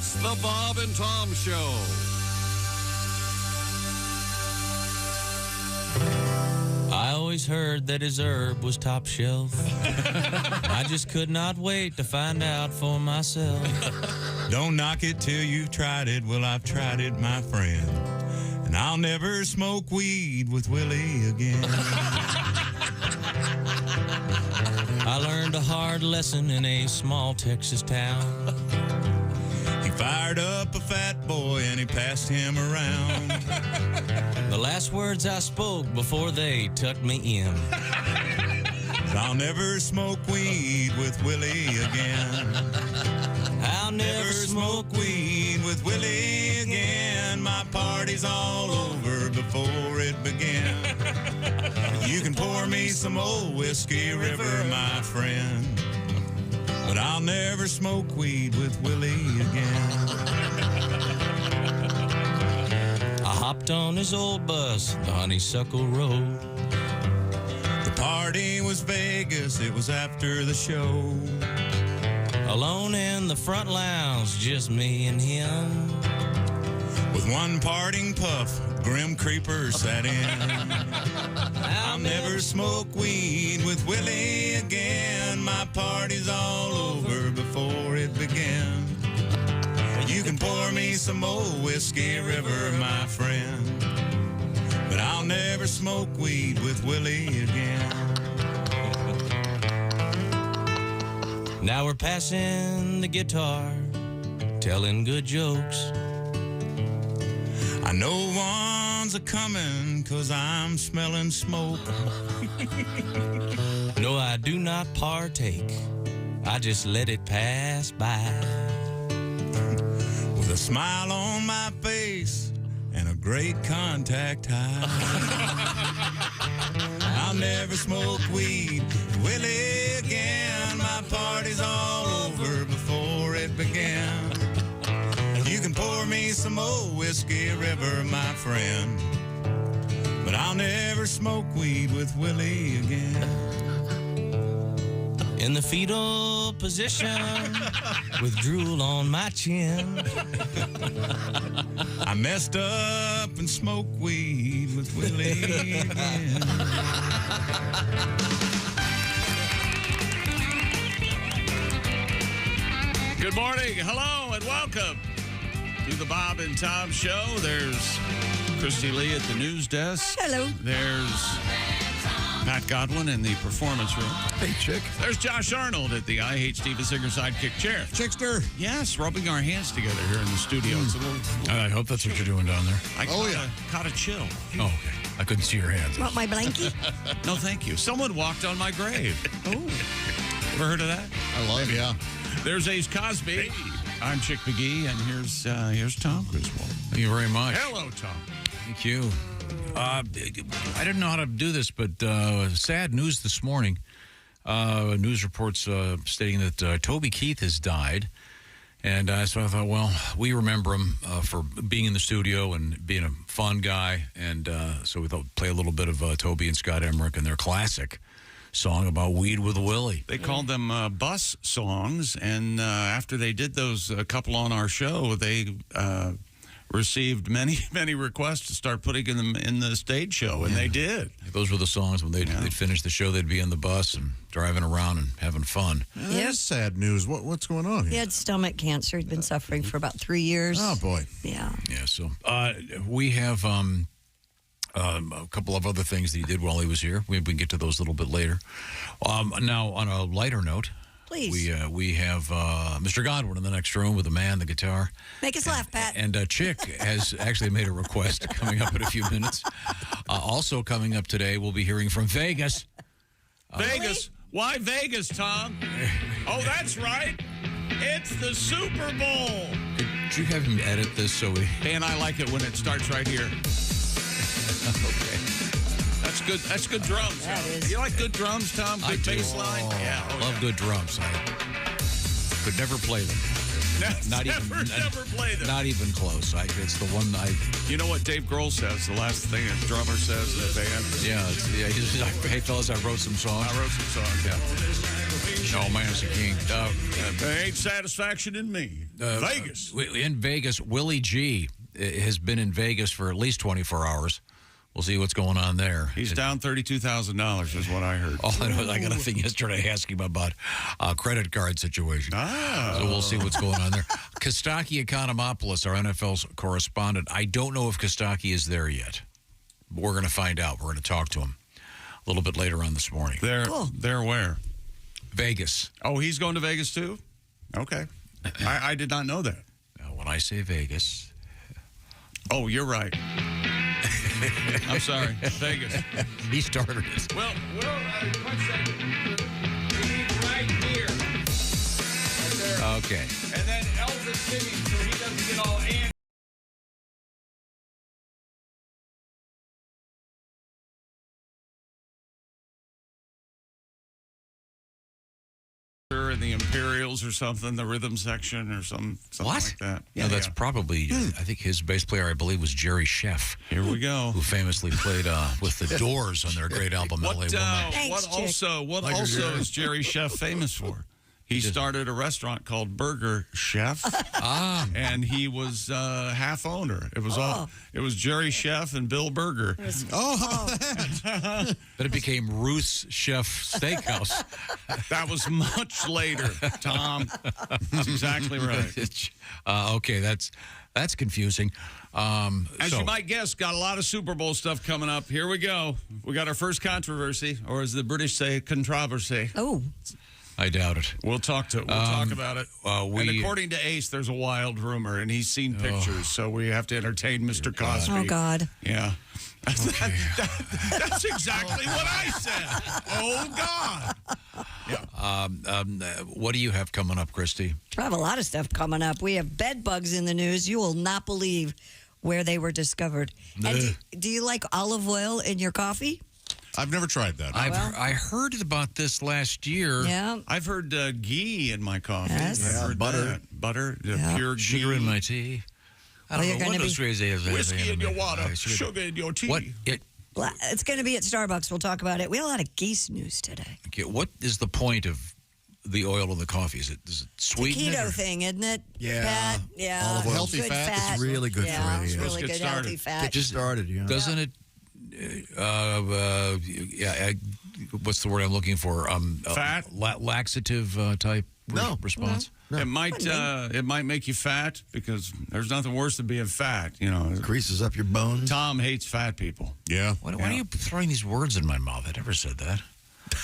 It's the Bob and Tom Show. I always heard that his herb was top shelf. I just could not wait to find out for myself. Don't knock it till you've tried it. Well, I've tried it, my friend. And I'll never smoke weed with Willie again. I learned a hard lesson in a small Texas town. He fired up a fat boy and he passed him around. The last words I spoke before they tucked me in. I'll never smoke weed with Willie again. I'll never smoke weed with Willie again. My party's all over before it began. You can pour me some old Whiskey River, my friend, but I'll never smoke weed with Willie again. I hopped on his old bus, the Honeysuckle Road. The party was Vegas, it was after the show. Alone in the front lounge, just me and him. With one parting puff, Grim Creeper sat in. I'll never smoke weed with Willie again. My party's all over before it began. You can pour me some old Whiskey River, my friend, but I'll never smoke weed with Willie again. Now we're passing the guitar, telling good jokes. I know one's a-comin' 'cause I'm smelling smoke. No, I do not partake. I just let it pass by. With a smile on my face and a great contact high. I'll never smoke weed, Willie again. My party's all over before it began. You can pour me some old Whiskey River, my friend, but I'll never smoke weed with Willie again. In the fetal position, with drool on my chin. I messed up and smoked weed with Willie again. Good morning, hello, and welcome to the Bob and Tom Show. There's Christy Lee at the news desk. Hello. There's Pat Godwin in the performance room. Hey, chick. There's Josh Arnold at the I Hate Steve Singer sidekick chair. Chickster. Yes, rubbing our hands together here in the studio. It's a little. I hope that's what you're doing down there. I caught a chill. Oh, okay. I couldn't see your hands. Want my blankie? No, thank you. Someone walked on my grave. Oh. Ever heard of that? I love it. Yeah. There's Ace Cosby. I'm Chick McGee, and here's Tom Griswold. Thank you very much. Hello, Tom. Thank you. I didn't know how to do this, but sad news this morning. News reports stating that Toby Keith has died. And so I thought, well, we remember him for being in the studio and being a fun guy. And so we thought we'd play a little bit of Toby and Scott Emmerich and their classic song about weed with Willie. They called them bus songs, and after they did those, a couple on our show, they received many requests to start putting them in the stage show, and they did. Those were the songs when they'd finish the show, they'd be in the bus and driving around and having fun. That's sad news. What's going on He here? had stomach cancer. He'd been suffering for about 3 years. Oh, boy. Yeah. Yeah, so we have a couple of other things that he did while he was here. We can get to those a little bit later. Now, on a lighter note, Please. we have Mr. Godwin in the next room with the man, the guitar. Make us laugh, Pat. And Chick has actually made a request coming up in a few minutes. Also coming up today, we'll be hearing from Vegas. Vegas? Why Vegas, Tom? Oh, that's right. It's the Super Bowl. Could you have him edit this so we... And I like it when it starts right here. Okay. That's good drums. That is. You like good drums, Tom? Good bass line? Love good drums. I could never play them. Never played it. Not even close. It's the one I. You know what Dave Grohl says? The last thing a drummer says in the band. Hey fellas, I wrote some songs. I wrote some songs. Yeah. No man is a king. There ain't satisfaction in me. Vegas. In Vegas, Willie G has been in Vegas for at least 24 hours. We'll see what's going on there. He's down $32,000 is what I heard. All I know is I got a thing yesterday asking him about a credit card situation. So we'll see what's going on there. Kostaki Economopoulos, our NFL's correspondent. I don't know if Kostaki is there yet. But we're going to find out. We're going to talk to him a little bit later on this morning. They're where? Vegas. Oh, he's going to Vegas too? Okay. I did not know that. Now, when I say Vegas. Oh, you're right. I'm sorry. Vegas. He started it. Well, 1 second. We need right here. Okay. And then Elvis singing so he doesn't get all antsy. And the Imperials or something, the rhythm section or something like that. Yeah, no, that's probably, I think his bass player, I believe, was Jerry Sheff. Here we go. Who famously played with the Doors on their great album, L.A. Woman. What also is Jerry Sheff famous for? He started a restaurant called Burger Chef, and he was half owner. It was Jerry Sheff and Bill Burger. But it became Ruth's Chef Steakhouse. That was much later, Tom. That's exactly right. Okay, that's confusing. As you might guess, got a lot of Super Bowl stuff coming up. Here we go. We got our first controversy, or as the British say, controversy. Oh. I doubt it. We'll talk about it. And according to Ace, there's a wild rumor, and he's seen pictures, so we have to entertain Mr. Cosby. Oh, God. Yeah. Okay. That's exactly what I said. Oh, God. Yeah. What do you have coming up, Christy? I have a lot of stuff coming up. We have bed bugs in the news. You will not believe where they were discovered. And do you like olive oil in your coffee? I've never tried that. I heard about this last year. Yeah. I've heard ghee in my coffee. Yes. I've heard butter, pure ghee. Sugar in my tea. I don't know what those ways they have. Whiskey in your water, sugar in your tea. What? It's going to be at Starbucks. We'll talk about it. We had a lot of geese news today. Okay, what is the point of the oil in the coffee? Is it sweeten it? Keto thing, isn't it? Yeah. Fat, yeah. Olive oil. Good Healthy fat. It's really good for you. It's Yeah. really good healthy fat. Get you started, yeah. Doesn't it? What's the word I'm looking for? Fat? Laxative type response. No. It might make you fat because there's nothing worse than being fat. You know, Greases up your bones. Tom hates fat people. Yeah. Why are you throwing these words in my mouth? I never said that.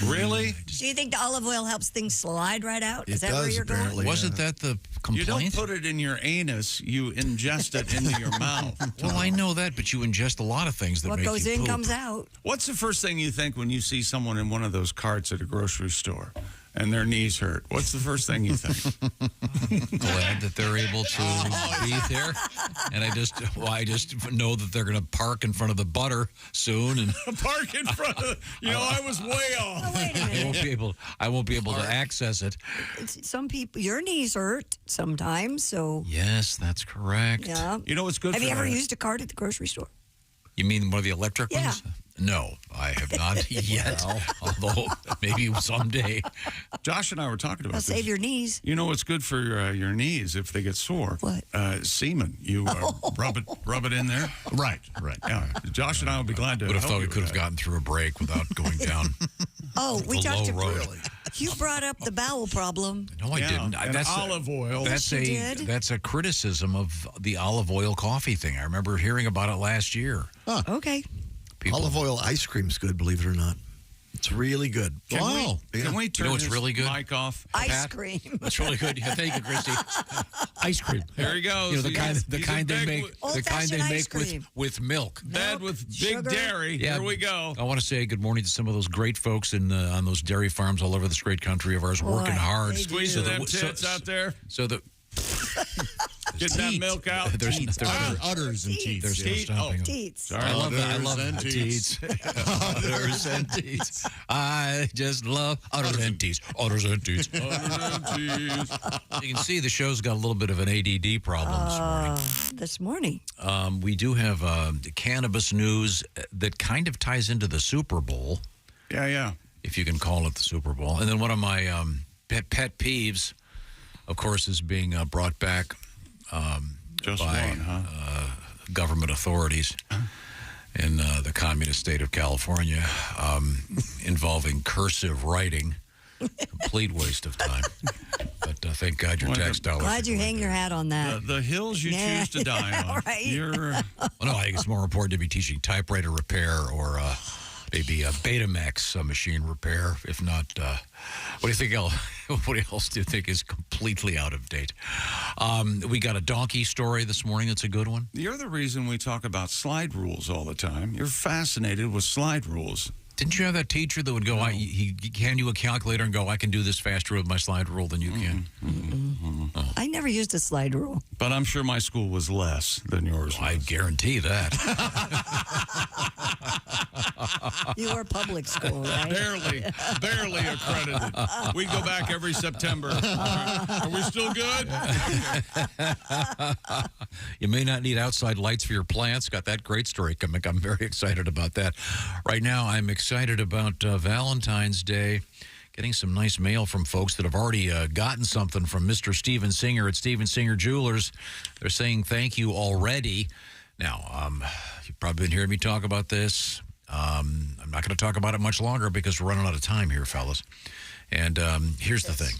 Really? Do you think the olive oil helps things slide right out? Is It that where does, you're apparently. going? Wasn't that the You complaint? don't put it in your anus. You ingest it into your mouth. Well, I know that, but you ingest a lot of things that What make goes you in poop. comes out. What's the first thing you think when you see someone in one of those carts at a grocery store and their knees hurt? What's the first thing you think? Glad that they're able to be there, and I just know that they're going to park in front of the butter soon, and Park in front of. I was way off. Oh, wait a minute. I won't be able to access it. Some people, your knees hurt sometimes, so Yes, that's correct. yeah. You know what's good Have for you ever that? used a cart at the grocery store? You mean one of the electric Yeah. ones? No, I have not yet. Although maybe someday. Josh and I were talking about I'll this. save your knees. You know what's good for your knees if they get sore? What? Semen. You rub it in there. Right. Yeah. Josh and I would be glad to. Would have help thought we you could with have that. gotten through a break without going down Oh, we the talked low road. You brought up the bowel problem. No, I Yeah, didn't. and olive oil. That's Yes, you did. that's a criticism of the olive oil coffee thing. I remember hearing about it last year. Okay. People, Olive oil ice cream's good, believe it or not. It's really good. Can we turn what's this really good? mic off? Ice Pat? cream. It's really good. Yeah, thank you, Christy. Ice cream. There he goes. You know, the He's kind a they big make with- the kind they Old-fashioned make ice cream. with milk. Bed with big sugar. dairy. Yeah. Here we go. I want to say good morning to some of those great folks on those dairy farms all over this great country of ours, working hard. they do. Squeezing them tits out there. So the Get that milk out. There's Udders and teats. There's no stopping. Teats. Sorry. I love that. I Udders love and teats. Udders and teats. I just love udders and teats. Udders and teats. You can see the show's got a little bit of an ADD problem This morning. We do have cannabis news that kind of ties into the Super Bowl, Yeah. if you can call it the Super Bowl. And then one of my pet peeves, of course, is being brought back Just by one, huh? government authorities in the communist state of California involving cursive writing. Complete waste of time. But thank God your tax dollars. Glad you hang your hat on that. The hills you Yeah. choose to die on. Right. Well, no, I think it's more important to be teaching typewriter repair or maybe a Betamax machine repair. If not, what do you think? What else do you think is completely out of date? We got a donkey story this morning. That's a good one. You're the reason we talk about slide rules all the time. You're fascinated with slide rules. Didn't you have that teacher that would go, he hand you a calculator and go, I can do this faster with my slide rule than you can? Oh. I never used a slide rule. But I'm sure my school was less than yours. I guarantee that. You were public school, right? Barely accredited. We go back every September. Are we still good? You may not need outside lights for your plants. Got that great story coming. I'm very excited about that. Right now, I'm excited about Valentine's Day. Getting some nice mail from folks that have already gotten something from Mr. Steven Singer at Steven Singer Jewelers. They're saying thank you already. Now, you've probably been hearing me talk about this. I'm not going to talk about it much longer because we're running out of time here, fellas. And here's the thing.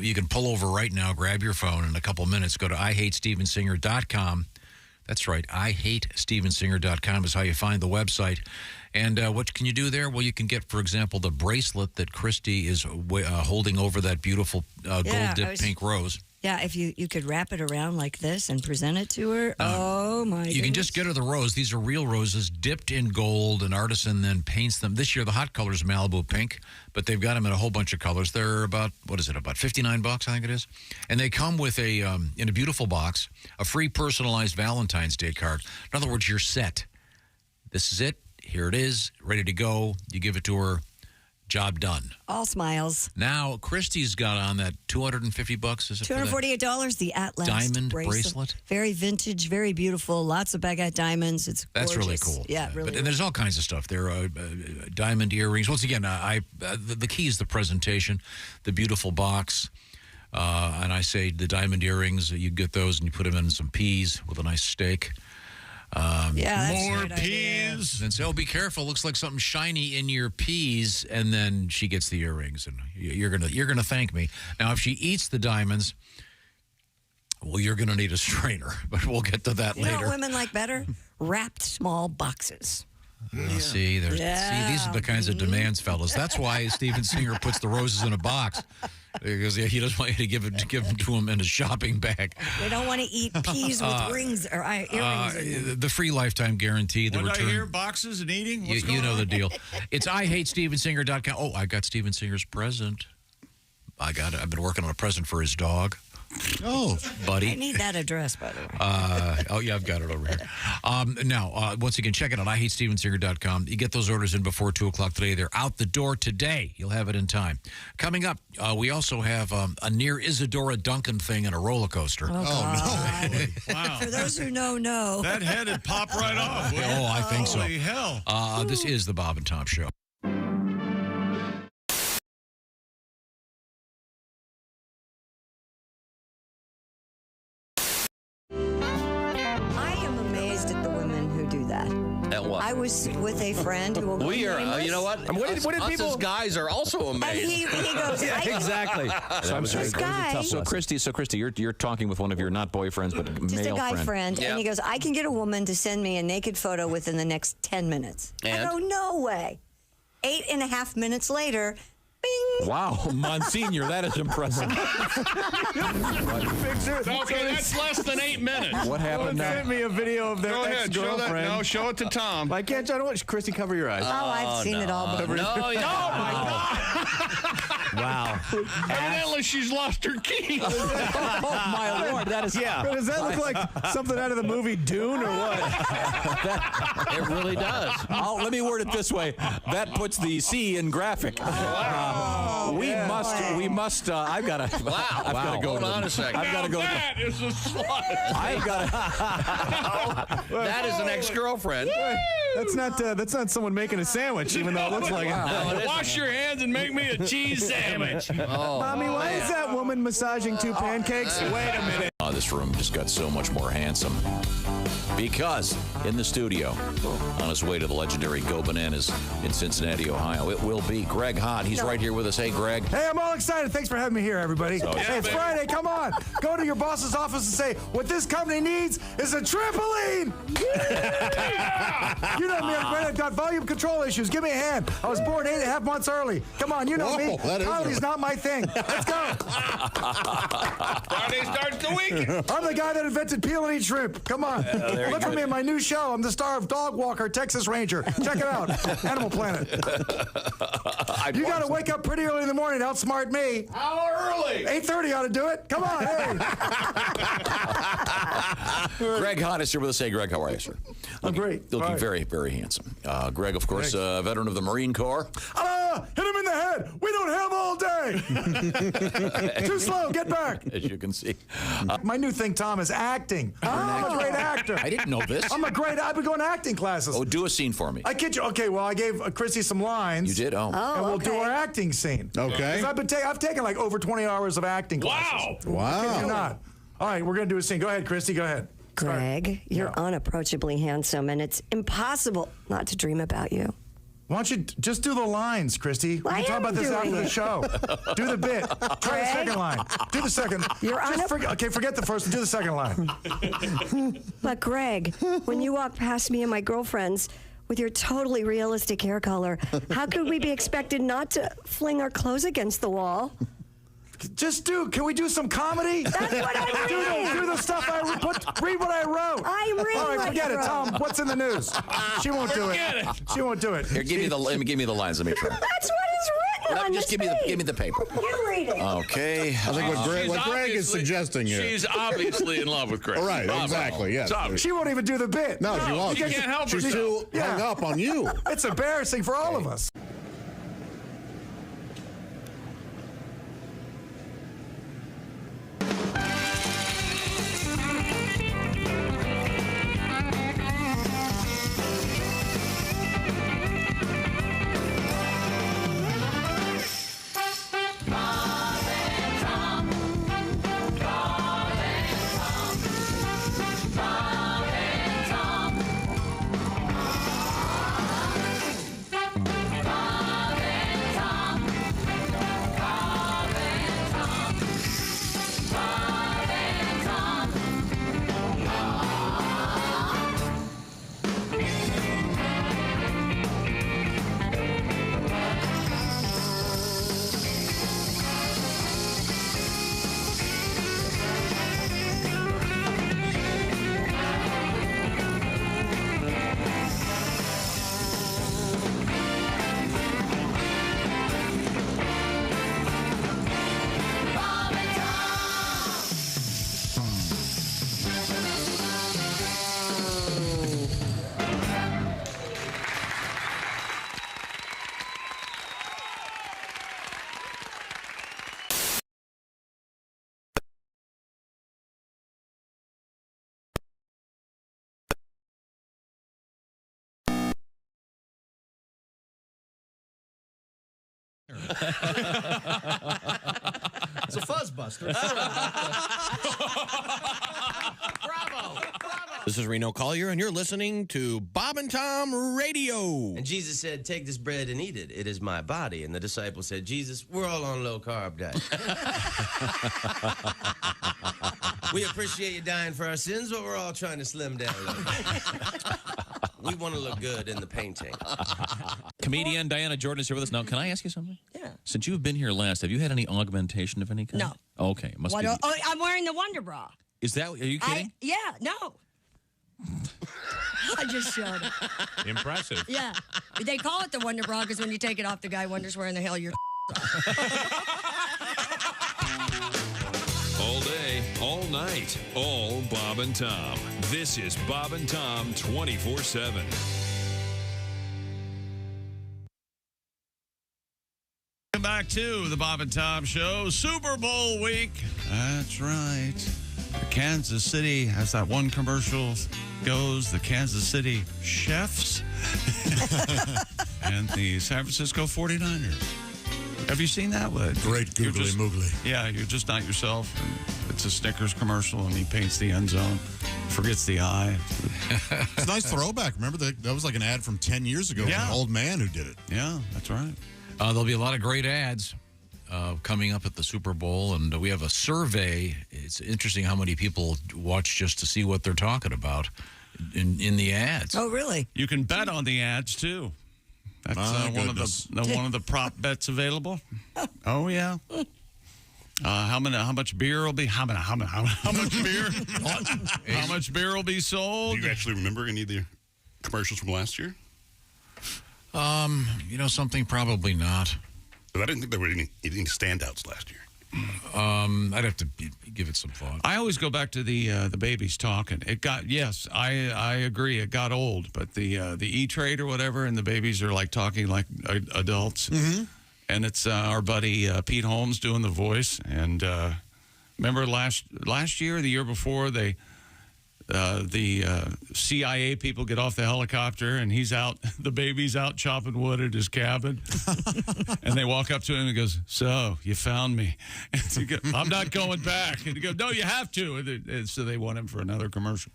You can pull over right now, grab your phone, in a couple minutes, go to IHateStevenSinger.com. That's right. IHateStevenSinger.com is how you find the website. And what can you do there? Well, you can get, for example, the bracelet that Christy is holding over that beautiful gold-dipped pink rose. Yeah, if you could wrap it around like this and present it to her. Oh, my You can just get her the rose. These are real roses dipped in gold. An artisan then paints them. This year, the hot color is Malibu pink, but they've got them in a whole bunch of colors. They're about, about $59, I think it is. And they come with in a beautiful box, a free personalized Valentine's Day card. In other words, you're set. This is it. Here it is, ready to go. You give it to her. Job done. All smiles. Now, Christy's got on that $250. Is it $248. The Atlas diamond bracelet? Very vintage, very beautiful. Lots of baguette diamonds. It's That's gorgeous. really cool. Yeah, really. And there's all kinds of stuff. There are diamond earrings. Once again, the key is the presentation, the beautiful box. And I say the diamond earrings. You get those and you put them in some peas with a nice steak. That's More a great idea. peas. And say, be careful. Looks like something shiny in your peas. And then she gets the earrings, and you're gonna thank me. Now, if she eats the diamonds, well, you're gonna need a strainer. But we'll get to that You later. know what women like better? Wrapped small boxes. See, these are the kinds of demands, fellas. That's why Steven Singer puts the roses in a box, because he doesn't want you to give them to him in a shopping bag. They don't want to eat peas with rings or earrings. in them. The free lifetime guarantee, the What did return. I hear? Boxes and eating? What's You going know on? the deal. It's IHateStevenSinger.com. Oh, I got Steven Singer's present. I've been working on a present for his dog. Oh, I Buddy. need that address, by the way. I've got it over here. Now, once again, check it out, IHateStevenSinger.com. You get those orders in before 2 o'clock today. They're out the door today. You'll have it in time. Coming up, we also have a near Isadora Duncan thing and a roller coaster. Oh, God. wow. For those who know. That head had popped right off. Oh, I think so. Holy hell. This is the Bob and Tom Show. I am amazed at the women who do that. At what? I was with a friend who will go We are, nameless, you know what? Us as guys are also And amazed. he goes, Yeah, exactly. So I'm sorry. This guy- So Christy, you're talking with one of your not boyfriends, but just male a guy friend, Yeah. and he goes, I can get a woman to send me a naked photo within the next 10 minutes. And? I go, no way. 8.5 minutes later, bing. Wow, Monsignor, that is impressive. Okay, that's less than 8 minutes. What happened now? Sent me a video of their Go ahead, show that. ex-girlfriend. No, show it to Tom. Why can't you? I don't want Christy, cover your eyes. Oh, I've seen it all before. No, yeah. Wow. Evidently, she's lost her key. Oh, my Lord. That is, Does that look like something out of the movie Dune or what? it really does. Let me word it this way. That puts the C in graphic. We must, I've got to, I've got to go. Hold on a second. I've got to go. That is a slut. I've got to. That is an ex-girlfriend. That's not someone making a sandwich, even though it looks like it. Wash your hands and make me a cheese sandwich. Mommy, why is that woman massaging two pancakes? Wait a minute. This room just got so much more handsome because in the studio, on his way to the legendary Go Bananas in Cincinnati, Ohio, it will be Greg Hott. He's right here with us. Hey, Greg. Hey, I'm all excited. Thanks for having me here, everybody. Hey, it's Friday. Come on. Go to your boss's office and say, what this company needs is a trampoline. You know me. I've got volume control issues. Give me a hand. I was born 8.5 months early. Come on. You know me. Comedy's not my thing. Let's go. Friday starts the week. I'm the guy that invented peel and eat shrimp. Come on. Look for me in my new show. I'm the star of Dog Walker, Texas Ranger. Check it out. Animal Planet. You got to wake up pretty early in the morning to outsmart me. How early? 8:30 ought to do it. Come on. Hey. Greg Hott is here with us. Hey, Greg, how are you, sir? I'm great. Looking very, very handsome. Greg, of course, a veteran of the Marine Corps. Hit him in the head. We don't have all day. Too slow. Get back. As you can see. My new thing, Tom, is acting. I'm a great actor. I didn't know this. I've been going to acting classes. Oh, do a scene for me. I kid you. Okay, well, I gave Chrissy some lines. You did? Oh. And we'll do our acting scene. Okay. 'Cause I've taken like over 20 hours of acting classes. Wow. I kid you not. All right, we're going to do a scene. Go ahead, Christy. Go ahead. Greg, you're unapproachably handsome, and it's impossible not to dream about you. Why don't you just do the lines, Christy? We can talk about this after the show. Do the bit. Try the second line. Do the second. Forget the first one. Do the second line. But Greg, when you walk past me and my girlfriends with your totally realistic hair color, how could we be expected not to fling our clothes against the wall? Can we do some comedy? That's what I'm reading. Do the stuff I put. Read what I wrote. I'm reading. All right, what forget you it, wrote. Tom. What's in the news? She won't do it. She won't do it. Here, give me the lines. Let me try. That's what is written on Just this give me the paper. You read it. Okay. I think what Greg is suggesting here. She's obviously in love with Greg. Right, exactly, yes. It's obvious. She won't even do the bit. No, she won't. She can't help She's herself. too hung up on you. It's embarrassing for all of us. It's a fuzzbuster. Bravo. This is Reno Collier, and you're listening to Bob and Tom Radio. And Jesus said, take this bread and eat it. It is my body. And the disciples said, Jesus, we're all on low-carb diet. We appreciate you dying for our sins, but we're all trying to slim down a little bit. We want to look good in the painting. Comedian Diana Jordan is here with us. Now, can I ask you something? Yeah. Since you've been here last, have you had any augmentation of any kind? No. Okay. It must be. Oh, I'm wearing the Wonder Bra. Is that, are you kidding? No. I just showed it. Impressive. Yeah. They call it the Wonder Bra because when you take it off, the guy wonders where in the hell your All day, all night, all Bob and Tom. This is Bob and Tom 24/7. Welcome back to the Bob and Tom Show, Super Bowl week. That's right. Kansas City, as that one commercial goes, the Kansas City Chefs and the San Francisco 49ers. Have you seen that one? Great googly moogly. Yeah, you're just not yourself. And it's a Snickers commercial, and he paints the end zone, forgets the eye. It's a nice throwback. Remember that was like an ad from 10 years ago. Yeah. An old man who did it. Yeah, that's right. There'll be a lot of great ads coming up at the Super Bowl, and we have a survey. It's interesting how many people watch just to see what they're talking about in the ads. Oh, really? You can bet on the ads too. That's one of the prop bets available. Oh yeah. How much beer will be? How much beer? How much beer will be sold? Do you actually remember any of the commercials from last year? Something probably not. I didn't think there were any standouts last year. I'd have to give it some thought. I always go back to the babies talking. It got I agree. It got old, but the E-Trade or whatever, and the babies are like talking like adults. Mm-hmm. And it's our buddy Pete Holmes doing the voice. And remember last year, or the year before, the CIA people get off the helicopter, and he's out. The baby's out chopping wood at his cabin, and they walk up to him and goes, "So you found me?" And he goes, "I'm not going back." And he goes, "No, you have to." And so they want him for another commercial.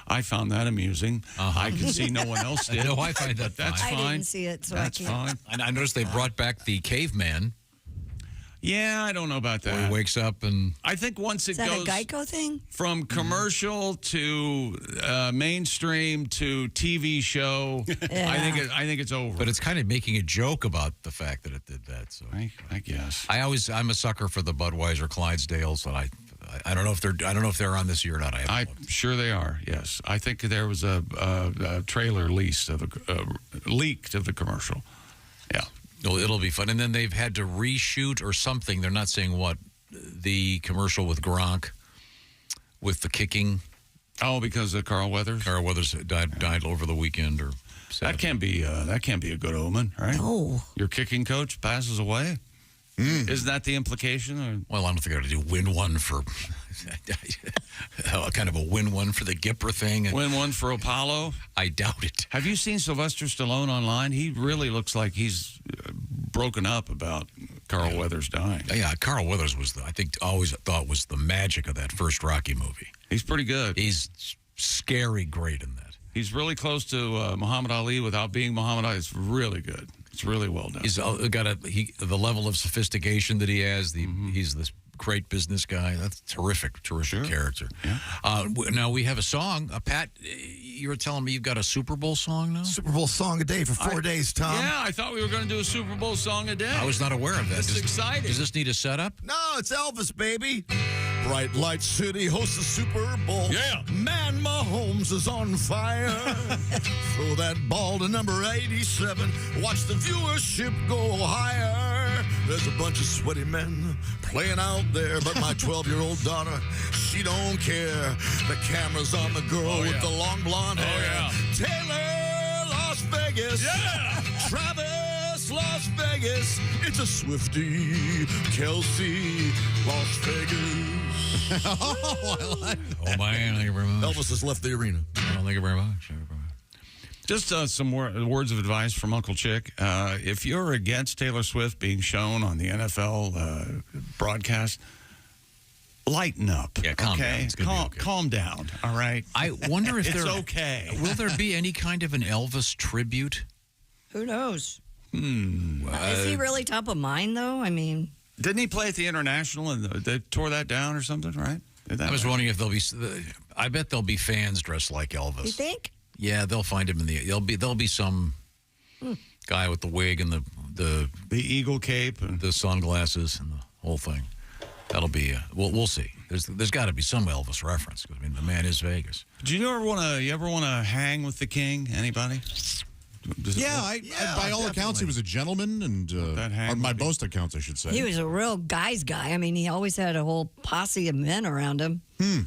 I found that amusing. I can see no one else did. No, I find that that's fine. fine. I didn't see it, so that's I can't. fine. And I noticed they brought back the caveman. Yeah, I don't know about that. Where he wakes up and I think once it Is that goes a Geico thing? from commercial to mainstream to TV show, Yeah. I think it's over. But it's kind of making a joke about the fact that it did that. So I guess I'm a sucker for the Budweiser Clydesdales, and I don't know if they're on this year or not. I'm sure they are. Yes, I think there was a trailer leaked of the commercial. Yeah. No, it'll be fun. And then they've had to reshoot or something. They're not saying what, the commercial with Gronk, with the kicking. Oh, because of Carl Weathers? Carl Weathers died over the weekend. Or that can't be a good omen, right? No. Your kicking coach passes away? Isn't that the implication? Or? Well, I don't think I ought to do win one for kind of a win one for the Gipper thing. Win one for Apollo? I doubt it. Have you seen Sylvester Stallone online? He really looks like he's broken up about Carl Weathers dying. Yeah, Carl Weathers was always thought was the magic of that first Rocky movie. He's pretty good. He's scary great in that. He's really close to Muhammad Ali without being Muhammad Ali. It's really good. It's really well done. He's got the level of sophistication that he has. He's this great business guy. That's terrific character. Yeah. Now we have a song. Pat, you were telling me you've got a Super Bowl song now? Super Bowl song a day for 4 days, Tom. Yeah, I thought we were going to do a Super Bowl song a day. I was not aware of that. This is exciting. Does this need a setup? No, it's Elvis, baby. Bright Light City hosts the Super Bowl. Yeah. Man, Mahomes is on fire. Throw that ball to number 87. Watch the viewership go higher. There's a bunch of sweaty men playing out there, but my 12-year-old daughter, she don't care. The camera's on the girl with the long blonde hair. Taylor, Las Vegas. Yeah. Travis, Las Vegas. It's a Swiftie, Kelsey, Las Vegas. Oh, man, thank you very much. Elvis has left the arena. Thank you very much. Just some words of advice from Uncle Chick. If you're against Taylor Swift being shown on the NFL broadcast, lighten up. Yeah, calm down. It's gonna be okay. Calm down, all right? I wonder if it's okay. Will there be any kind of an Elvis tribute? Who knows? Is he really top of mind, though? I mean... Didn't he play at the International and they tore that down or something, right? I was wondering if there'll be... I bet there'll be fans dressed like Elvis. You think? Yeah, they'll find him in the... There'll be some guy with the wig and the eagle cape and the sunglasses and the whole thing. That'll be... we'll see. There's got to be some Elvis reference because I mean the man is Vegas. Do you ever want to hang with the king? Anybody? Yeah, by all accounts, he was a gentleman, and by most accounts, I should say. He was a real guy's guy. I mean, he always had a whole posse of men around him.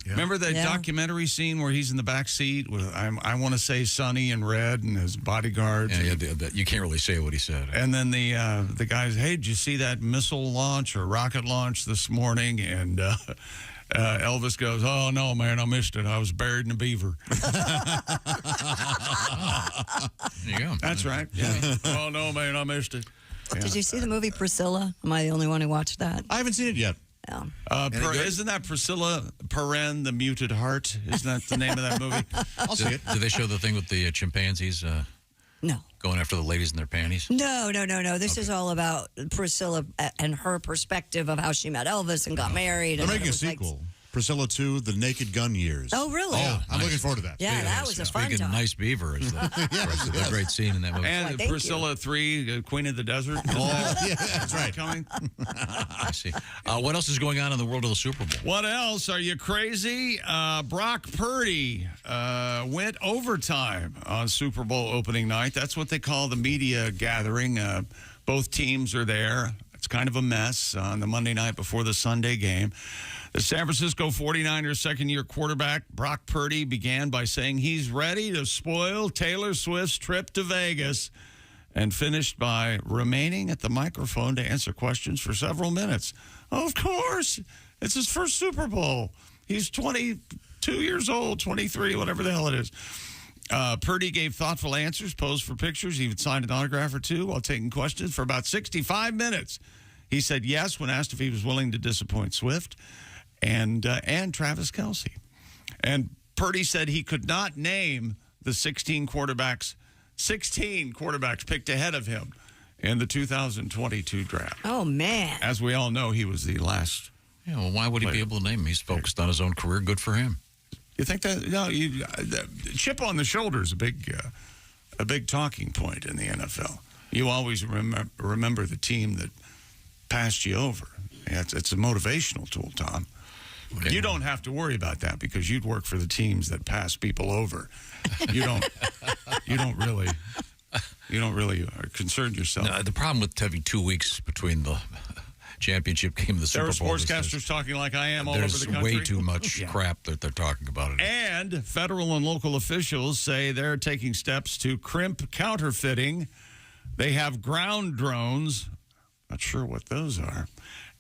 Remember that documentary scene where he's in the back seat with, I want to say Sonny and Red and his bodyguards? Yeah, you can't really say what he said. And then the guys, hey, did you see that missile launch or rocket launch this morning? And Elvis goes, oh, no, man, I missed it. I was buried in a beaver. There you go. That's right. Yeah. Oh, no, man, I missed it. Yeah. Did you see the movie Priscilla? Am I the only one who watched that? I haven't seen it yet. Yeah. Isn't that Priscilla Peren, the Muted Heart? Isn't that the name of that movie? I'll see it. Did they show the thing with the chimpanzees? No. Going after the ladies in their panties? No. This is all about Priscilla and her perspective of how she met Elvis and got married. They're making a sequel. Priscilla 2, The Naked Gun Years. Oh, really? Yeah, I'm looking forward to that. Yeah, that was a fun time. Nice Beaver is the great scene in that movie. And Priscilla 3, Queen of the Desert. Yeah, that's right. Coming. I see. What else is going on in the world of the Super Bowl? What else? Are you crazy? Brock Purdy went overtime on Super Bowl opening night. That's what they call the media gathering. Both teams are there. It's kind of a mess on the Monday night before the Sunday game. The San Francisco 49ers second-year quarterback Brock Purdy began by saying he's ready to spoil Taylor Swift's trip to Vegas and finished by remaining at the microphone to answer questions for several minutes. Of course, it's his first Super Bowl. He's 22 years old, 23, whatever the hell it is. Purdy gave thoughtful answers, posed for pictures, even signed an autograph or two while taking questions for about 65 minutes. He said yes when asked if he was willing to disappoint Swift and Travis Kelce. And Purdy said he could not name the 16 quarterbacks picked ahead of him in the 2022 draft. Oh, man. As we all know, he was the last. Yeah, well, why would he be able to name him? He's focused on his own career. Good for him. You think that? No, chip on the shoulder is a big talking point in the NFL. You always remember the team that passed you over. It's a motivational tool, Tom. Okay. You don't have to worry about that because you'd work for the teams that pass people over. You don't really concern yourself. No, the problem with having 2 weeks between the championship game and the Super Bowl. There are sportscasters talking like I am all over the country. There's way too much crap that they're talking about it. And federal and local officials say they're taking steps to crimp counterfeiting. They have ground drones. Not sure what those are.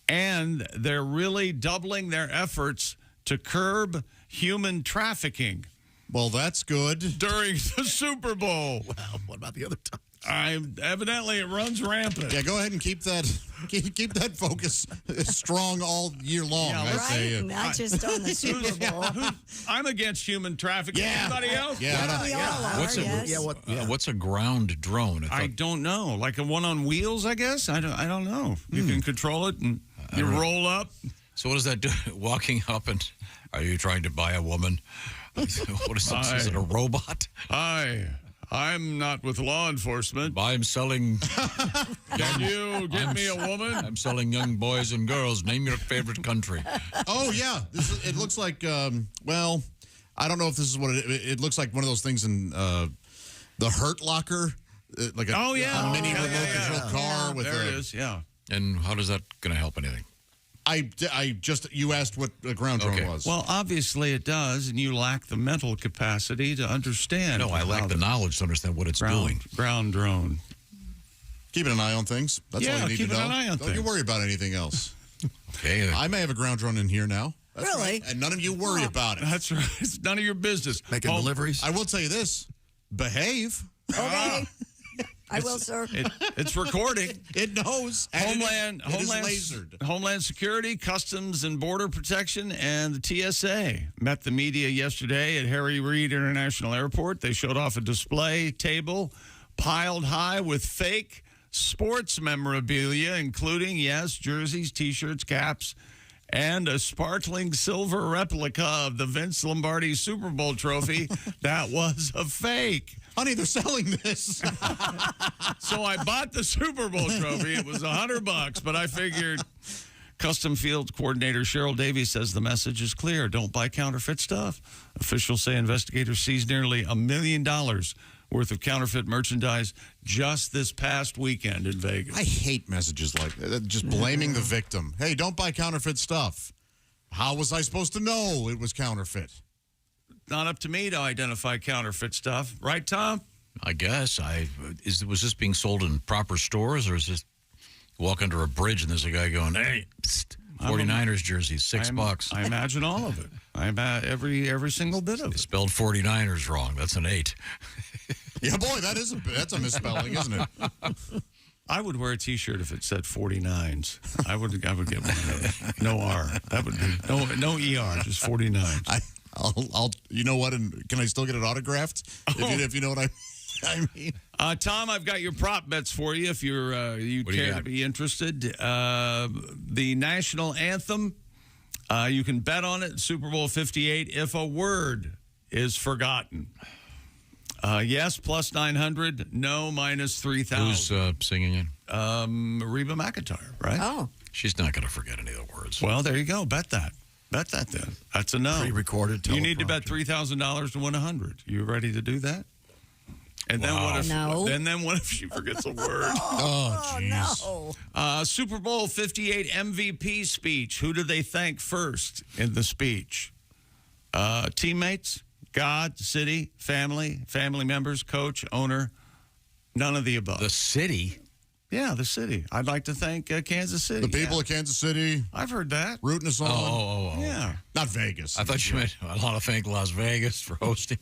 And they're really doubling their efforts to curb human trafficking. Well, that's good. During the Super Bowl. Well, what about the other time? Evidently, it runs rampant. Yeah, go ahead and keep that focus strong all year long. Yeah, right? Not just on the Super Bowl. I'm against human trafficking. Yeah. Anybody else? Yeah, we all are. What's a ground drone? I don't know. Like a one on wheels, I guess. I don't know. You can control it and you roll up. So what does that do? Walking up and are you trying to buy a woman? What is this? Is it a robot? I'm not with law enforcement. I'm selling. Can you get me a woman? I'm selling young boys and girls. Name your favorite country. Oh, yeah. It looks like, well, I don't know if this is what it looks like one of those things in the Hurt Locker. Like a mini remote control car. With there it is, yeah. And how does that going to help anything? You asked what a ground drone was. Well, obviously it does, and you lack the mental capacity to understand. No, I lack the knowledge to understand what it's doing. Ground drone. Keeping an eye on things. That's all you need to know. Keeping an eye on Don't you worry about anything else. Okay. I may have a ground drone in here now. That's really? Right. And none of you worry about it. That's right. It's none of your business. Making deliveries. I will tell you this. Behave. Okay. I will, sir. It's recording. It knows. Homeland Security, Customs and Border Protection, and the TSA met the media yesterday at Harry Reid International Airport. They showed off a display table piled high with fake sports memorabilia, including, jerseys, T-shirts, caps, and a sparkling silver replica of the Vince Lombardi Super Bowl trophy that was a fake. Honey, they're selling this. So I bought the Super Bowl trophy. It was $100, but I figured Custom Field Coordinator Cheryl Davies says the message is clear. Don't buy counterfeit stuff. Officials say investigators seized nearly $1 million worth of counterfeit merchandise just this past weekend in Vegas. I hate messages like that. Just blaming the victim. Hey, don't buy counterfeit stuff. How was I supposed to know it was counterfeit? Not up to me to identify counterfeit stuff. Right, Tom? I guess. Was this being sold in proper stores, or is this walk under a bridge and there's a guy going, hey, psst, 49ers jerseys, $6. I imagine all of it. Every single bit of it. Spelled 49ers wrong. That's an 8. Yeah, boy, that's a misspelling, isn't it? I would wear a T-shirt if it said 49s. I would get one of those. No R. That would be no ER, just 49s. I'll. You know what? And can I still get it autographed? If you know what I mean. Tom, I've got your prop bets for you if you care to be interested. The national anthem, you can bet on it, Super Bowl 58, if a word is forgotten. Yes, plus 900. No, minus 3,000. Who's singing it? Reba McEntire, right? Oh. She's not going to forget any of the words. Well, there you go. Bet that. Bet that then. That's a no. Pre-recorded. You need to bet $3,000 to win 100. You ready to do that? And then what if? No. Then what if she forgets a word? Oh, no. Super Bowl 58 MVP speech. Who do they thank first in the speech? Teammates, God, city, family members, coach, owner. None of the above. The city? Yeah, the city. I'd like to thank Kansas City. The people of Kansas City. I've heard that. Rooting us on. Oh. Yeah. Not Vegas. I thought you meant I want to thank Las Vegas for hosting.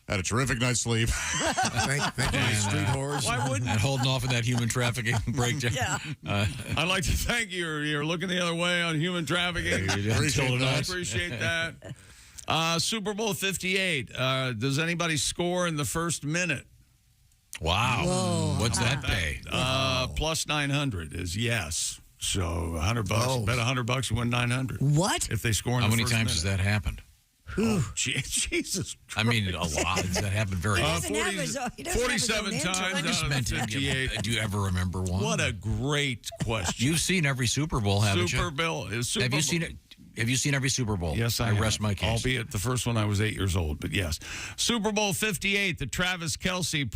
Had a terrific night's sleep. Thank you, street whores. Why wouldn't? And holding off on that human trafficking breakdown. Yeah. I'd like to thank you. You're looking the other way on human trafficking. Appreciate that. Super Bowl 58. Does anybody score in the first minute? Wow. Whoa. What's that pay? Plus 900 is yes. So $100. Bet $100, you win 900. What? If they score in How the many first times minute. has that happened? Oh, Jesus Christ. I mean, a lot. Does that happen very often? 47 times out of 58. Do you ever remember one? What a great question. You've seen every Super Bowl, haven't you? Super Bowl. Have you seen it? Have you seen every Super Bowl? Yes, I rest my case. Albeit the first one I was 8 years old, but yes. Super Bowl 58, the Travis Kelce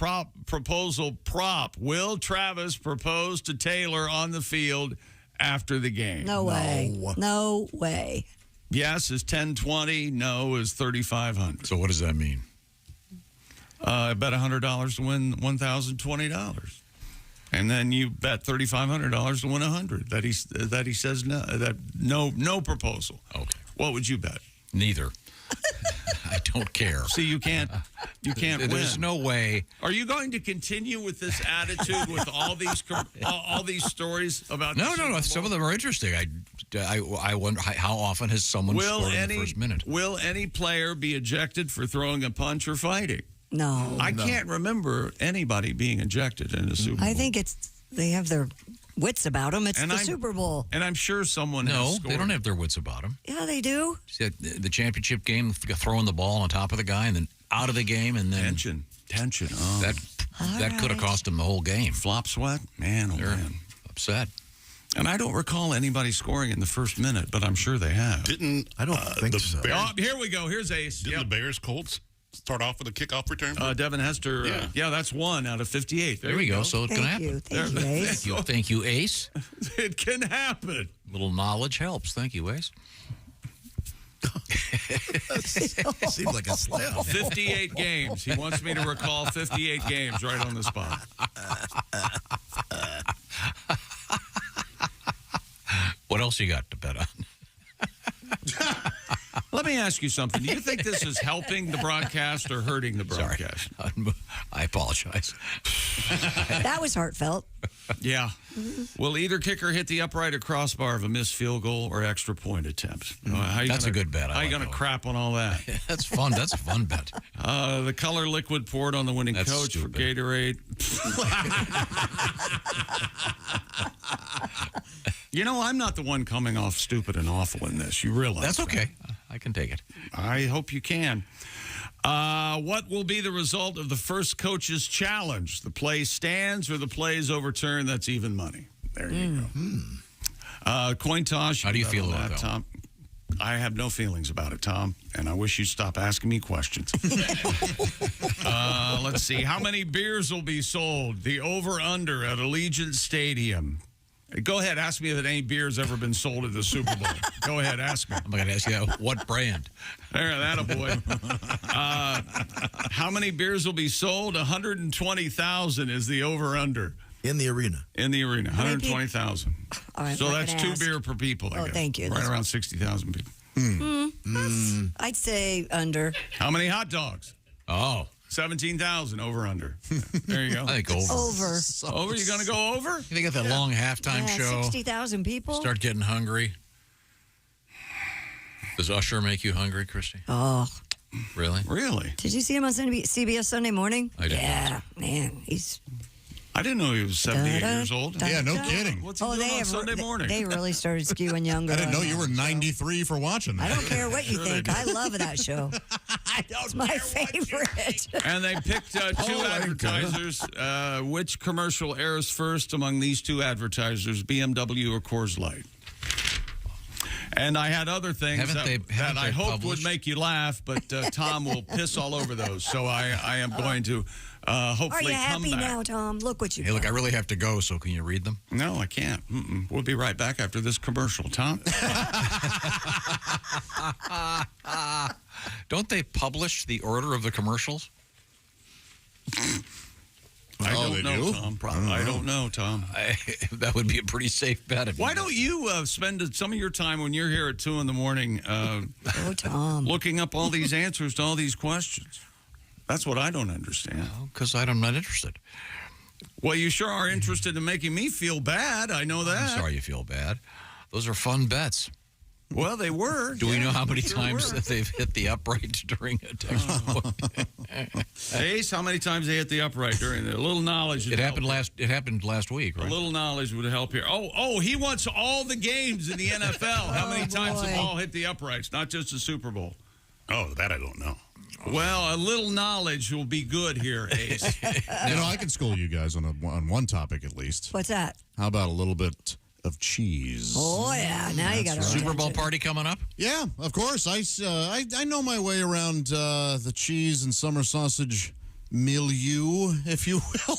proposal prop. Will Travis propose to Taylor on the field after the game? No way. No way. Yes is 1020. No is 3,500. So what does that mean? I bet $100 to win $1,020. And then you bet $3,500 to win 100. That he says no. That no proposal. Okay. What would you bet? Neither. I don't care. See, you can't win. There's no way. Are you going to continue with this attitude with all these stories about? No. Some of them are interesting. I wonder how often has someone scored in the first minute? Will any player be ejected for throwing a punch or fighting? No. I can't remember anybody being ejected in a Super Bowl. I think they have their wits about them. It's Super Bowl. And I'm sure someone has No, scored. they don't have their wits about them. Yeah, they do. See, the championship game, throwing the ball on top of the guy and then out of the game and then tension. Oh. That could have cost them the whole game. Flop sweat, man. They're man, upset. And I don't recall anybody scoring in the first minute, but I'm sure they have. I don't think so. Bears, Oh, here we go. Here's Ace. Didn't the Bears Colts start off with a kickoff return? Devin Hester. Yeah. That's 1 out of 58. There we go. So it can happen. Thank you, Ace. Thank you, Ace. It can happen. Little knowledge helps. Thank you, Ace. Seems like a slip. 58 games. He wants me to recall 58 games right on the spot. What else you got to bet on? Let me ask you something. Do you think this is helping the broadcast or hurting the broadcast? Sorry. I apologize. That was heartfelt. Yeah. Will either kicker hit the upright or crossbar of a missed field goal or extra point attempt? That's a good bet. How are you going to crap on all that? That's fun. That's a fun bet. The color liquid poured on the winning coach for Gatorade. You know, I'm not the one coming off stupid and awful in this. You realize that's okay. I can take it. I hope you can. What will be the result of the first coach's challenge? The play stands or the play is overturned? That's even money. There you go. Coin toss. How do you feel about that, Tom? I have no feelings about it, Tom, and I wish you'd stop asking me questions. Let's see. How many beers will be sold? The over-under at Allegiant Stadium. Go ahead. Ask me if any beer's ever been sold at the Super Bowl. Go ahead. Ask me. I'm going to ask you what brand. There, that-a-boy. How many beers will be sold? 120,000 is the over-under. In the arena. In the arena, 120,000. All right, so we're that's gonna 2 ask. beer per people, I guess. Thank you. Right That's around 60,000 people. I'd say under. How many hot dogs? Oh. 17,000 over under. There you go. I think over. Over. Over? You're going to go over? You think of that long halftime show? 60,000 people? Start getting hungry. Does Usher make you hungry, Christy? Oh. Really? Really? Did you see him on CBS Sunday Morning? I did. Yeah, man. He's. I didn't know he was 78 years old. Yeah, no kidding. What's he doing on Sunday morning? They really started skewing younger. I didn't know on you that were show. 93 for watching that. I don't care what you think. I love that show. It's my favorite. And they picked 2 advertisers. Which commercial airs first among these 2 advertisers, BMW or Coors Light? And I had other things that I hoped would make you laugh, but Tom will piss all over those. So I am going to hopefully come back. Are you happy now, Tom? Look what you Hey, look, I really have to go, so can you read them? No, I can't. We'll be right back after this commercial, Tom. Don't they publish the order of the commercials? I don't know, Tom. I don't know, Tom. That would be a pretty safe bet. Why don't you spend some of your time when you're here at 2 in the morning Tom. looking up all these answers to all these questions? That's what I don't understand. Because I'm not interested. Well, you sure are interested in making me feel bad. I know that. I'm sorry you feel bad. Those are fun bets. Well, they were. Do we know how many times that they've hit the upright during a textbook? Ace, how many times they hit the upright during a little knowledge? It happened last week, right? A little knowledge would help here. Oh, he wants all the games in the NFL. How many times have all hit the uprights? Not just the Super Bowl. Oh, that I don't know. Well, a little knowledge will be good here, Ace. I can school you guys on one topic at least. What's that? How about a little bit of cheese? Oh, yeah. Now you got a Super Bowl party coming up? Yeah, of course. I know my way around the cheese and summer sausage milieu, if you will.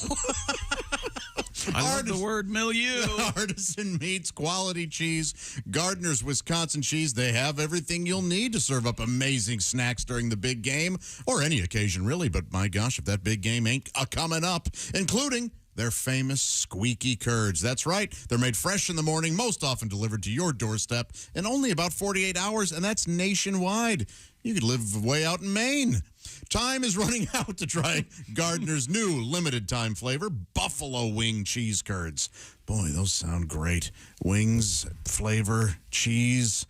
I love the word milieu. Artisan meats, quality cheese, Gardner's Wisconsin cheese. They have everything you'll need to serve up amazing snacks during the big game, or any occasion, really. But my gosh, if that big game ain't coming up, including their famous squeaky curds. That's right. They're made fresh in the morning, most often delivered to your doorstep in only about 48 hours, and that's nationwide. You could live way out in Maine. Time is running out to try Gardner's new limited-time flavor, Buffalo Wing Cheese Curds. Boy, those sound great. Wings, flavor, cheese.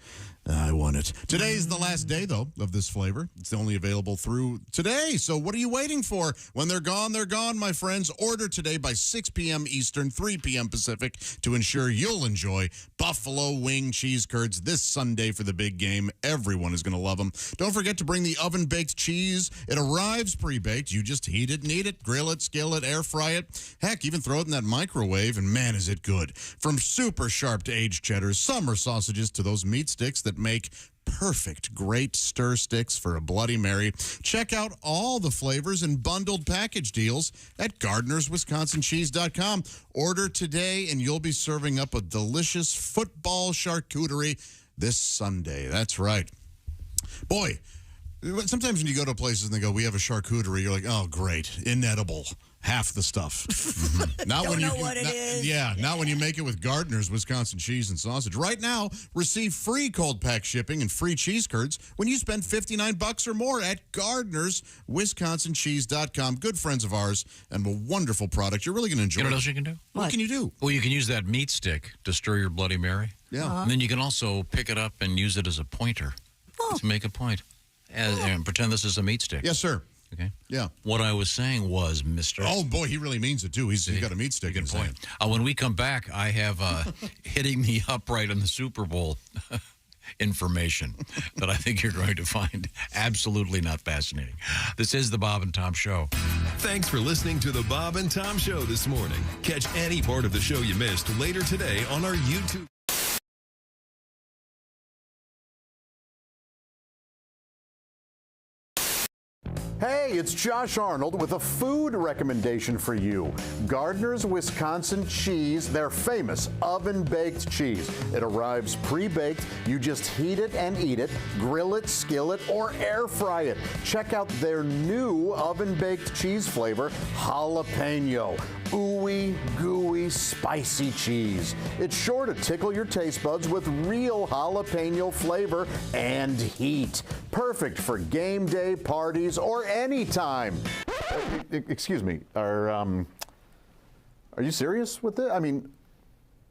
I want it. Today's the last day, though, of this flavor. It's only available through today. So what are you waiting for? When they're gone, my friends. Order today by 6 p.m. Eastern, 3 p.m. Pacific to ensure you'll enjoy Buffalo Wing Cheese Curds this Sunday for the big game. Everyone is going to love them. Don't forget to bring the oven-baked cheese. It arrives pre-baked. You just heat it and eat it, grill it, skill it, air fry it. Heck, even throw it in that microwave, and man, is it good. From super sharp to aged cheddars, summer sausages to those meat sticks that make perfect, great stir sticks for a Bloody Mary. Check out all the flavors and bundled package deals at GardnersWisconsinCheese.com. Order today, and you'll be serving up a delicious football charcuterie this Sunday. That's right. Boy, sometimes when you go to places and they go, we have a charcuterie, you're like, oh, great, inedible. Half the stuff. Not Don't when know you, what it is. Yeah, not when you make it with Gardner's Wisconsin cheese and sausage. Right now, receive free cold pack shipping and free cheese curds when you spend $59 or more at GardnersWisconsinCheese.com. Good friends of ours and a wonderful product. You're really going to enjoy. You know it. what else you can do? What can you do? Well, you can use that meat stick to stir your Bloody Mary. Yeah. And then you can also pick it up and use it as a pointer to make a point. And pretend this is a meat stick. Yes, sir. Okay. Yeah. What I was saying was, Mr. Oh, boy, he really means it, too. He's got a meat stick in his hand. When we come back, I have hitting the upright in the Super Bowl information that I think you're going to find absolutely not fascinating. This is the Bob and Tom Show. Thanks for listening to the Bob and Tom Show this morning. Catch any part of the show you missed later today on our YouTube. Hey, it's Josh Arnold with a food recommendation for you. Gardner's Wisconsin cheese, their famous oven-baked cheese. It arrives pre-baked. You just heat it and eat it, grill it, skillet, or air fry it. Check out their new oven-baked cheese flavor, jalapeno. Ooey, gooey, spicy cheese. It's sure to tickle your taste buds with real jalapeno flavor and heat. Perfect for game day, parties, or any time. Excuse me, are you serious with this? I mean,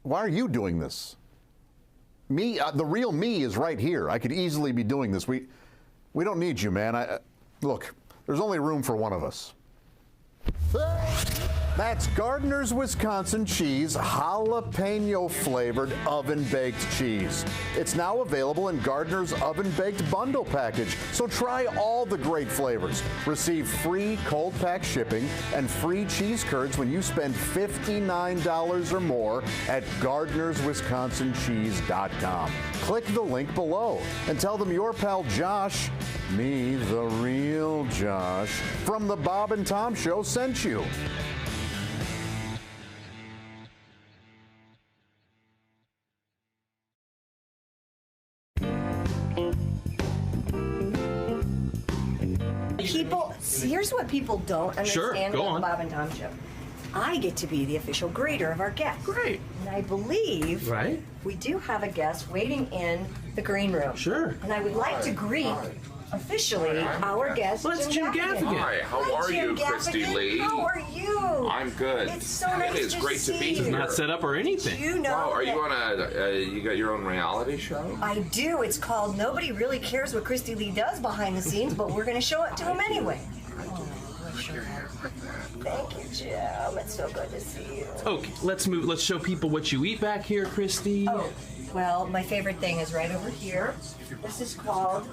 why are you doing this? Me, the real me is right here. I could easily be doing this. We don't need you, man. Look, there's only room for one of us. That's Gardner's Wisconsin cheese, jalapeno flavored oven baked cheese. It's now available in Gardner's oven baked bundle package, so try all the great flavors. Receive free cold pack shipping and free cheese curds when you spend $59 or more at Gardner'sWisconsinCheese.com. Click the link below and tell them your pal Josh, me, the real Josh, from the Bob and Tom Show sent you. Here's what people don't understand go about on. the Bob and Tom Show. I get to be the official greeter of our guests. Great. And I believe we do have a guest waiting in the green room. Sure. And I would like to greet officially our guest, Well, it's Jim Gaffigan. Hi, how are you, Christy Lee? How are you? I'm good. It's so nice It is great to be here. Not set up or anything. You know Wow, are you that- on you got your own reality show? I do. It's called Nobody Really Cares What Christy Lee Does Behind the Scenes, but we're going to show it to him anyway. Thank you, Jim. It's so good to see you. Okay, let's move. Let's show people what you eat back here, Christy. Oh, well, my favorite thing is right over here. This is called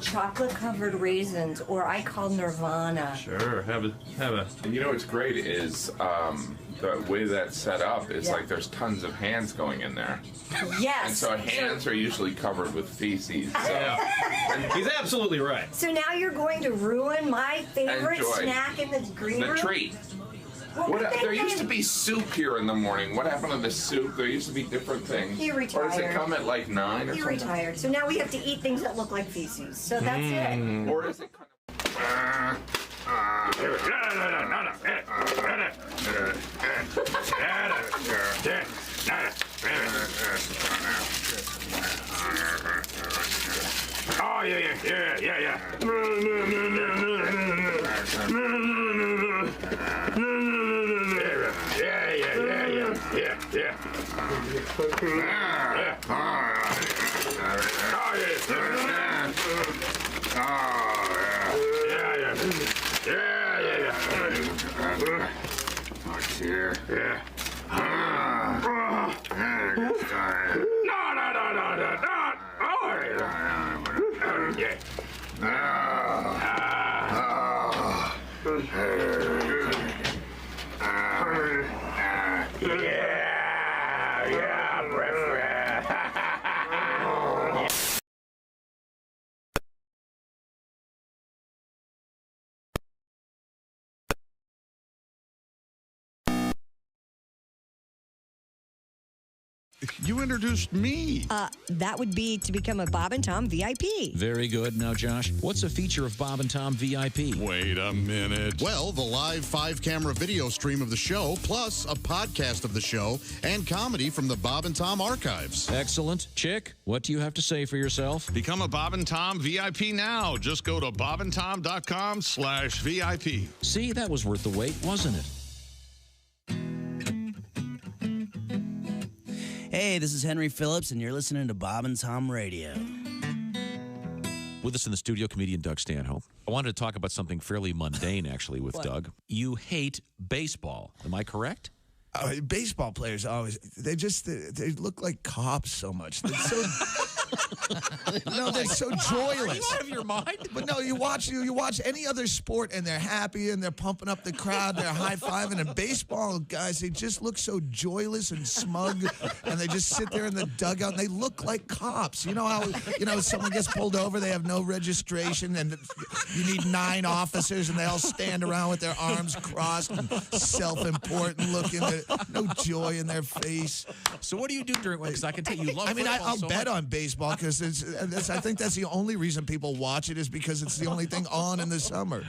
chocolate-covered raisins, or I call Nirvana. Sure, have a. You know what's great is the way that's set up is like there's tons of hands going in there. Yes. And so hands are usually covered with feces. So. He's absolutely right. So now you're going to ruin my favorite Enjoy. snack in the green room? The treat. There used to be soup here in the morning. What happened to the soup? There used to be different things. He retired. Or does it come at like 9 or He something? retired. So now we have to eat things that look like feces. So that's it. Or is it kind Oh, yeah. You introduced me. That would be to become a Bob and Tom VIP. Very good. Now, Josh, what's a feature of Bob and Tom VIP? Wait a minute. Well, the live 5-camera video stream of the show, plus a podcast of the show and comedy from the Bob and Tom archives. Excellent. Chick, what do you have to say for yourself? Become a Bob and Tom VIP now. Just go to bobandtom.com/VIP. See, that was worth the wait, wasn't it? Hey, this is Henry Phillips, and you're listening to Bob and Tom Radio. With us in the studio, comedian Doug Stanhope. I wanted to talk about something fairly mundane, actually, with Doug. You hate baseball. Am I correct? Baseball players always, they look like cops so much. They're so No, they're so joyless. Are you out of your mind? But no, you watch any other sport and they're happy and they're pumping up the crowd, they're high-fiving. And baseball guys, they just look so joyless and smug, and they just sit there in the dugout and they look like cops. You know how someone gets pulled over, they have no registration, and you need 9 officers, and they all stand around with their arms crossed and self-important looking, no joy in their face. So what do you do during? Because I can tell you love. I mean, football I'll so bet much. on baseball because I think that's the only reason people watch it is because it's the only thing on in the summer.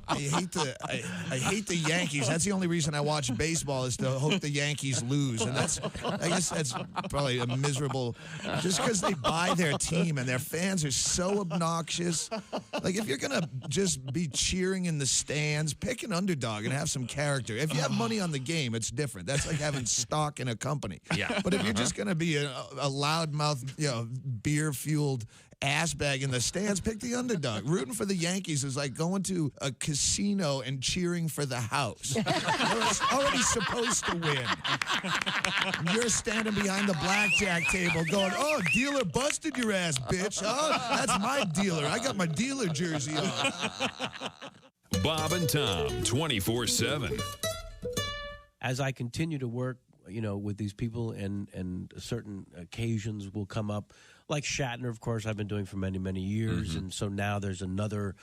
I hate the Yankees. That's the only reason I watch baseball is to hope the Yankees lose, and I guess that's probably a miserable. Just because they buy their team and their fans are so obnoxious. Like if you're gonna just be cheering in the stands, pick an underdog and have some character. If you have money on the game, it's different. That's like having stock in a company. Yeah. But if you're just gonna be a loudmouth, beer-fueled ass bag in the stands, pick the underdog. Rooting for the Yankees is like going to a casino and cheering for the house. You're already supposed to win. You're standing behind the blackjack table going, "Oh, dealer busted your ass, bitch. Oh, that's my dealer. I got my dealer jersey on." Bob and Tom, 24/7. As I continue to work, with these people and certain occasions will come up, like Shatner, of course, I've been doing for many, many years. And so now there's another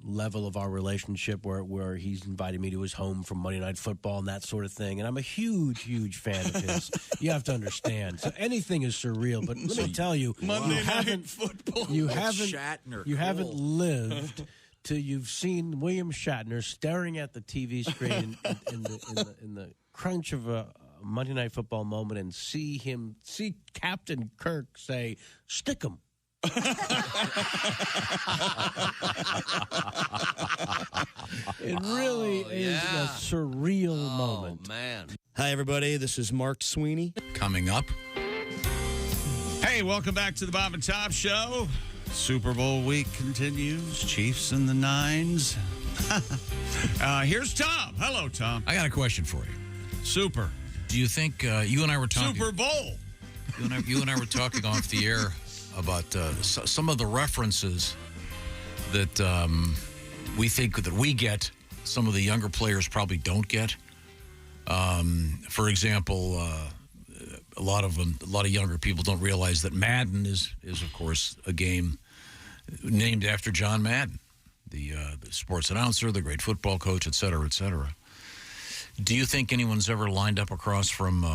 level of our relationship where he's invited me to his home for Monday Night Football and that sort of thing. And I'm a huge, huge fan of his. You have to understand. So anything is surreal. But let me tell you, Monday Night Football. You haven't Shatner. You haven't lived till you've seen William Shatner staring at the TV screen in the crunch of a Monday Night Football moment and see Captain Kirk say, "Stick 'em." It really is a surreal moment. Man. Hi, everybody. This is Mark Sweeney. Coming up. Hey, welcome back to the Bob and Tom Show. Super Bowl week continues. Chiefs and the Nines. Here's Tom. Hello, Tom. I got a question for you. Super. Do you think you and I were talking? Super Bowl. You and I were talking off the air about some of the references that we think that we get. Some of the younger players probably don't get. For example, a lot of younger people don't realize that Madden is of course a game named after John Madden, the sports announcer, the great football coach, et cetera, et cetera. Do you think anyone's ever lined up across from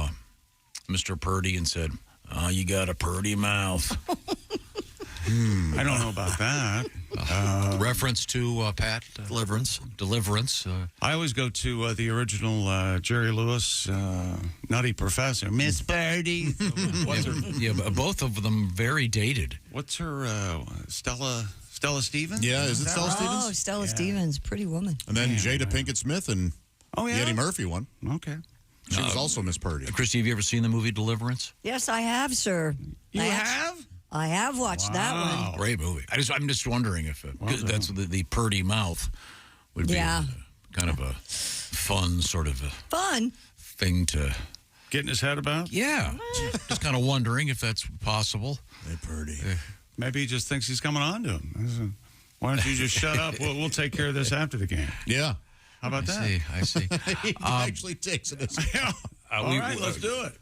Mr. Purdy and said, "Oh, you got a Purdy mouth"? I don't know about that. Reference to Pat Deliverance. I always go to the original Jerry Lewis, Nutty Professor, Miss Purdy. What's her? Yeah, but both of them very dated. What's her? Stella Stevens? Yeah, is it Stella Stevens? Oh, Stella Stevens, pretty woman. And then Jada Pinkett Smith and the Eddie Murphy one. Okay. She was also Miss Purdy. Christy, have you ever seen the movie Deliverance? Yes, I have, sir. You have? I have watched that one. Great movie. I'm just wondering if that's the Purdy mouth would be kind of a fun sort of fun thing to get in his head about. Yeah, just kind of wondering if that's possible. Hey, Purdy. Maybe he just thinks he's coming on to him. Why don't you just shut up? We'll take care of this after the game. Yeah. How about that? I see. He actually takes it. All right, let's do it.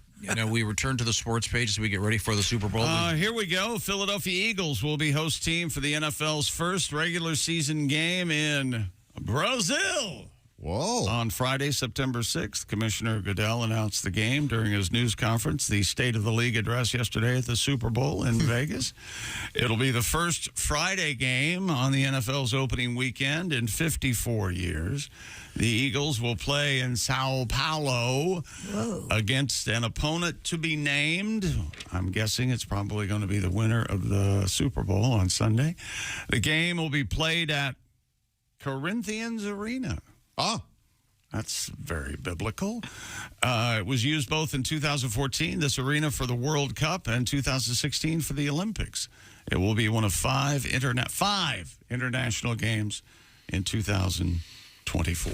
We return to the sports page as we get ready for the Super Bowl. Here we go. Philadelphia Eagles will be host team for the NFL's first regular season game in Brazil. Whoa. On Friday, September 6th, Commissioner Goodell announced the game during his news conference, the State of the League address yesterday at the Super Bowl in Vegas. It'll be the first Friday game on the NFL's opening weekend in 54 years. The Eagles will play in Sao Paulo against an opponent to be named. I'm guessing it's probably going to be the winner of the Super Bowl on Sunday. The game will be played at Corinthians Arena. Oh, that's very biblical. It was used both in 2014, this arena for the World Cup, and 2016 for the Olympics. It will be one of five international games in 2024.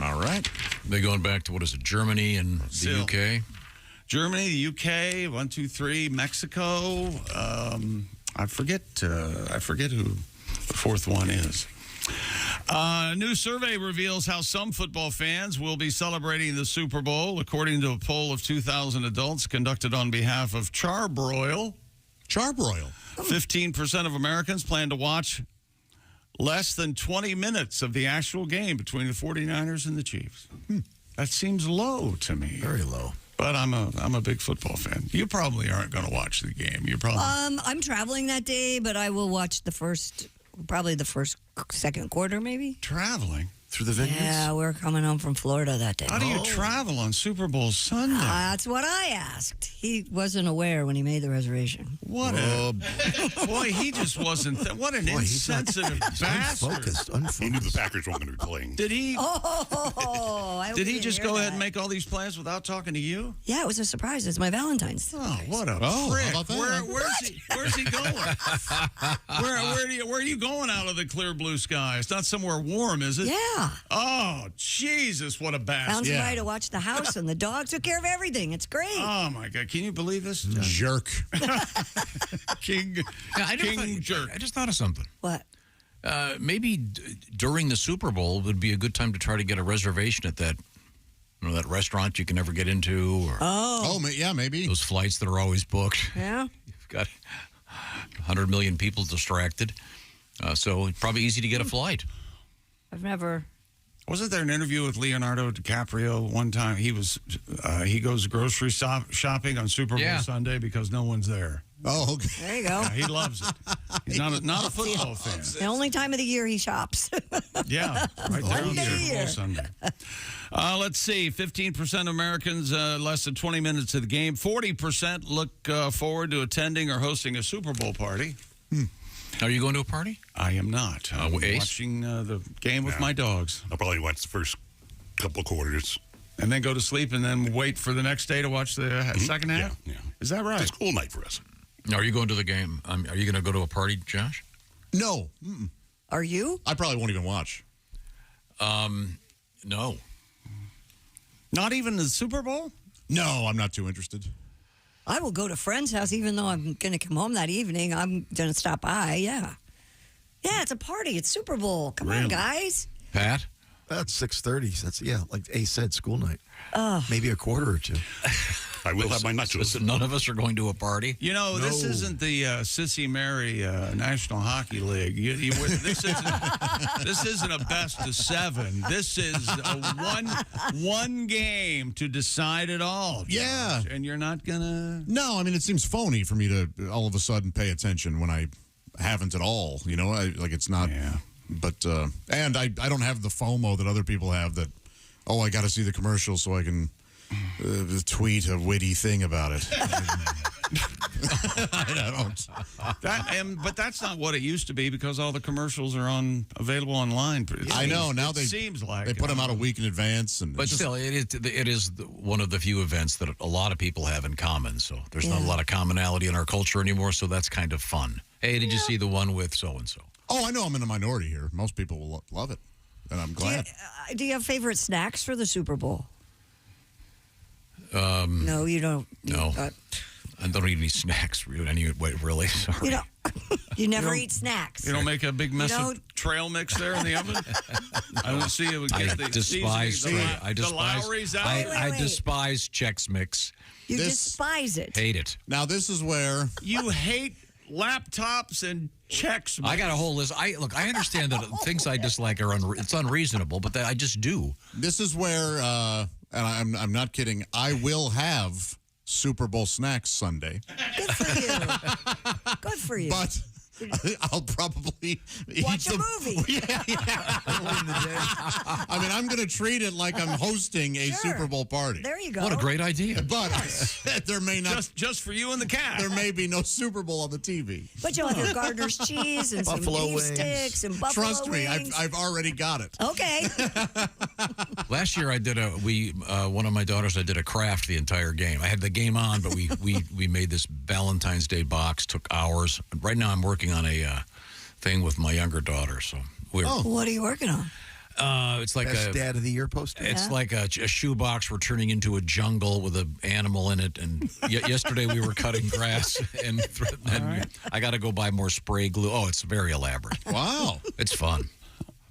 All right. They're going back to, what is it, Germany and the UK? Germany, the UK, 1, 2, 3, Mexico. I forget who the fourth one is. A new survey reveals how some football fans will be celebrating the Super Bowl, according to a poll of 2,000 adults conducted on behalf of Charbroil. Charbroil. 15% of Americans plan to watch less than 20 minutes of the actual game between the 49ers and the Chiefs. That seems low to me. Very low. But I'm a big football fan. You probably aren't going to watch the game. You probably. I'm traveling that day, but I will watch probably the second quarter, maybe. Traveling through the vineyards? Yeah, we're coming home from Florida that day. How do you travel on Super Bowl Sunday? That's what I asked. He wasn't aware when he made the reservation. What boy, he just wasn't. What an insensitive bastard. Unfocused. He knew the Packers weren't going to be playing. Did he? Did he just go ahead and make all these plans without talking to you? Yeah, it was a surprise. It's my Valentine's. Oh, what a prick! Where's he going? Where are you going out of the clear blue sky? It's not somewhere warm, is it? Yeah. Oh, Jesus, what a bastard. Found somebody to watch the house, and the dog took care of everything. It's great. Oh, my God. Can you believe this? Jerk. King jerk. I just thought of something. What? Maybe during the Super Bowl would be a good time to try to get a reservation at that restaurant you can never get into. Or, yeah, maybe. Those flights that are always booked. Yeah. You've got 100 million people distracted. So it's probably easy to get a flight. I've never. Wasn't there an interview with Leonardo DiCaprio one time? He goes grocery shopping on Super Bowl Sunday because no one's there. Oh, okay. There you go. Yeah, he loves it. He's not a football fan. The only time of the year he shops. Yeah, right there on One day a Super Bowl year. Sunday. Let's see. 15% of Americans less than 20 minutes of the game. 40% look forward to attending or hosting a Super Bowl party. Are you going to a party? I am not. I'm watching the game with my dogs. I'll probably watch the first couple of quarters. And then go to sleep and then wait for the next day to watch the second half? Yeah. Is that right? It's a school night for us. Are you going to the game? Are you going to go to a party, Josh? No. Are you? I probably won't even watch. No. Not even the Super Bowl? No, I'm not too interested. I will go to a friend's house, even though I'm going to come home that evening. I'm going to stop by, yeah. Yeah, it's a party. It's Super Bowl. Come on, guys. Pat? That's 6:30. That's, like Ace said, school night. Maybe a quarter or two. I will have my nachos. None of us are going to a party. You know, this isn't the Sissy Mary National Hockey League. This isn't a best of 7. This is a one game to decide it all. Josh. Yeah. And you're not going to... No, I mean, it seems phony for me to all of a sudden pay attention when I haven't at all. You know, it's not... Yeah. But, and I don't have the FOMO that other people have that, I got to see the commercial so I can tweet a witty thing about it. I don't. But that's not what it used to be because all the commercials are available online. I know. Now seems like they put them out a week in advance. But still, it is one of the few events that a lot of people have in common. So there's not a lot of commonality in our culture anymore. So that's kind of fun. Hey, did you see the one with so-and-so? Oh, I know I'm in a minority here. Most people will love it, and I'm glad. Do you have favorite snacks for the Super Bowl? No, you don't. No. I don't eat any snacks, really. Sorry. You never eat snacks. You don't make a big mess of trail mix there in the oven? I don't see it would get the Lowry's out. I despise Chex Mix. You despise it. Hate it. Now, this is where... You hate laptops and Chex Mix. I got a whole list. I understand that things I dislike are it's unreasonable, but I just do. This is where, and I'm not kidding, I will have Super Bowl snacks Sunday. Good for you. Good for you. But I'll probably watch a movie. Yeah. I mean, I'm going to treat it like I'm hosting a Super Bowl party. There you go. What a great idea. But there may not... Just for you and the cat. There may be no Super Bowl on the TV. But you'll have your Gardner's cheese and Buffalo some beef wings. sticks and buffalo Trust me, wings. I've already got it. Okay. Last year I did one of my daughters, I did a craft the entire game. I had the game on, but we made this Valentine's Day box, took hours. Right now I'm working on a thing with my younger daughter. So what are you working on? It's like Best a Dad of the Year poster. It's like a shoebox we're turning into a jungle with an animal in it. And yesterday we were cutting grass, and I got to go buy more spray glue. Oh, it's very elaborate. Wow, it's fun.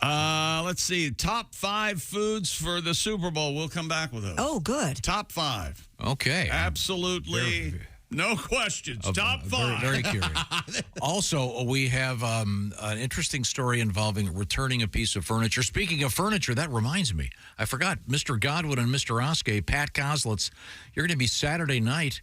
Let's see. Top 5 foods for the Super Bowl. We'll come back with those. Oh, good. Top 5. Okay. Absolutely. No questions. Top 5. Very curious. Also, we have an interesting story involving returning a piece of furniture. Speaking of furniture, that reminds me. I forgot. Mr. Godwin and Mr. Oskey, Pat Koslitz, you're going to be Saturday night.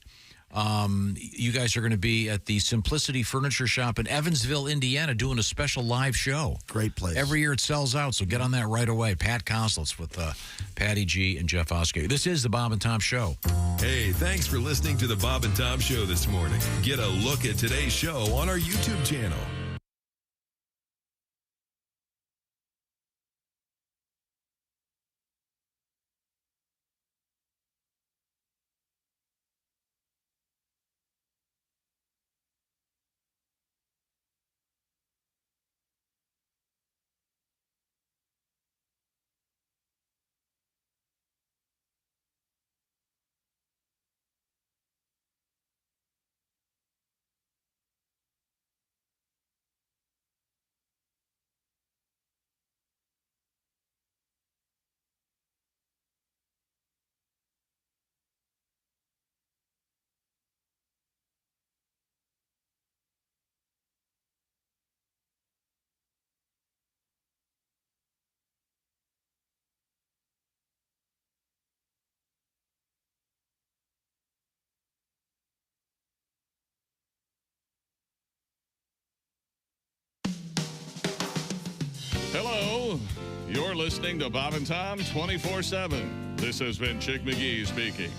You guys are going to be at the Simplicity Furniture Shop in Evansville, Indiana, doing a special live show. Great place. Every year it sells out, so get on that right away. Pat Koslitz with Patty G and Jeff Oskey. This is the Bob and Tom Show. Hey, thanks for listening to the Bob and Tom Show this morning. Get a look at today's show on our YouTube channel. Hello, you're listening to Bob and Tom 24/7. This has been Chick McGee speaking.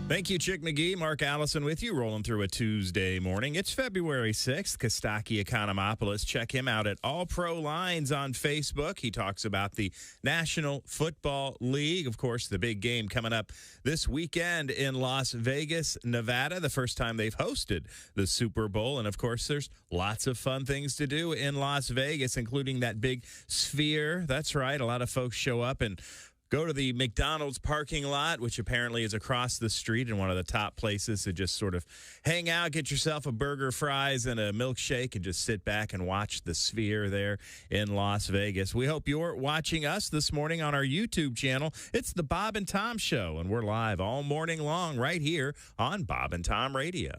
Thank you, Chick McGee. Mark Allison with you, rolling through a Tuesday morning. It's February 6th. Kostaki Economopoulos. Check him out at All Pro Lines on Facebook. He talks about the National Football League. Of course, the big game coming up this weekend in Las Vegas, Nevada, the first time they've hosted the Super Bowl. And, of course, there's lots of fun things to do in Las Vegas, including that big sphere. That's right. A lot of folks show up and go to the McDonald's parking lot, which apparently is across the street and one of the top places to just sort of hang out, get yourself a burger, fries, and a milkshake, and just sit back and watch the sphere there in Las Vegas. We hope you're watching us this morning on our YouTube channel. It's the Bob and Tom Show, and we're live all morning long right here on Bob and Tom Radio.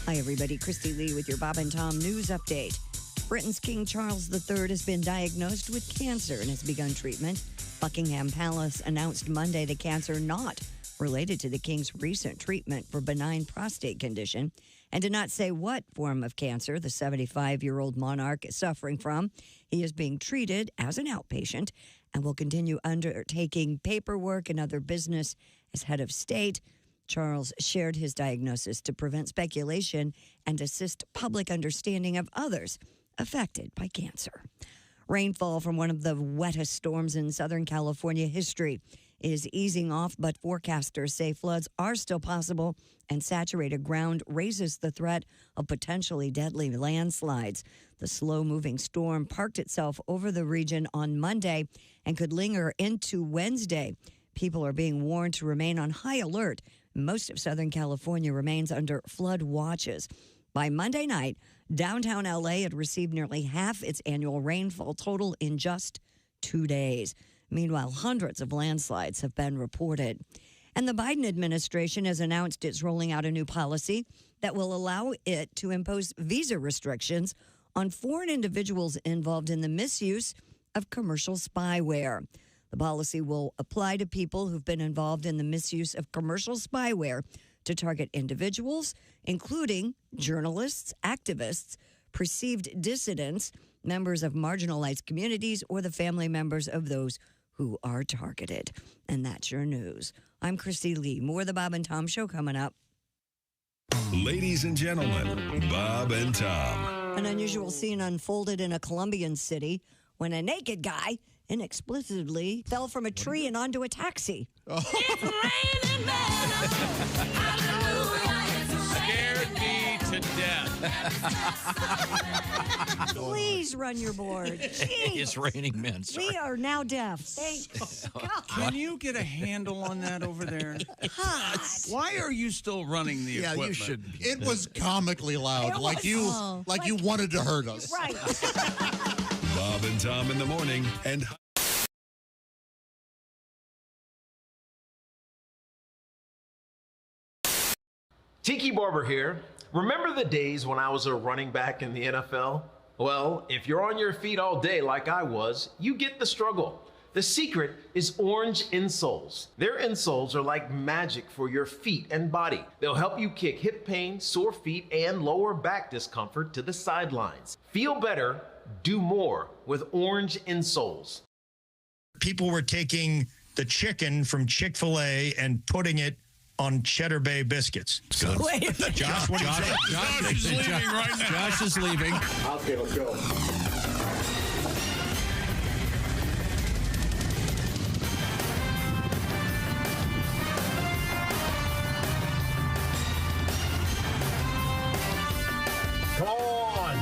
Hi, everybody. Christy Lee with your Bob and Tom News Update. Britain's King Charles III has been diagnosed with cancer and has begun treatment. Buckingham Palace announced Monday the cancer not related to the king's recent treatment for benign prostate condition and did not say what form of cancer the 75-year-old monarch is suffering from. He is being treated as an outpatient and will continue undertaking paperwork and other business as head of state. Charles shared his diagnosis to prevent speculation and assist public understanding of others affected by cancer. Rainfall from one of the wettest storms in Southern California history is easing off, but forecasters say floods are still possible, and saturated ground raises the threat of potentially deadly landslides. The slow-moving storm parked itself over the region on Monday and could linger into Wednesday. People are being warned to remain on high alert. Most of Southern California remains under flood watches. By Monday night, downtown L.A. had received nearly half its annual rainfall total in just 2 days. Meanwhile, hundreds of landslides have been reported. And the Biden administration has announced it's rolling out a new policy that will allow it to impose visa restrictions on foreign individuals involved in the misuse of commercial spyware. The policy will apply to people who've been involved in the misuse of commercial spyware to target individuals, including journalists, activists, perceived dissidents, members of marginalized communities, or the family members of those who are targeted. And that's your news. I'm Christy Lee. More of the Bob and Tom Show coming up. Ladies and gentlemen, Bob and Tom. An unusual scene unfolded in a Colombian city when a naked guy inexplicably fell from a tree and onto a taxi. Scared me to death. Please run your board. Jeez. It's raining men. Sorry. We are now deaf. Thanks. God. Can you get a handle on that over there? Why are you still running the equipment? You should. It was comically loud, like you wanted to hurt us. Right. Bob and Tom in the morning and Tiki Barber here. Remember the days when I was a running back in the NFL? Well, if you're on your feet all day like I was, you get the struggle. The secret is orange insoles. Their insoles are like magic for your feet and body. They'll help you kick hip pain, sore feet, and lower back discomfort to the sidelines. Feel better, do more with orange insoles. People were taking the chicken from Chick-fil-A and putting it on Cheddar Bay biscuits. Wait. Josh, what do you think? Josh is leaving right now. Josh is leaving. Okay, let's go. Come on!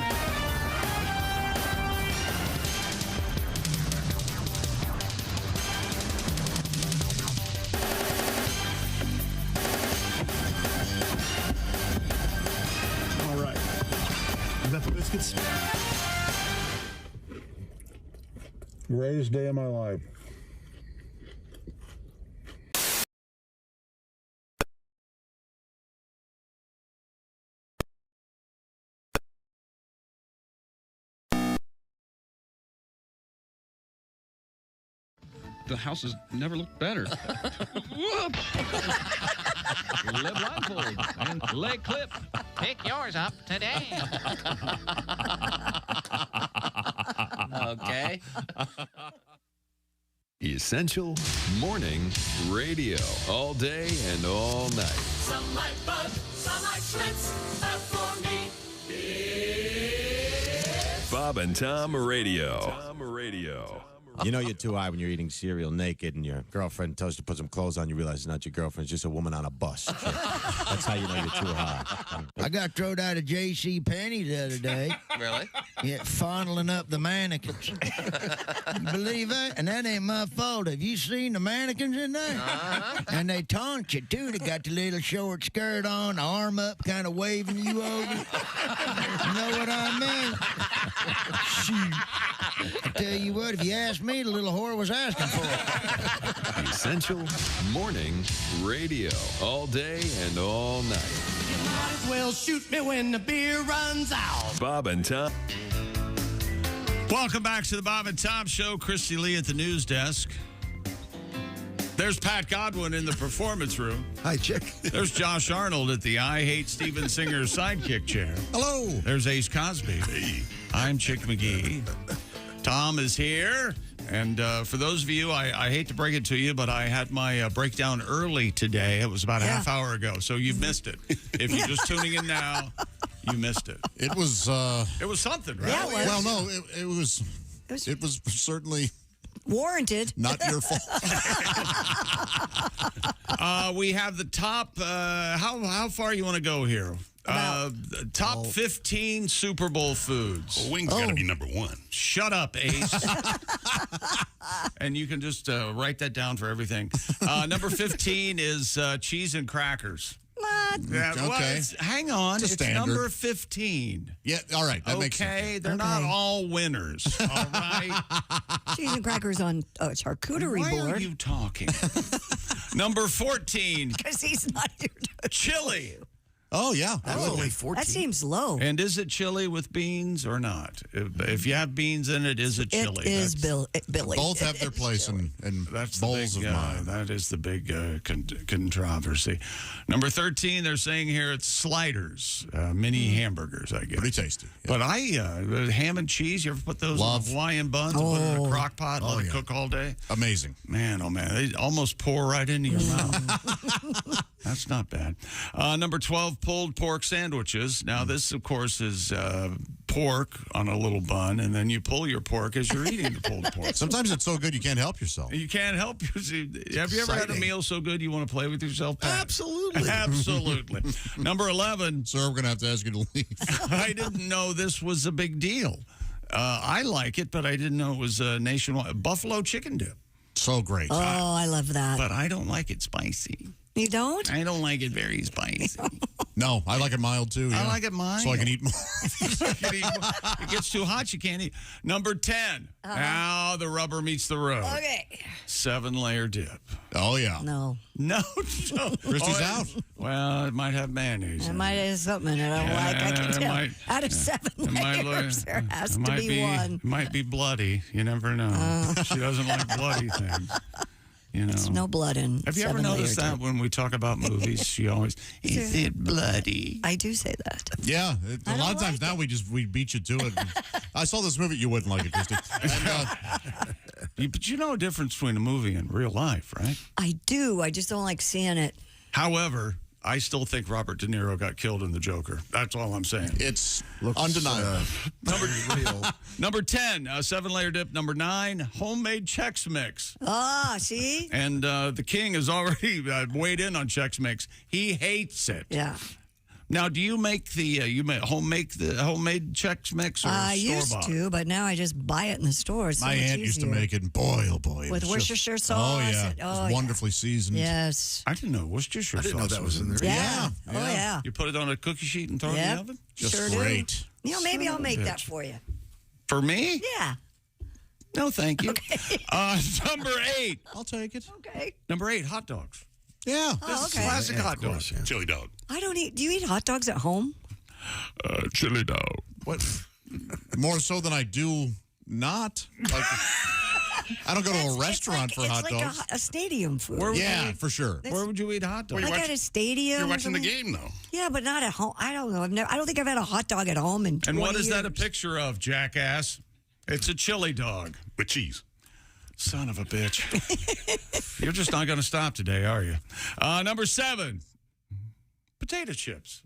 All right. Is that the biscuits? Greatest day of my life. The house has never looked better. Live blindfold and leg clip. Pick yours up today. Okay. Essential Morning Radio. All day and all night. Some like Bud, some like Schlitz, but for me, it's Bob and Tom Radio. You know you're too high when you're eating cereal naked and your girlfriend tells you to put some clothes on. You realize it's not your girlfriend. It's just a woman on a bus. That's how you know you're too high. I got thrown out of J.C. Penney the other day. Really? Yeah, fondling up the mannequins. You believe that? And that ain't my fault. Have you seen the mannequins in there? Uh-huh. And they taunt you, too. They got the little short skirt on, arm up, kind of waving you over. You know what I mean? Shoot. I tell you what, if you ask me, the little whore was asking for it. Essential Morning Radio. All day and all night. might as well shoot me when the beer runs out. Bob and Tom. Welcome back to the Bob and Tom Show. Christy Lee at the news desk. There's Pat Godwin in the performance room. Hi, Chick. There's Josh Arnold at the I Hate Steven Singer sidekick chair. Hello. There's Ace Cosby. Hey. I'm Chick McGee. Tom is here. And for those of you, I hate to break it to you, but I had my breakdown early today. It was about a half hour ago, so you've missed it. If you're just tuning in now, you missed it. It was something, right? Yeah, it was. Well, no, it was certainly warranted. Not your fault. We have the top. How far you want to go here? Top 15 Super Bowl foods. Well, wings got to be number one. Shut up, Ace. And you can just write that down for everything. Number 15 is cheese and crackers. What? Yeah, well, Okay. hang on. It's a standard. Number 15. Yeah, all right. That makes sense. Okay, they're not all winners. All right. Cheese and crackers on a charcuterie Why board. are you talking? Number 14. Because he's not here to Chili. Oh, yeah. That seems low. And is it chili with beans or not? If you have beans in it, is it chili? It is Billy. Both have their place in That's bowls the big, of mine. That is the big controversy. Number 13, they're saying here it's sliders, mini hamburgers, I guess. Pretty tasty. But ham and cheese, you ever put those in Hawaiian buns and put it in a crock pot and let it cook all day? Amazing. Man, oh man, they almost pour right into your mouth. That's not bad. Number 12, pulled pork sandwiches. Now, this, of course, is pork on a little bun, and then you pull your pork as you're eating the pulled pork. Sometimes it's so good you can't help yourself. You can't help yourself. Have you ever had a meal so good you want to play with yourself, Pat? Absolutely. Absolutely. Number 11. Sir, we're going to have to ask you to leave. I didn't know this was a big deal. I like it, but I didn't know it was nationwide. Buffalo chicken dip. So great. Oh, I love that. But I don't like it spicy. You don't? I don't like it very spicy. No, I like it mild too. I yeah. like it mild. So I can eat more. It gets too hot, you can't eat. Number 10. Now the rubber meets the road. Okay. 7-layer dip. Oh, yeah. No. No. Christy's out. Well, it might have mayonnaise. It might have something that I don't like. I can tell. Out of 7 layers, there has to be one. It might be bloody. You never know. She doesn't like bloody things. You know. There's no blood in. Have you ever noticed that when we talk about movies, she always, is it bloody? I do say that. Yeah. A lot of times now we beat you to it. I saw this movie. You wouldn't like it, Christy. And, but you know a difference between a movie and real life, right? I do. I just don't like seeing it. However, I still think Robert De Niro got killed in The Joker. That's all I'm saying. It's undeniable. Number 10, 7-layer dip. Number 9, homemade Chex Mix. Ah, see? And the king has already weighed in on Chex Mix. He hates it. Yeah. Now, do you make the homemade Chex Mix or I used store-bought? to, but now I just buy it in the store. It's so my much aunt used to easier. make it, and boy, oh boy. With Worcestershire sauce. Oh, yeah. And- It was wonderfully seasoned. Yes. I didn't know Worcestershire sauce. I didn't know that was in there. Yeah. Oh, yeah. You put it on a cookie sheet and throw it in the oven? Just Sure do. great. You know, maybe Son I'll of a make that bitch. for you. For me? Yeah. No, thank you. Okay. Number 8. I'll take it. Okay. Number 8, hot dogs. Yeah. Oh, okay. Classic hot dog. Course, yeah. Chili dog. I don't eat. Do you eat hot dogs at home? Chili dog. What? More so than I do not. Like, I don't go to a restaurant for hot it's dogs. like a stadium food. Yeah, for sure. Where would you eat hot dogs? Like at a stadium. You're or watching the something? game, though. Yeah, but not at home. I don't know. I don't think I've had a hot dog at home in 20 And what is that a years. picture of, jackass? It's a chili dog. With cheese. Son of a bitch. You're just not going to stop today, are you? Number 7, potato chips.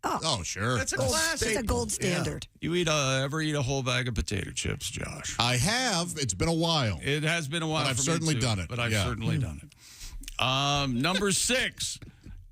Oh, sure. That's a It's classic. a gold standard. You ever eat a whole bag of potato chips, Josh? I have. It's been a while. It has been a while. But I've for me certainly too, done it. But I've Yeah. certainly done it. Number 6,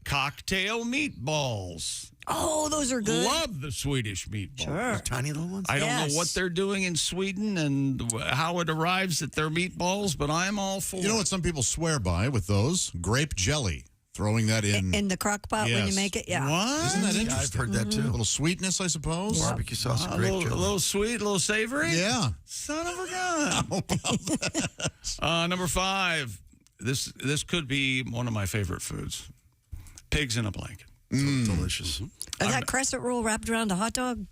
cocktail meatballs. Oh, those are good. Love the Swedish meatballs. Sure. Tiny little ones? I don't Yes. know what they're doing in Sweden and how it arrives at their meatballs, but I'm all for You know it. what some people swear by with those? Grape jelly. Throwing that in the crock pot when you Yes. make it? Yeah. What? Isn't that Yeah, interesting? I've heard that too. A little sweetness, I suppose. Barbecue sauce and A grape little, jelly. a little sweet, a little savory? Yeah. Son of a gun. Number 5. This could be one of my favorite foods. Pigs in a blanket. Delicious. Is that crescent roll wrapped around a hot dog?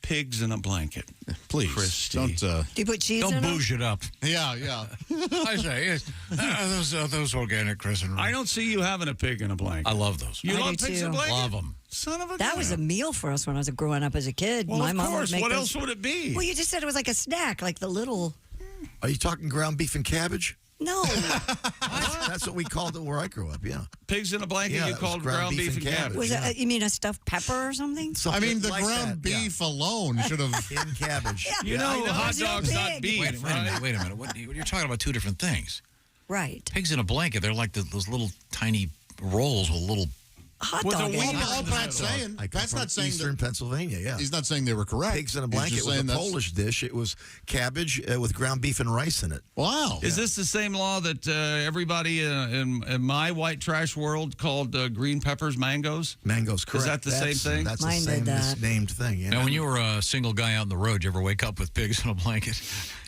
Pigs in a blanket. Please. Christy. Don't. Do you put cheese Don't in it? bouge it up. Yeah, yeah. I say, yes. Those organic crescent rolls. I don't see you having a pig in a blanket. I love those. You I love do pigs in a too. blanket? Love them. Son of a That gun. was a meal for us when I was growing up as a kid. Well, My of mom course. would make What those. else would it be? Well, you just said it was like a snack, like the little. Are you talking ground beef and cabbage? No. That's what we called it where I grew up, yeah. Pigs in a blanket Yeah, you that was called ground beef and cabbage. Was it? You mean a stuffed pepper or something? I mean, the like ground that, yeah. beef alone should have. In cabbage. You know, hot dog's not beef, Wait a minute. Wait a minute. What, you're talking about two different things. Right. Pigs in a blanket. They're like those little tiny rolls with a little. Hot With a dog. wing in it. All Pat's saying. I come Pat's from not saying Eastern that. Pennsylvania, yeah. He's not saying they were correct. Pigs in a He's blanket just was a saying that's- Polish dish. It was cabbage with ground beef and rice in it. Wow. Is this the same law that everybody in my white trash world called green peppers mangoes? Mangoes, correct. Is that the same thing? That's Mine the did same that. misnamed thing, yeah. Now, when you were a single guy out on the road, you ever wake up with pigs in a blanket?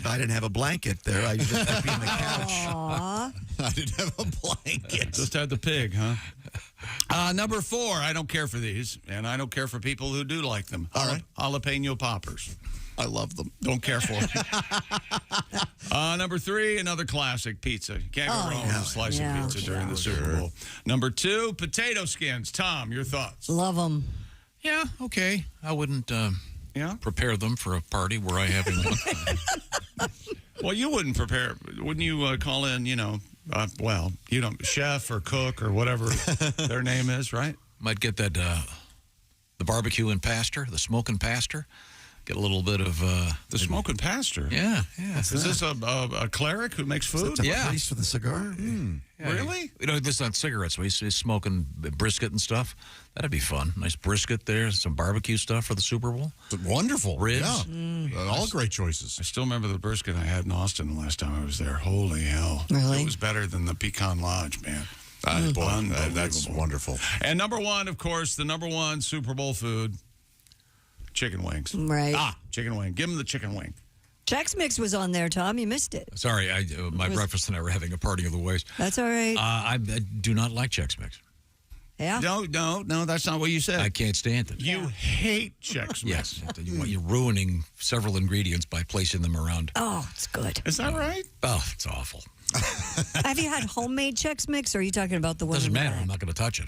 I didn't have a blanket there. I used to be in the couch. Aw. I didn't have a blanket. Just had the pig, huh? Number 4, I don't care for these, and I don't care for people who do like them. All right. Jalapeno poppers. I love them. Don't care for them. Number 3, another classic, pizza. You can't go wrong with a slice of pizza during the Super Bowl. Number 2, potato skins. Tom, your thoughts? Love them. Yeah, okay. I wouldn't prepare them for a party where I have one. Well, you wouldn't prepare. Wouldn't you call in, chef or cook or whatever their name is, right? Might get that the barbecue and pastor, the smoke and pastor, get a little bit of the smoking pastor. Yeah. Is this a cleric who makes food? Priest for the cigar? Yeah, Really? This is not cigarettes. So he's smoking brisket and stuff. That'd be fun. Nice brisket there. Some barbecue stuff for the Super Bowl. Wonderful. Ribs. Yeah. All great choices. I still remember the brisket I had in Austin the last time I was there. Holy hell. Really? It was better than the Pecan Lodge, man. Boy, that's wonderful. And number one, of course, the number one Super Bowl food, chicken wings. Right. Chicken wing. Give them the chicken wing. Chex Mix was on there, Tom. You missed it. Sorry, my breakfast and I were having a parting of the ways. That's all right. I do not like Chex Mix. Yeah. No, that's not what you said. I can't stand it. You hate Chex Mix. Yes. You're ruining several ingredients by placing them around. Oh, it's good. Is that right? Oh, it's awful. Have you had homemade Chex Mix, or are you talking about the one? Doesn't in the matter. bag? I'm not going to touch it.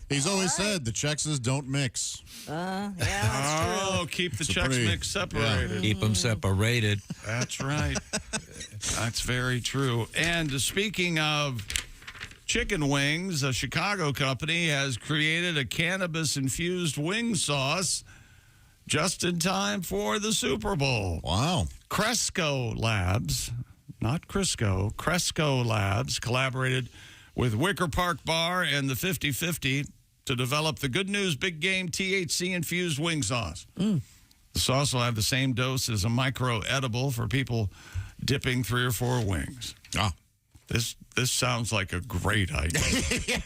He's always said the Chexes don't mix. Yeah, that's true. Keep the It's a Chex pretty- Mix separated. Keep them separated. That's right. That's very true. And speaking of chicken wings, a Chicago company has created a cannabis-infused wing sauce just in time for the Super Bowl. Wow. Cresco Labs, not Crisco, Cresco Labs collaborated with Wicker Park Bar and the 50/50 to develop the Good News Big Game THC-infused wing sauce. The sauce will have the same dose as a micro-edible for people dipping 3 or 4 wings. This sounds like a great idea.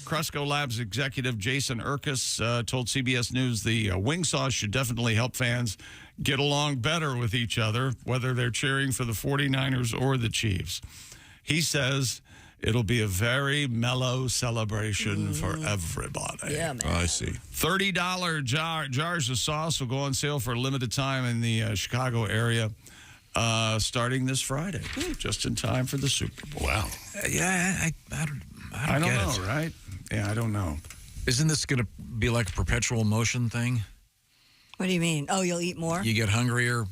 Cresco Labs executive Jason Urkus told CBS News the wing sauce should definitely help fans get along better with each other, whether they're cheering for the 49ers or the Chiefs. He says it'll be a very mellow celebration for everybody. Yeah, man. I see. $30 jars of sauce will go on sale for a limited time in the Chicago area. Starting this Friday, just in time for the Super Bowl. Wow. I don't don't get know, it. right? Yeah, I don't know. Isn't this going to be like a perpetual motion thing? What do you mean? Oh, you'll eat more? You get hungrier.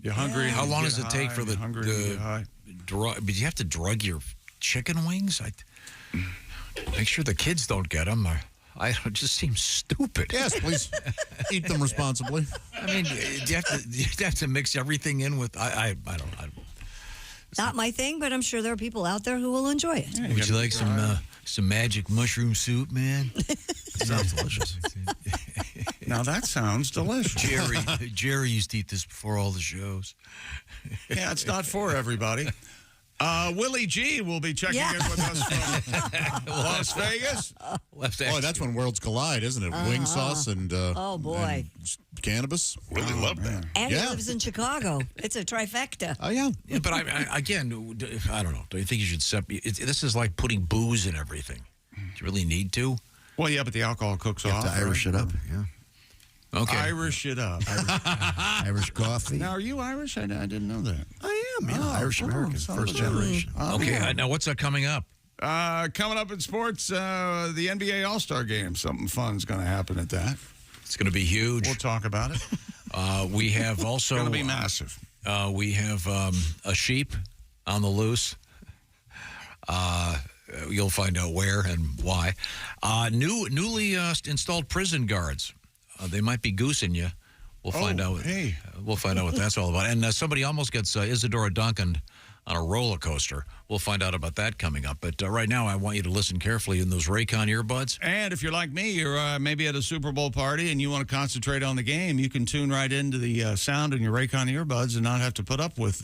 You're hungry. How you long get does it take high, for the you're hungry, you get high. drug? But you have to drug your chicken wings. Make sure the kids don't get them. It just seems stupid. Yes, please eat them responsibly. I mean, you have to mix everything in with. I don't. Not my thing, but I'm sure there are people out there who will enjoy it. Yeah, would you like some magic mushroom soup, man? Sounds delicious. Now that sounds delicious. Jerry used to eat this before all the shows. Yeah, it's not for everybody. Willie G will be checking in with us from Las Vegas. Boy, that's when worlds collide, isn't it? Wing sauce and Oh, boy. and cannabis. Really love that. And he lives in Chicago. It's a trifecta. Oh, yeah. Yeah, but again, I don't know. Do you think you should this is like putting booze in everything. Do you really need to? Well, yeah, but the alcohol cooks You off. have to Irish it up. Yeah. Okay. Irish it up. Irish coffee. Now, are you Irish? I didn't know that. I am. Yeah, Irish American, first generation. Okay. Now, what's coming up? Coming up in sports, the NBA All-Star Game. Something fun's going to happen at that. It's going to be huge. We'll talk about it. We have also It's going to be massive. We have a sheep on the loose. You'll find out where and why. Newly installed prison guards. They might be goosing you. We'll find out. Hey. We'll find out what that's all about. And somebody almost gets Isadora Duncan on a roller coaster. We'll find out about that coming up. But right now, I want you to listen carefully in those Raycon earbuds. And if you're like me, you're maybe at a Super Bowl party and you want to concentrate on the game, you can tune right into the sound in your Raycon earbuds and not have to put up with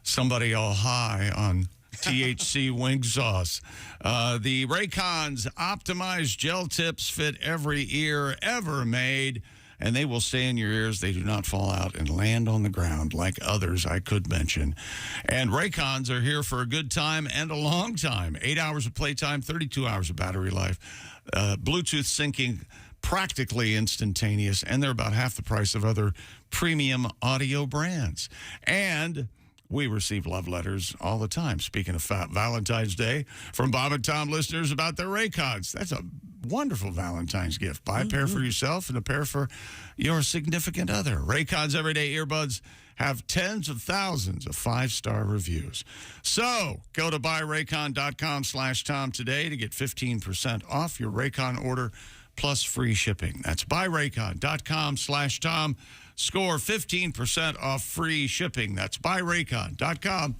somebody all high on THC wing sauce. The Raycons optimized gel tips fit every ear ever made, and they will stay in your ears. They do not fall out and land on the ground like others I could mention. And Raycons are here for a good time and a long time. 8 hours of playtime, 32 hours of battery life. Bluetooth syncing practically instantaneous, and they're about half the price of other premium audio brands. And we receive love letters all the time. Speaking of Valentine's Day, from Bob and Tom listeners about their Raycons. That's a wonderful Valentine's gift. Buy a pair for yourself and a pair for your significant other. Raycons Everyday Earbuds have tens of thousands of 5-star reviews. So go to buyraycon.com/Tom today to get 15% off your Raycon order. plus free shipping. That's buyraycon.com/Tom. Score 15% off free shipping. That's buyraycon.com/Tom.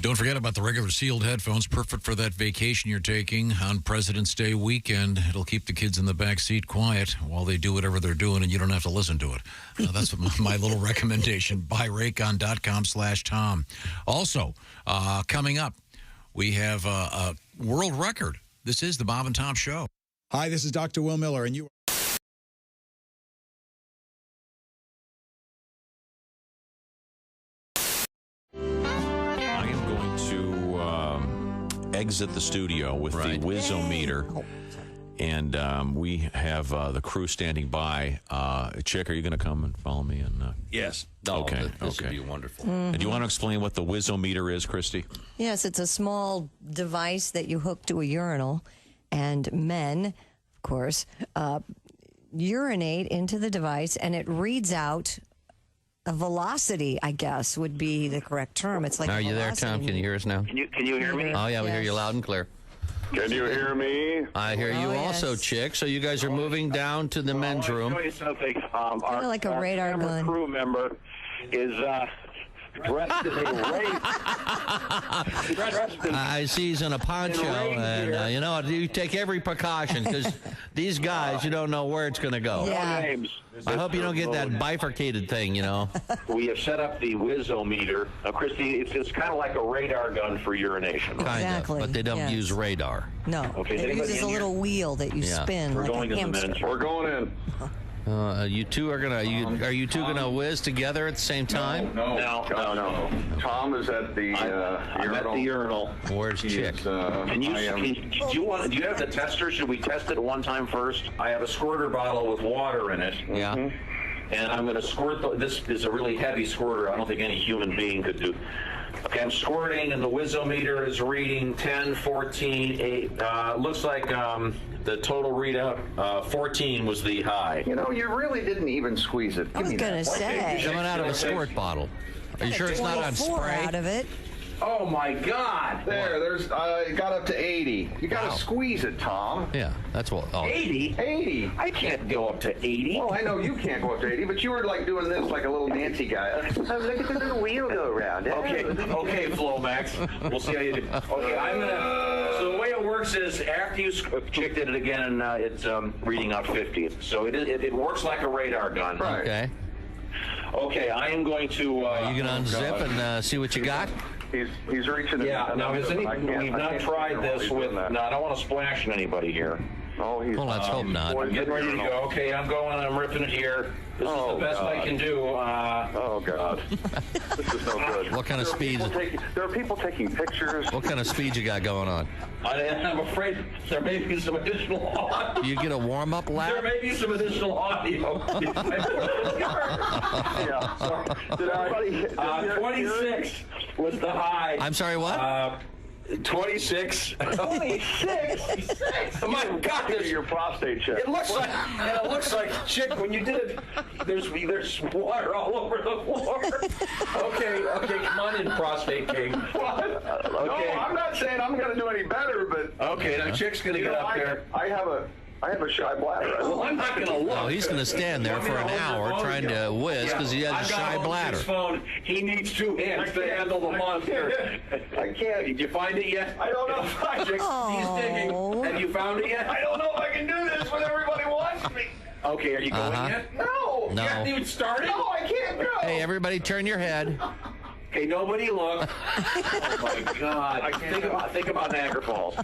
Don't forget about the regular sealed headphones, perfect for that vacation you're taking on President's Day weekend. It'll keep the kids in the back seat quiet while they do whatever they're doing, and you don't have to listen to it. That's my little recommendation. Buyraycon.com/Tom. Also, coming up, we have a world record. This is the Bob and Tom Show. Hi, this is Dr. Will Miller, and you. Exit the studio with the Whiz-O-Meter, and we have the crew standing by. Chick, are you going to come and follow me? And yes. Okay. This would be wonderful. Do you want to explain what the Whiz-O-Meter is, Christy? Yes, it's a small device that you hook to a urinal, and men, of course, urinate into the device, and it reads out a velocity, I guess, would be the correct term. It's like Are you there, Tom? Can you hear us now? Can you hear me? Oh, yeah, we hear you loud and clear. Can you hear me? I hear you also, Chick. So you guys are moving down to the men's room. I'll show you something. Kinda like a radar gun. Crew member is dressed in a race. I see he's in a poncho, and you know, you take every precaution because these guys, you don't know where it's going to go. Yeah. I hope you don't get that bifurcated thing, you know. We have set up the Whiz-O-Meter. Christy, it's kind of like a radar gun for urination. Exactly, but they don't use radar. No. Okay, it uses a little wheel that you spin. We're like going a in the hamster. men's. We're going in. You two are gonna. Are you two gonna whiz together at the same time? No. Tom is at the I'm at the urinal. Where's Chick? Do you have the tester? Should we test it one time first? I have a squirter bottle with water in it. Yeah. And I'm going to squirt. This is a really heavy squirter. I don't think any human being could do. Okay, I'm squirting, and the Whiz-O-Meter is reading 10, 14, 8. Looks like the total readout, 14 was the high. You know, you really didn't even squeeze it. I was going to say. Coming out of a squirt bottle. Are you sure it's not on spray? Out of it. Oh, my God. There's it got up to 80. You got to squeeze it, Tom. Yeah, that's what. 80? 80. I can't go up to 80. Well, I know you can't go up to 80, but you were like doing this like a little Nancy guy. Look at the little wheel go around. Okay, Flomax. We'll see how you do. Okay, I'm going to... So the way it works is after you Chick did it again, it's reading out 50. So it works like a radar gun. Right. Okay. Okay, I am going to... Are you going to unzip and see what you got? He's reaching. Yeah. Now, we've not tried this with. No, I don't want to splash anybody here. Oh, he's. Well, let's hope not. I'm getting ready to go. Okay, I'm going. I'm ripping it here. This is the best I can do. Oh God, this is no good. What kind of speed? There are people taking pictures. What kind of speed you got going on? I'm afraid there may be some additional audio. You get a warm-up lap? There may be some additional audio. Yeah. Sorry. 26 was the high. I'm sorry, what? 26. 26? Oh my God! There's your prostate check. It looks like, Chick, when you did it, there's water all over the floor. Okay, come on in, prostate king. What? Okay. No, I'm not saying I'm going to do any better, but okay, now Chick's going to get up there. I have a shy bladder. Well, I'm not going to look. Oh, he's going to stand there for an hour trying to whiz because he has a shy bladder. Phone. He needs 2 hands to handle the monster. I can't. Did you find it yet? I don't know. He's digging. Have you found it yet? I don't know if I can do this when everybody wants me. Okay, are you going yet? No. You haven't even started? No, I can't go. Hey, everybody turn your head. Okay, nobody look. Oh my God! Think about Niagara Falls.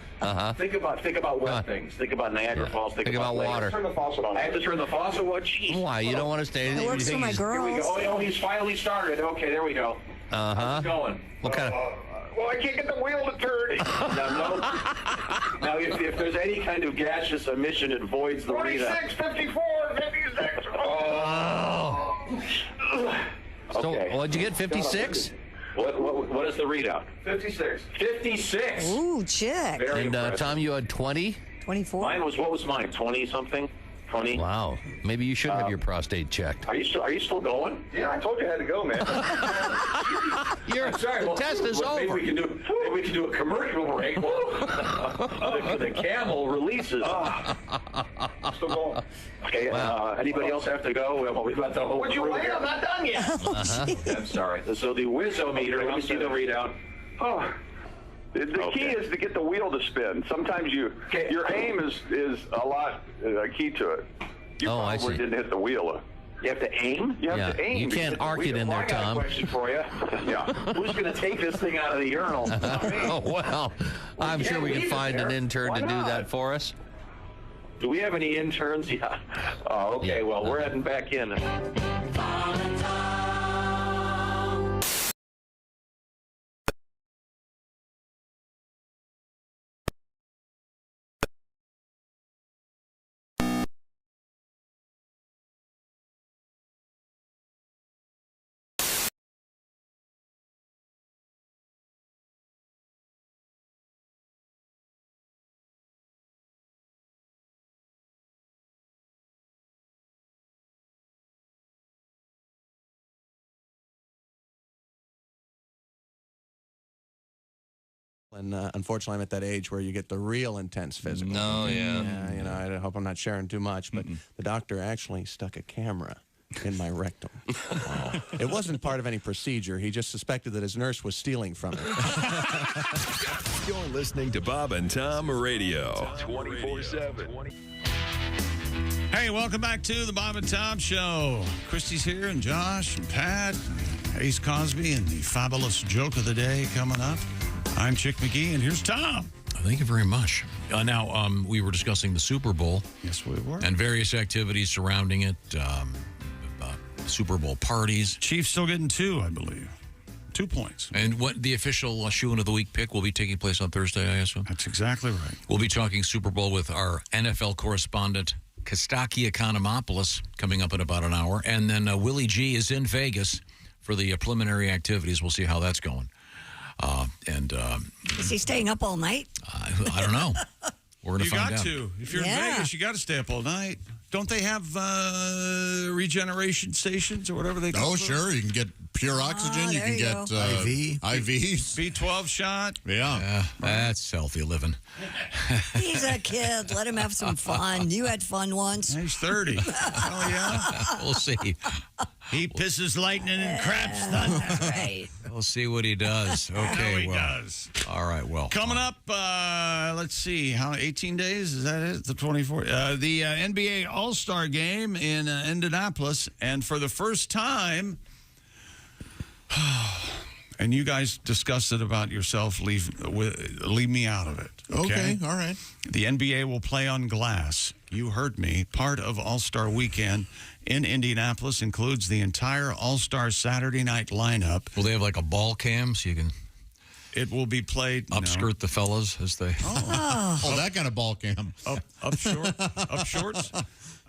Think about wet things. Think about Niagara Falls. Think about water. Turn the faucet on. I have to turn the faucet. What? Jeez. Why? You don't want to stay? It works for my girls. Here we go. Oh, he's finally started. Okay, there we go. How's it going? What kind of? Well, I can't get the wheel to turn. Now, if there's any kind of gaseous emission, it voids the readout. 26, 54, 56. Oh. So, what'd you get? 56? What is the readout? 56. 56. Ooh, Chick. And Tom, you had 20? 24. What was mine? 20 something? 20. Wow. Maybe you should have your prostate checked. Are you still going? Yeah, I told you I had to go, man. Your Sorry, test is maybe over. we can do a commercial break for the camel releases. Still going. Okay, anybody else have to go? We've got the whole Would you crew wait? here. I'm not done yet. I'm sorry. So the Wizometer, let me see the readout. Oh, the key is to get the wheel to spin. Sometimes your aim is a lot key to it. You probably didn't hit the wheel. You have to aim? You have to aim. You can't arc it in there, I got Tom. a question for you. Yeah. Who's going to take this thing out of the urinal? Not me. Oh, well, I'm sure we can find an intern to do that for us. Do we have any interns? Yeah. Oh, okay. Well, we're heading back in. And unfortunately, I'm at that age where you get the real intense physical. No, yeah. Yeah, you know, I hope I'm not sharing too much, but the doctor actually stuck a camera in my rectum. It wasn't part of any procedure. He just suspected that his nurse was stealing from him. You're listening to Bob and Tom Radio. 24/7. Hey, welcome back to the Bob and Tom Show. Christy's here, and Josh, and Pat, and Ace Cosby, and the fabulous joke of the day coming up. I'm Chick McGee, and here's Tom. Thank you very much. Now, we were discussing the Super Bowl. Yes, we were. And various activities surrounding it, Super Bowl parties. Chiefs still getting 2, I believe. 2 points. And what the official shoe-in of the week pick will be taking place on Thursday, I assume? That's exactly right. We'll be talking Super Bowl with our NFL correspondent, Kostaki Economopoulos, coming up in about an hour. And then Willie G is in Vegas for the preliminary activities. We'll see how that's going. Is he staying up all night? I don't know. We're going to find out. You got to. If you're in Vegas, you got to stay up all night. Don't they have regeneration stations or whatever they call Oh, them? sure. You can get pure oxygen. You can get IVs. B12 shot. Yeah. That's healthy living. He's a kid. Let him have some fun. You had fun once. He's 30. Oh, yeah? We'll see. He pisses lightning and craps thunder. Right. We'll see what he does. Okay, he well. does. All right, well. Coming up, let's see, 18 days? Is that it? The 24th? The NBA All-Star Game in Indianapolis. And for the first time, and you guys discussed it about yourself, leave me out of it. Okay, all right. The NBA will play on glass. You heard me. Part of All-Star Weekend in Indianapolis includes the entire All-Star Saturday night lineup. Will they have like a ball cam so you can It will be played upskirt the fellas as they Oh, that kind of ball cam. Up shorts.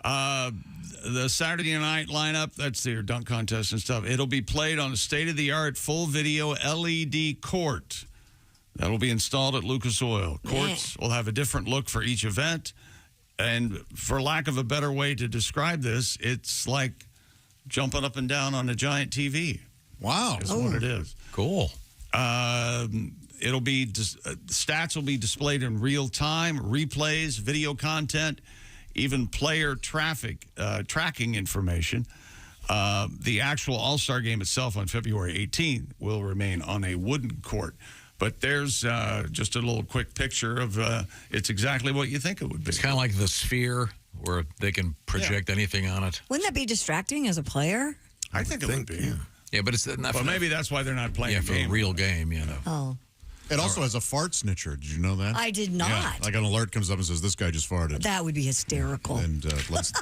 The Saturday night lineup, that's their dunk contest and stuff. It'll be played on a state-of-the-art full video LED court that will be installed at Lucas Oil. Courts will have a different look for each event. And for lack of a better way to describe this, it's like jumping up and down on a giant TV. Wow. Is what it is. Cool. It'll be stats will be displayed in real time, replays, video content, even player tracking information. The actual All-Star game itself on February 18th will remain on a wooden court. But there's just a little quick picture of it's exactly what you think it would be. It's kind of like the Sphere where they can project anything on it. Wouldn't that be distracting as a player? I think it would be. Yeah, but it's not. Well, maybe that's why they're not playing for a real game, you know. Oh. It also has a fart snitcher. Did you know that? I did not. Yeah, like an alert comes up and says, "This guy just farted." That would be hysterical. And let's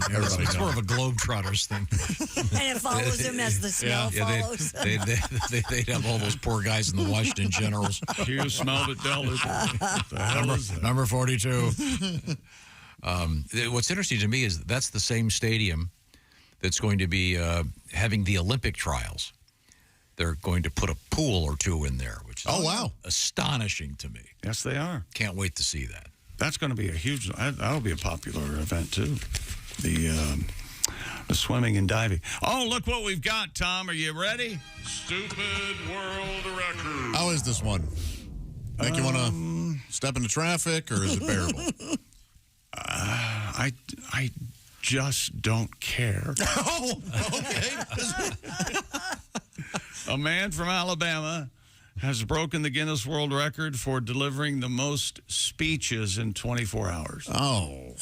everybody It's know. more of a Globetrotters thing. And it follows him as the smell follows. They'd have all those poor guys in the Washington Generals. You smelled it, Delta. Number 42. What's interesting to me is that's the same stadium that's going to be having the Olympic trials. They're going to put a pool or two in there, which is astonishing to me. Yes, they are. Can't wait to see that. That's going to be a huge. That'll be a popular event too. The Swimming and diving. Oh, look what we've got, Tom. Are you ready? Stupid world record. How is this one? Think you want to step into traffic, or is it bearable? I just don't care. Oh, okay. A man from Alabama has broken the Guinness World Record for delivering the most speeches in 24 hours. Oh.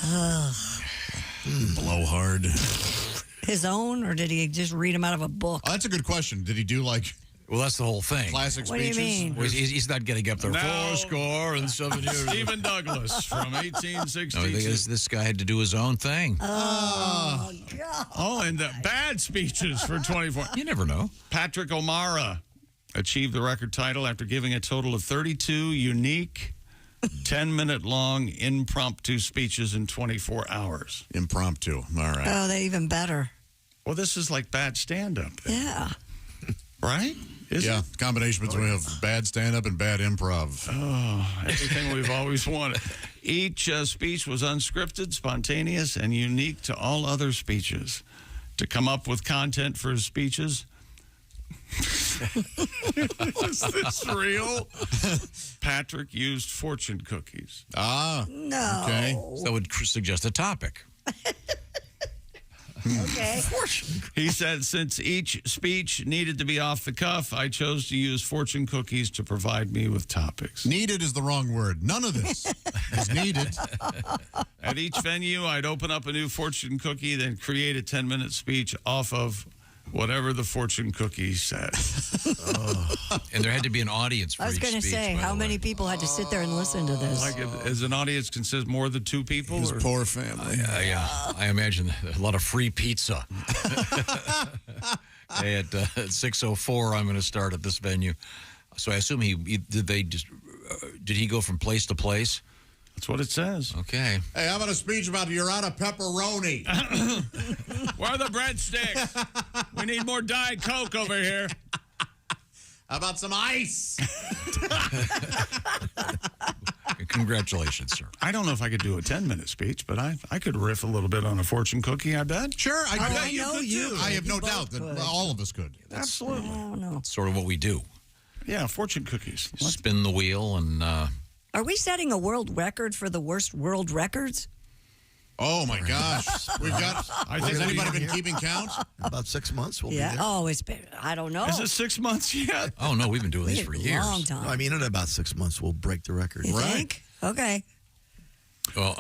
Blowhard. His own, or did he just read them out of a book? Oh, that's a good question. Did he do like... Well, that's the whole thing. Classic What do you speeches? mean? Well, he's not getting up there. Now, 4 years. Stephen Douglas from No, 1862. this guy had to do his own thing. Oh, God. Oh, and the bad speeches for 24. You never know. Patrick O'Mara achieved the record title after giving a total of 32 unique 10-minute long impromptu speeches in 24 hours. Impromptu. All right. Oh, they're even better. Well, this is like bad stand-up. Yeah. Right? Yeah, combination between bad stand-up and bad improv. Oh, everything we've always wanted. Each speech was unscripted, spontaneous, and unique to all other speeches. To come up with content for his speeches... Is this real? Patrick used fortune cookies. No. Okay. So that would suggest a topic. Okay. He said, since each speech needed to be off the cuff, I chose to use fortune cookies to provide me with topics. Needed is the wrong word. None of this is needed. At each venue, I'd open up a new fortune cookie, then create a 10-minute speech off of whatever the fortune cookie said. And there had to be an audience for I was each going to speech, say, by how the many way. people had to sit there and listen to this? Like, as an audience consist more than 2 people? His or- poor family. Yeah, I imagine a lot of free pizza. Hey, at 6:04, I'm going to start at this venue. So I assume did he go from place to place? That's what it says. Okay. Hey, how about a speech about you're out of pepperoni? Where are the breadsticks? We need more Diet Coke over here. How about some ice? Congratulations, sir. I don't know if I could do a 10-minute speech, but I could riff a little bit on a fortune cookie, I bet. Sure, I I bet know could you too. could. I have You no both doubt that could. all of us could. Absolutely. I don't know. Sort of what we do. Yeah, fortune cookies. Spin the wheel and... Are we setting a world record for the worst world records? Oh, my gosh. We've got... Has anybody been keeping count? About 6 months we'll be Yeah. there. Oh, it's been, I don't know. Is it 6 months yet? Oh, no, we've been doing these for A years. long time. No, I mean, in about 6 months, we'll break the record. You think? Okay. Well,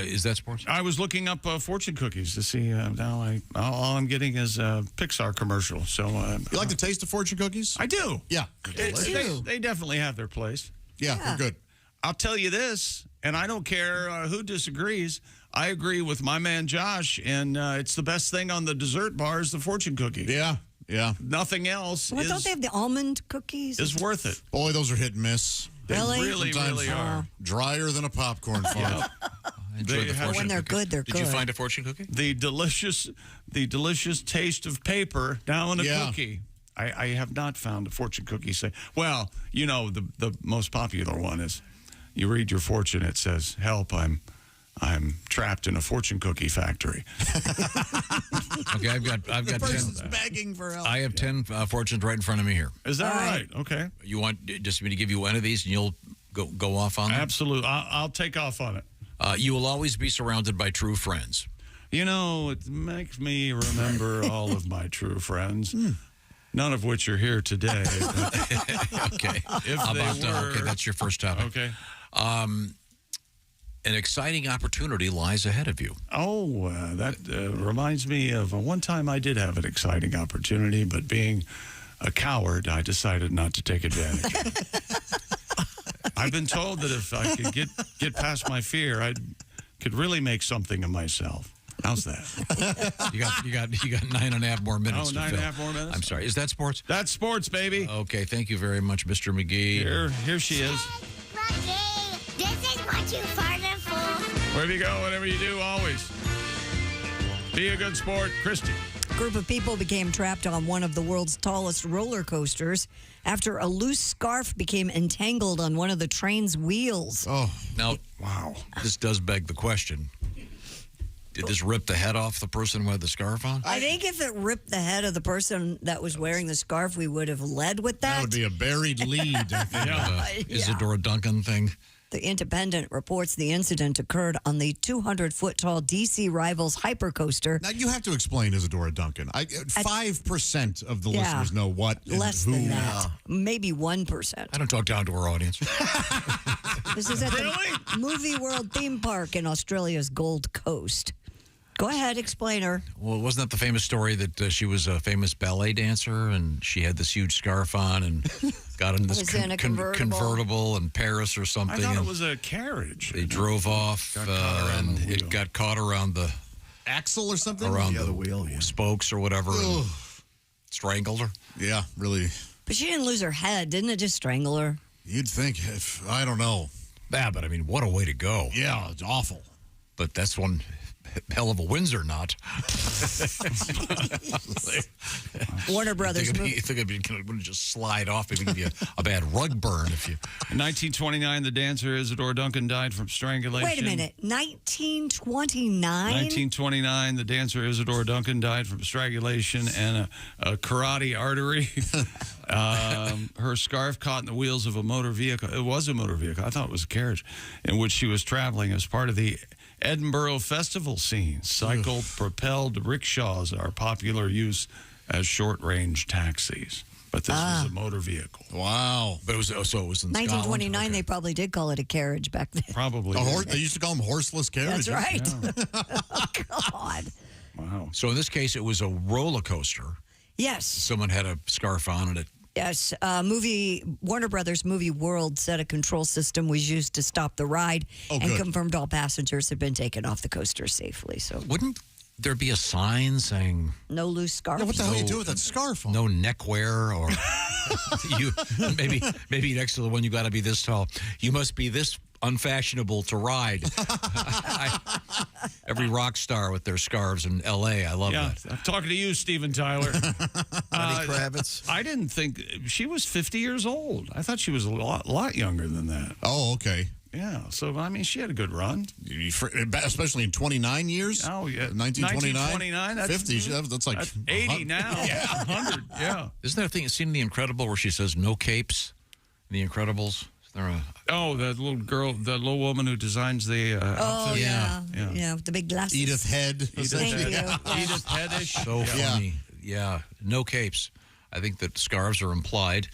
is that sports? I was looking up fortune cookies to see. Now all I'm getting is a Pixar commercial. So You like the taste of fortune cookies? I do. Yeah. They definitely have their place. Yeah, they're good. I'll tell you this, and I don't care who disagrees. I agree with my man Josh, and it's the best thing on the dessert bar is the fortune cookie. Yeah, yeah. Nothing else Well, don't they have the almond cookies? is worth it. Boy, those are hit and miss. They Really? really, Sometimes really are. drier than a popcorn fart. I enjoyed They the have- fortune When they're cookie. good, they're Did good. you find a fortune cookie? The delicious taste of paper now in a Yeah. cookie. I have not found a fortune cookie say. Well, you know the most popular one is you read your fortune. It says, "Help! I'm trapped in a fortune cookie factory." Okay, I've got The 10. person's begging for help. I have 10 fortunes right in front of me here. Is that All right? Okay, You want just me to give you one of these and you'll go off on them? absolutely. I'll take off on it. You will always be surrounded by true friends. You know, it makes me remember all of my true friends. None of which are here today. Okay. If How they about, were, okay, that's your first topic. okay. An exciting opportunity lies ahead of you. Oh, that reminds me of one time I did have an exciting opportunity, but being a coward, I decided not to take advantage. I've been told that if I could get past my fear, I could really make something of myself. How's that? You got 9.5 more minutes. Oh, to 9.5 fill. more minutes? I'm sorry. Is that sports? That's sports, baby. Okay. Thank you very much, Mr. McGee. Here she is. This is what you farted for. Wherever you go, whatever you do, always be a good sport. Christy. A group of people became trapped on one of the world's tallest roller coasters after a loose scarf became entangled on one of the train's wheels. Oh, Now, Wow. this does beg the question. Did this rip the head off the person who had the scarf on? I think if it ripped the head of the person that was wearing the scarf, we would have led with that. That would be a buried lead. I think. Isadora Duncan thing. The Independent reports the incident occurred on the 200-foot-tall D.C. Rivals hypercoaster. Now, you have to explain Isadora Duncan. 5% of the listeners know what and Less who. than that. Maybe 1%. I don't talk down to our audience. This is at the Movie World theme park in Australia's Gold Coast. Go ahead, explain her. Well, wasn't that the famous story that she was a famous ballet dancer and she had this huge scarf on and got in this Was in a convertible. in Paris or something? I thought it and was a carriage. They drove off and it got caught around the axle or something? Around Yeah, the the wheel, spokes or whatever. And strangled her. Yeah, really. But she didn't lose her head. Didn't it just strangle her? You'd think, I don't know. Yeah, but I mean, what a way to go. Yeah, it's awful. But that's one hell of a Windsor knot. Warner Brothers. You think it'd be just slide off? Maybe give you a bad rug burn if you. In 1929, the dancer Isadora Duncan died from strangulation. Wait a minute. 1929? 1929, the dancer Isadora Duncan died from strangulation and a carotid artery. Her scarf caught in the wheels of a motor vehicle. It was a motor vehicle. I thought it was a carriage in which she was traveling as part of the Edinburgh festival scene. Cycle-propelled rickshaws are popular use as short-range taxis. But this was a motor vehicle. Wow. But it was in 1929, Scotland? they probably did call it a carriage back then. Probably. They used to call them horseless carriages. That's right. Yeah. Oh, God. Wow. So in this case, it was a roller coaster. Yes. Someone had a scarf on and it. Yes, Warner Brothers Movie World said a control system was used to stop the ride and good. confirmed all passengers had been taken off the coaster safely. So Wouldn't there be a sign saying no loose scarf? Yeah, what the hell do you do with that scarf on? no neckwear or you maybe next to the one you got to be this tall. You must be this unfashionable to ride. Every rock star with their scarves in L.A. I love that. I'm talking to you, Steven Tyler. Lenny Kravitz. I didn't think she was 50 years old. I thought she was a lot younger than that. Oh, okay. Yeah, so, I mean, she had a good run. Especially in 29 years? Oh, yeah. 1929? 1929, that's 50, that's like... That's 80 now. Yeah. 100, yeah. Isn't there a thing, seen The Incredible where she says no capes in The Incredibles? Is there a... Oh, that little girl, that little woman who designs the outfit. Yeah, with the big glasses. Edith Head. Thank you. Edith Headish. So funny. Yeah, no capes. I think that scarves are implied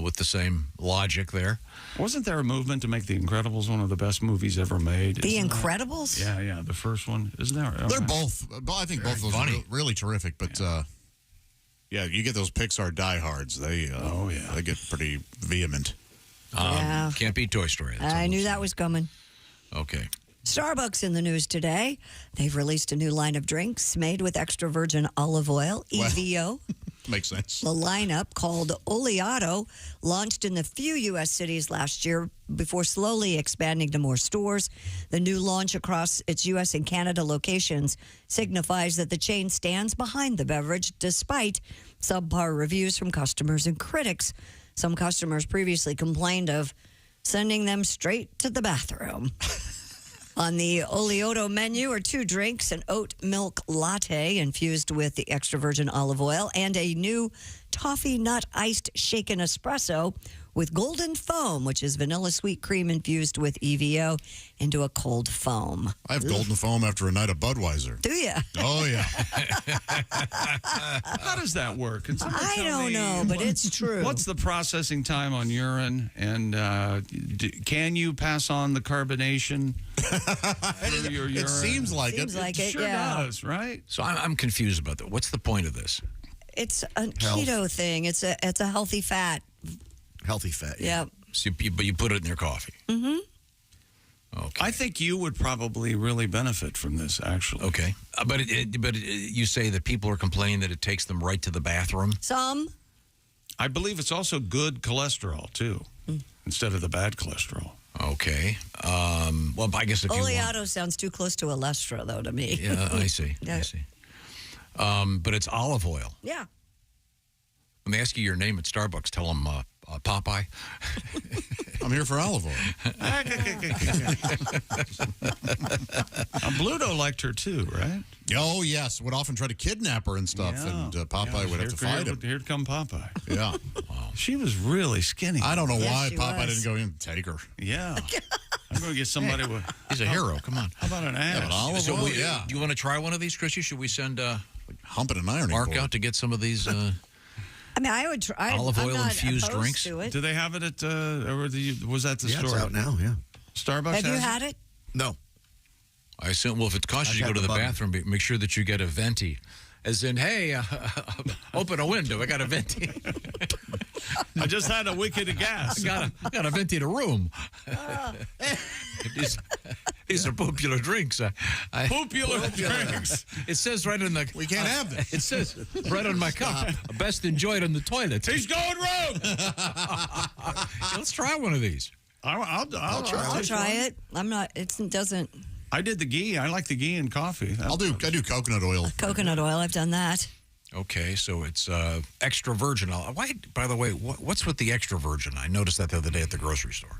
with the same logic there. Wasn't there a movement to make The Incredibles one of the best movies ever made? The Incredibles? Yeah, the first one. Isn't there? They're both, I think both of those are really terrific, but yeah, you get those Pixar diehards. They get pretty vehement. Can't beat Toy Story. I knew that was coming. Okay. Starbucks in the news today. They've released a new line of drinks made with extra virgin olive oil, EVO. Makes sense. The lineup, called Oleato, launched in a few U.S. cities last year before slowly expanding to more stores. The new launch across its U.S. and Canada locations signifies that the chain stands behind the beverage despite subpar reviews from customers and critics. Some customers previously complained of sending them straight to the bathroom. On the Oleato menu are 2 drinks, an oat milk latte infused with the extra virgin olive oil, and a new toffee nut iced shaken espresso with golden foam, which is vanilla sweet cream infused with EVO into a cold foam. I have golden foam after a night of Budweiser. Do you? Oh, yeah. How does that work? Can somebody I tell don't me know, but it's true. What's the processing time on urine? And can you pass on the carbonation through your urine? It seems like Seems like it, sure yeah. does, right? So I'm confused about that. What's the point of this? It's a keto thing. It's a healthy fat. Healthy fat. Yeah. So but you put it in your coffee. Mm-hmm. Okay. I think you would probably really benefit from this, actually. Okay. But you say that people are complaining that it takes them right to the bathroom? Some. I believe it's also good cholesterol, too, instead of the bad cholesterol. Okay. Well, I guess if you want... Oleato sounds too close to Olestra, though, to me. Yeah, I see. Yeah. I see. But it's olive oil. Yeah. When they ask you your name at Starbucks, tell them Popeye. I'm here for olive oil. Bluto liked her too, right? Oh, yes. Would often try to kidnap her and stuff, and Popeye would have to fight him. Here'd come Popeye. Yeah. Wow. She was really skinny. I don't know why Popeye didn't go in and take her. Yeah. I'm going to get somebody with... He's a hero. Come on. How about an ass? Olive oil, yeah. Do you want to try one of these, Chrissy? Should we send humping and ironing Mark board out to get some of these... I mean, I would try olive I'm oil not infused opposed drinks. to it. Do they have it at, was that the store? It's out now, yeah. Starbucks Have you has had it? No. I assume, well, if it costs you to go to the bathroom, make sure that you get a venti. As in, hey, open a window. I got a venti. I just had a wicked of gas. I got a venti to room. These are popular drinks. Popular drinks. It says right in the... We can't have this. It says right on my cup, best enjoyed on the toilet. He's going rogue. Let's try one of these. I'll try it. I'm not, it doesn't... I did the ghee. I like the ghee in coffee. I do coconut oil. Coconut oil, I've done that. Okay, so it's extra virgin. Why? By the way, what's with the extra virgin? I noticed that the other day at the grocery store.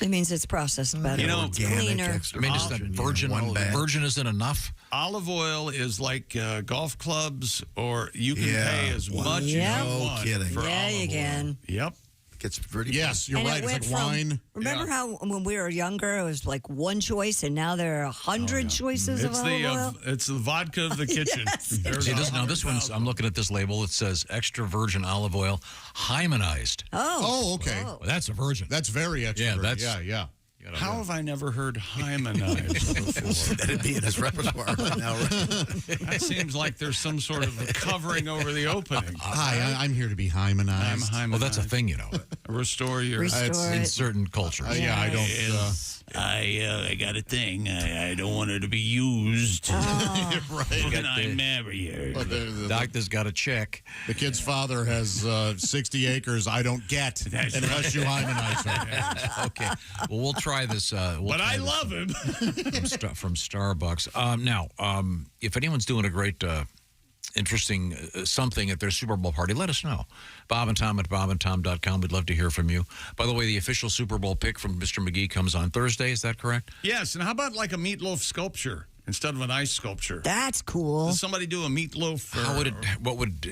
It means it's processed better. Cleaner. I mean, is that virgin? Virgin isn't enough. Olive oil is like golf clubs, or you can pay as much as you want. For you can. Yep. Gets pretty. Yes, you're right. It's like wine. Remember how when we were younger, it was like one choice, and now there are 100 choices of olive oil? It's the vodka of the kitchen. See, this one's, I'm looking at this label. It says extra virgin olive oil, hymenized. Oh, okay. Well, that's a virgin. That's very extra virgin. Yeah. How have I never heard hymenized before? That'd be in his repertoire right now, right? That seems like there's some sort of a covering over the opening. Hi, I'm here to be hymenized. Well, that's a thing, you know. Restore your... It's in certain cultures. I don't... I got a thing. I don't want her to be used. Right. Can I marry her? The doctor's got a check. The kid's father has 60 acres I don't get unless you hymunize her. Okay. Well, we'll try this. But I love him. From Starbucks. Now, if anyone's doing a great... interesting something at their Super Bowl party, let us know. Bob and Tom at bobandtom.com. We'd love to hear from you. By the way, the official Super Bowl pick from Mr. McGee comes on Thursday. Is that correct? Yes, and how about like a meatloaf sculpture instead of an ice sculpture? That's cool. Does somebody do a meatloaf? What would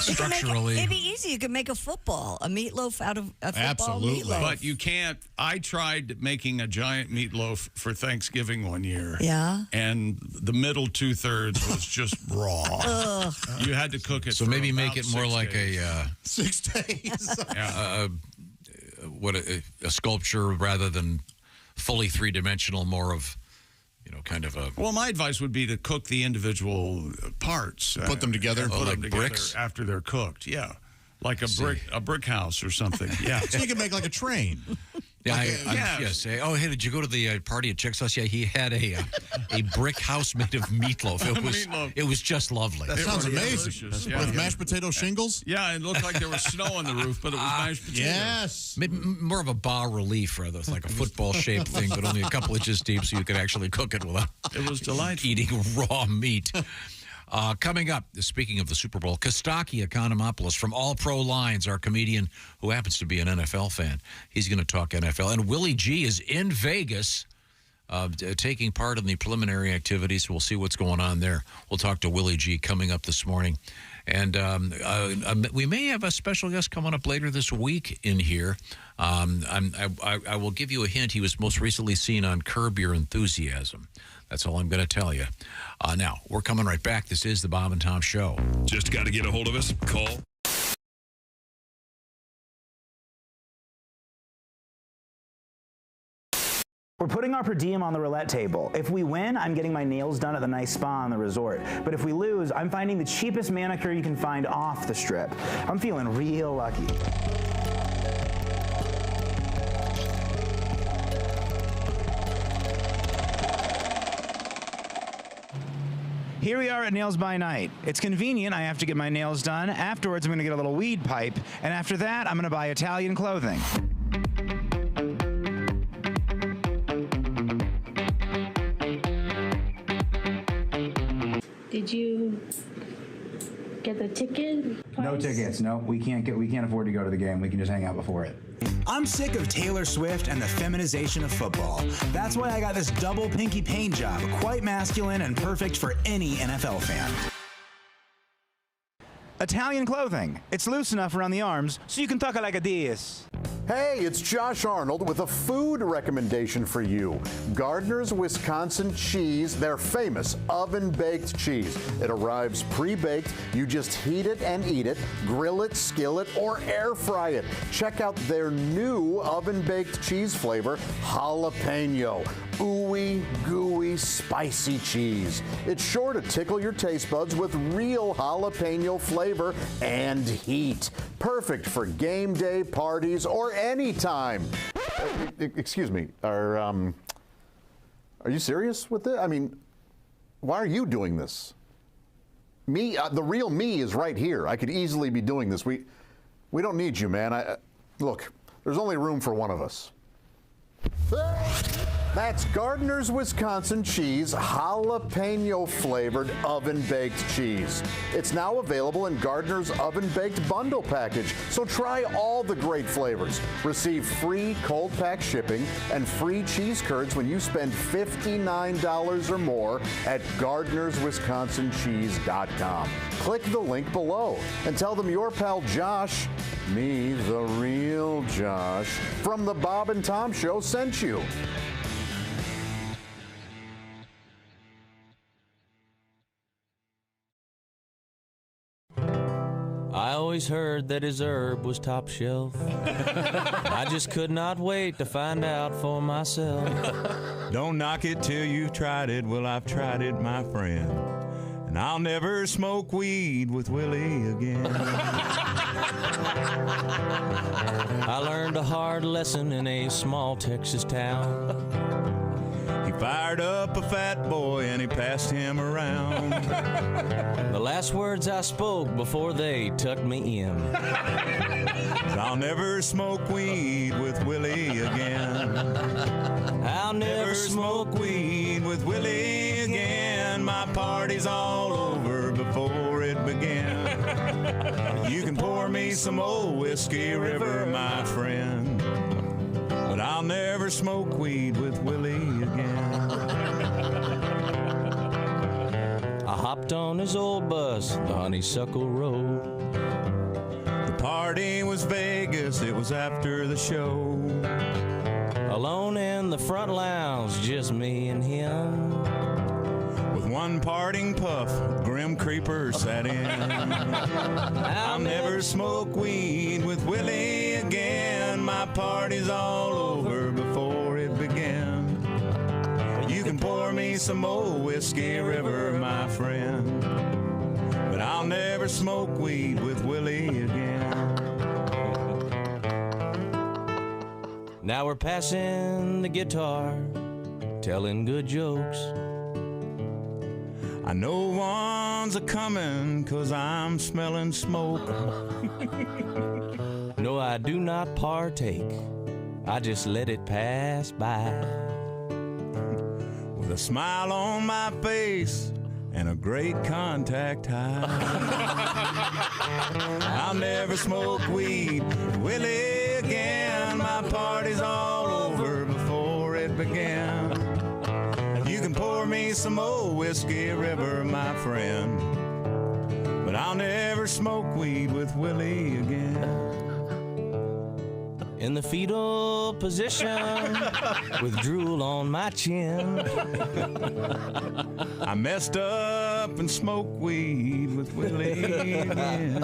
structurally... It'd be easy. You could make a football, a meatloaf out of a football meatloaf. But you can't. I tried making a giant meatloaf for Thanksgiving one year. Yeah. And the middle 2/3 was just raw. You had to cook it. So for maybe about make it more 6 like days. 6 days. A sculpture rather than fully three-dimensional, more of... kind of a... Well, my advice would be to cook the individual parts. Put them together? Put them like together bricks? After they're cooked, yeah. Like a brick house or something, yeah. So you can make like a train. Yeah, yes. Oh, hey, did you go to the party at Chick's house? Yeah, he had a brick house made of meatloaf. It was just lovely. That sounds amazing. With mashed potato shingles? Yeah, it looked like there was snow on the roof, but it was mashed potatoes. Yes. More of a bas relief, rather. It's like a football-shaped thing, but only a couple inches deep, so you could actually cook it without it was delightful. Eating raw meat. Coming up, speaking of the Super Bowl, Kostaki Economopoulos from All Pro Lines, our comedian who happens to be an NFL fan. He's going to talk NFL. And Willie G is in Vegas taking part in the preliminary activities. We'll see what's going on there. We'll talk to Willie G coming up this morning. And we may have a special guest coming up later this week in here. I will give you a hint. He was most recently seen on Curb Your Enthusiasm. That's all I'm going to tell you. Now, we're coming right back. This is the Bob and Tom Show. Just got to get a hold of us. Call. We're putting our per diem on the roulette table. If we win, I'm getting my nails done at the nice spa on the resort. But if we lose, I'm finding the cheapest manicure you can find off the strip. I'm feeling real lucky. Here we are at Nails by Night. It's convenient. I have to get my nails done. Afterwards, I'm going to get a little weed pipe. And after that, I'm going to buy Italian clothing. Did you get the ticket? place? No tickets. No, we can't afford to go to the game. We can just hang out before it. I'm sick of Taylor Swift and the feminization of football. That's why I got this double pinky paint job, quite masculine and perfect for any NFL fan. Italian clothing. It's loose enough around the arms so you can talk like a this. Hey, it's Josh Arnold with a food recommendation for you. Gardner's Wisconsin cheese, their famous oven-baked cheese. It arrives pre-baked. You just heat it and eat it, grill it, skillet, or air fry it. Check out their new oven-baked cheese flavor, jalapeno. Ooey, gooey, spicy cheese. It's sure to tickle your taste buds with real jalapeno flavor and heat. Perfect for game day parties or any time. Excuse me, are you serious with this? I mean, why are you doing this? Me, the real me is right here. I could easily be doing this. We don't need you, man. Look, there's only room for one of us. That's Gardner's Wisconsin cheese, jalapeno flavored oven baked cheese. It's now available in Gardner's oven baked bundle package. So try all the great flavors. Receive free cold pack shipping and free cheese curds when you spend $59 or more at Gardner'sWisconsinCheese.com. Click the link below and tell them your pal Josh, me, the real Josh, from the Bob and Tom Show sent you. I always heard that his herb was top shelf. I just could not wait to find out for myself. Don't knock it till you've tried it. Well, I've tried it, my friend. And I'll never smoke weed with Willie again. I learned a hard lesson in a small Texas town. He fired up a fat boy and he passed him around. The last words I spoke before they tucked me in. I'll never smoke weed with Willie again. I'll never smoke weed with Willie again. My party's all over before it began. You can pour me some old Whiskey River, my friend, but I'll never smoke weed with Willie again. I hopped on his old bus, the Honeysuckle Road. The party was Vegas, it was after the show. Alone in the front lounge, just me and him. With one parting puff, Grim Creeper sat in. I'll never smoke weed with Willie again. My party's all over before it began. You can pour me some old Whiskey River, my friend, but I'll never smoke weed with Willie again. Now we're passing the guitar, telling good jokes. I know one's a-comin' 'cause I'm smelling smoke. No, I do not partake. I just let it pass by. With a smile on my face and a great contact high. I'll never smoke weed with Willie again. My party's all over before it began. You can pour me some old Whiskey River, my friend, but I'll never smoke weed with Willie again. In the fetal position, with drool on my chin. I messed up and smoked weed with Willie again.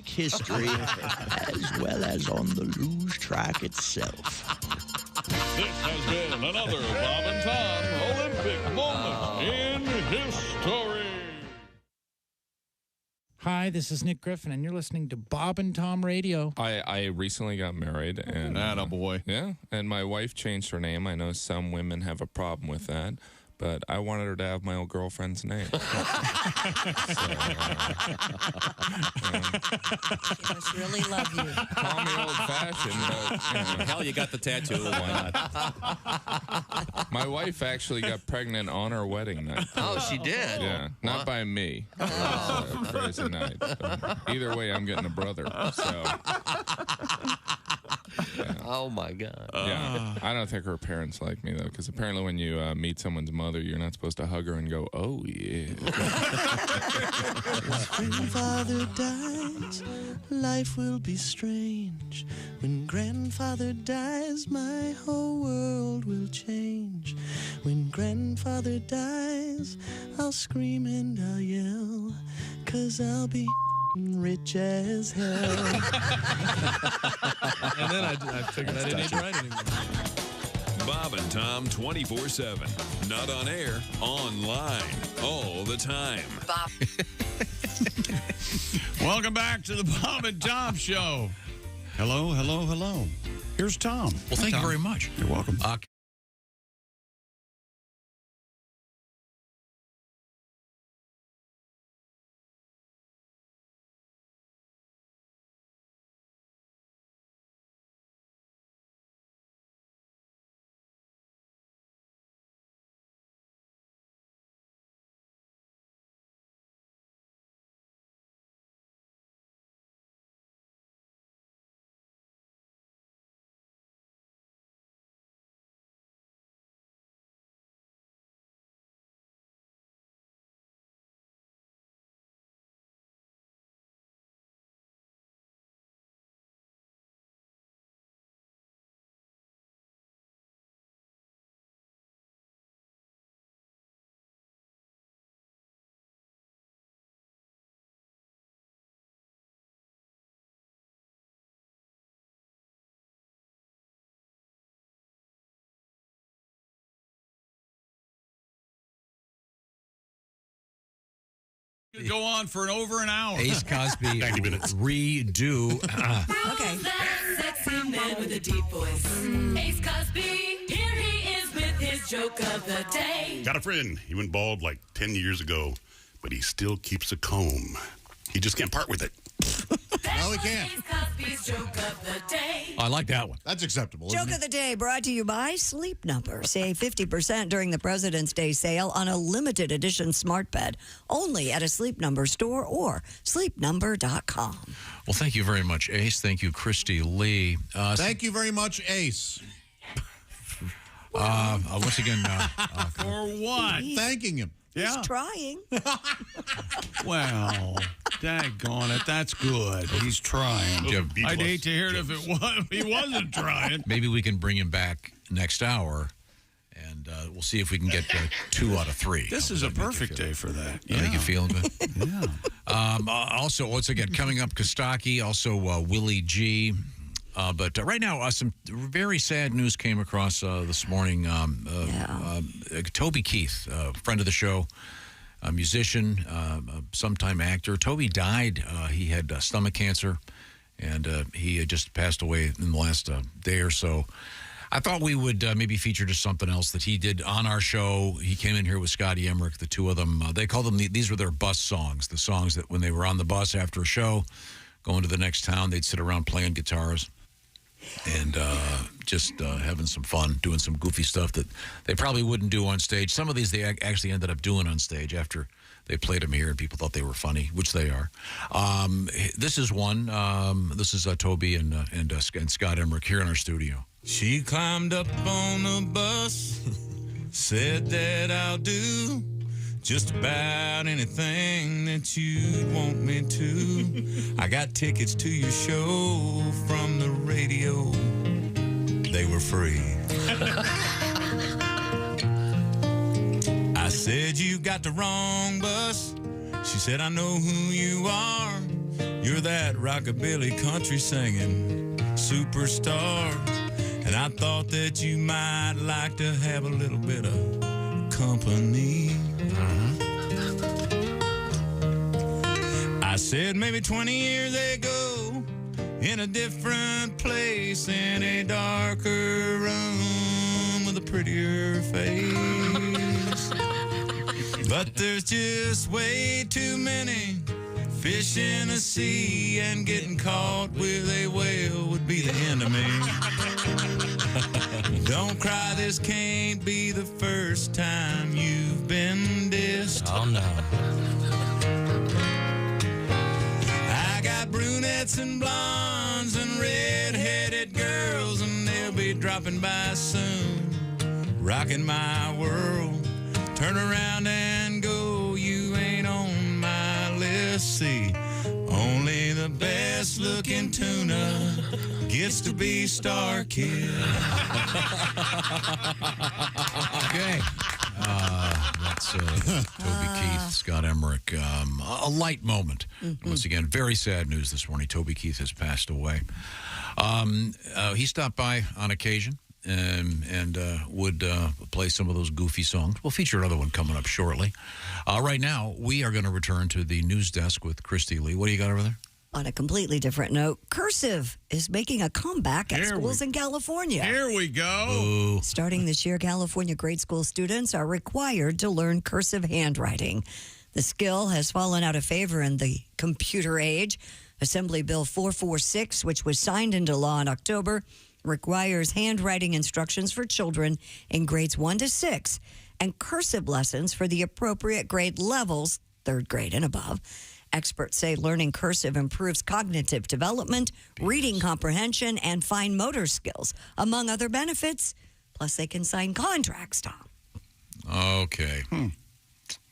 history as well as on the luge track itself. This has been another Bob and Tom Olympic moment in history. Hi, this is Nick Griffin, and you're listening to Bob and Tom Radio. I recently got married, and boy. Yeah, and my wife changed her name. I know some women have a problem with that, but I wanted her to have my old girlfriend's name. She must really love you. Call me old-fashioned, but Hell, you got the tattoo. Why not? my wife actually got pregnant on our wedding night. Oh, she did? Yeah, not by me. It was crazy night. But either way, I'm getting a brother. So. Yeah. Oh, my God. Yeah. I don't think her parents like me, though, because apparently when you meet someone's mother, you're not supposed to hug her and go, oh, yeah. When grandfather dies, life will be strange. When grandfather dies, my whole world will change. When grandfather dies, I'll scream and I'll yell, 'cause I'll be rich as hell. And then I figured I didn't need to write anymore. Bob and Tom 24/7. Not on air, online, all the time. Bob. Welcome back to the Bob and Tom Show. Hello, hello, hello. Here's Tom. Well, thank you very much. You're welcome. Go on for over an hour. Ace Cosby 90 minutes. redo. Okay. Sexy man with a deep voice. Ace Cosby, here he is with his joke of the day. Got a friend. He went bald like 10 years ago, but he still keeps a comb. He just can't part with it. No, we can't. Ace Cosby's joke of the day. I like that one. That's acceptable. Joke of the day brought to you by Sleep Number. Save 50% during the President's Day sale on a limited edition smart bed. Only at a Sleep Number store or sleepnumber.com. Well, thank you very much, Ace. Thank you, Christy Lee. Thank you very much, Ace. Once again, For what? Thanking him. He's trying. Well, daggone it. That's good. He's trying. I'd hate to hear it if he wasn't trying. maybe we can bring him back next hour, and we'll see if we can get 2 out of 3. This is a perfect day for that. Yeah. Make you feel good. Yeah. Also, once again, coming up, Kostaki, also Willie G. But right now, some very sad news came across this morning. Toby Keith, friend of the show, a musician, sometime actor. Toby died. He had stomach cancer, and he had just passed away in the last day or so. I thought we would maybe feature just something else that he did on our show. He came in here with Scotty Emmerich, the two of them. They called them, these were their bus songs, the songs that when they were on the bus after a show, going to the next town, they'd sit around playing guitars and just having some fun, doing some goofy stuff that they probably wouldn't do on stage. Some of these they actually ended up doing on stage after they played them here and people thought they were funny, which they are. This is one. This is Toby and Scott Emmerich here in our studio. She climbed up on the bus, said that I'll do just about anything that you'd want me to. I got tickets to your show from the radio. They were free. I said, you got the wrong bus. She said, I know who you are. You're that rockabilly country singing superstar. And I thought that you might like to have a little bit of company. I said maybe 20 years ago, in a different place, in a darker room with a prettier face. But there's just way too many fish in the sea, and getting caught with a whale would be the end of me. Don't cry, this can't be the first time you've been dissed. Oh, no. I got brunettes and blondes and red-headed girls, and they'll be dropping by soon, rocking my world. Turn around and go, you ain't on my list. See, only the best-looking tuna gets to be Star Kid. Okay. That's Toby Keith, Scott Emmerich. A light moment. Once again, very sad news this morning. Toby Keith has passed away. He stopped by on occasion and would play some of those goofy songs. We'll feature another one coming up shortly. Right now, we are going to return to the news desk with Christy Lee. What do you got over there? On a completely different note, cursive is making a comeback at schools in California. Here we go. Ooh. Starting this year, California grade school students are required to learn cursive handwriting. The skill has fallen out of favor in the computer age. Assembly Bill 446, which was signed into law in October, requires handwriting instructions for children in grades 1 to 6 and cursive lessons for the appropriate grade levels, 3rd grade and above. Experts say learning cursive improves cognitive development, reading comprehension, and fine motor skills, among other benefits. Plus, they can sign contracts, Tom. Okay.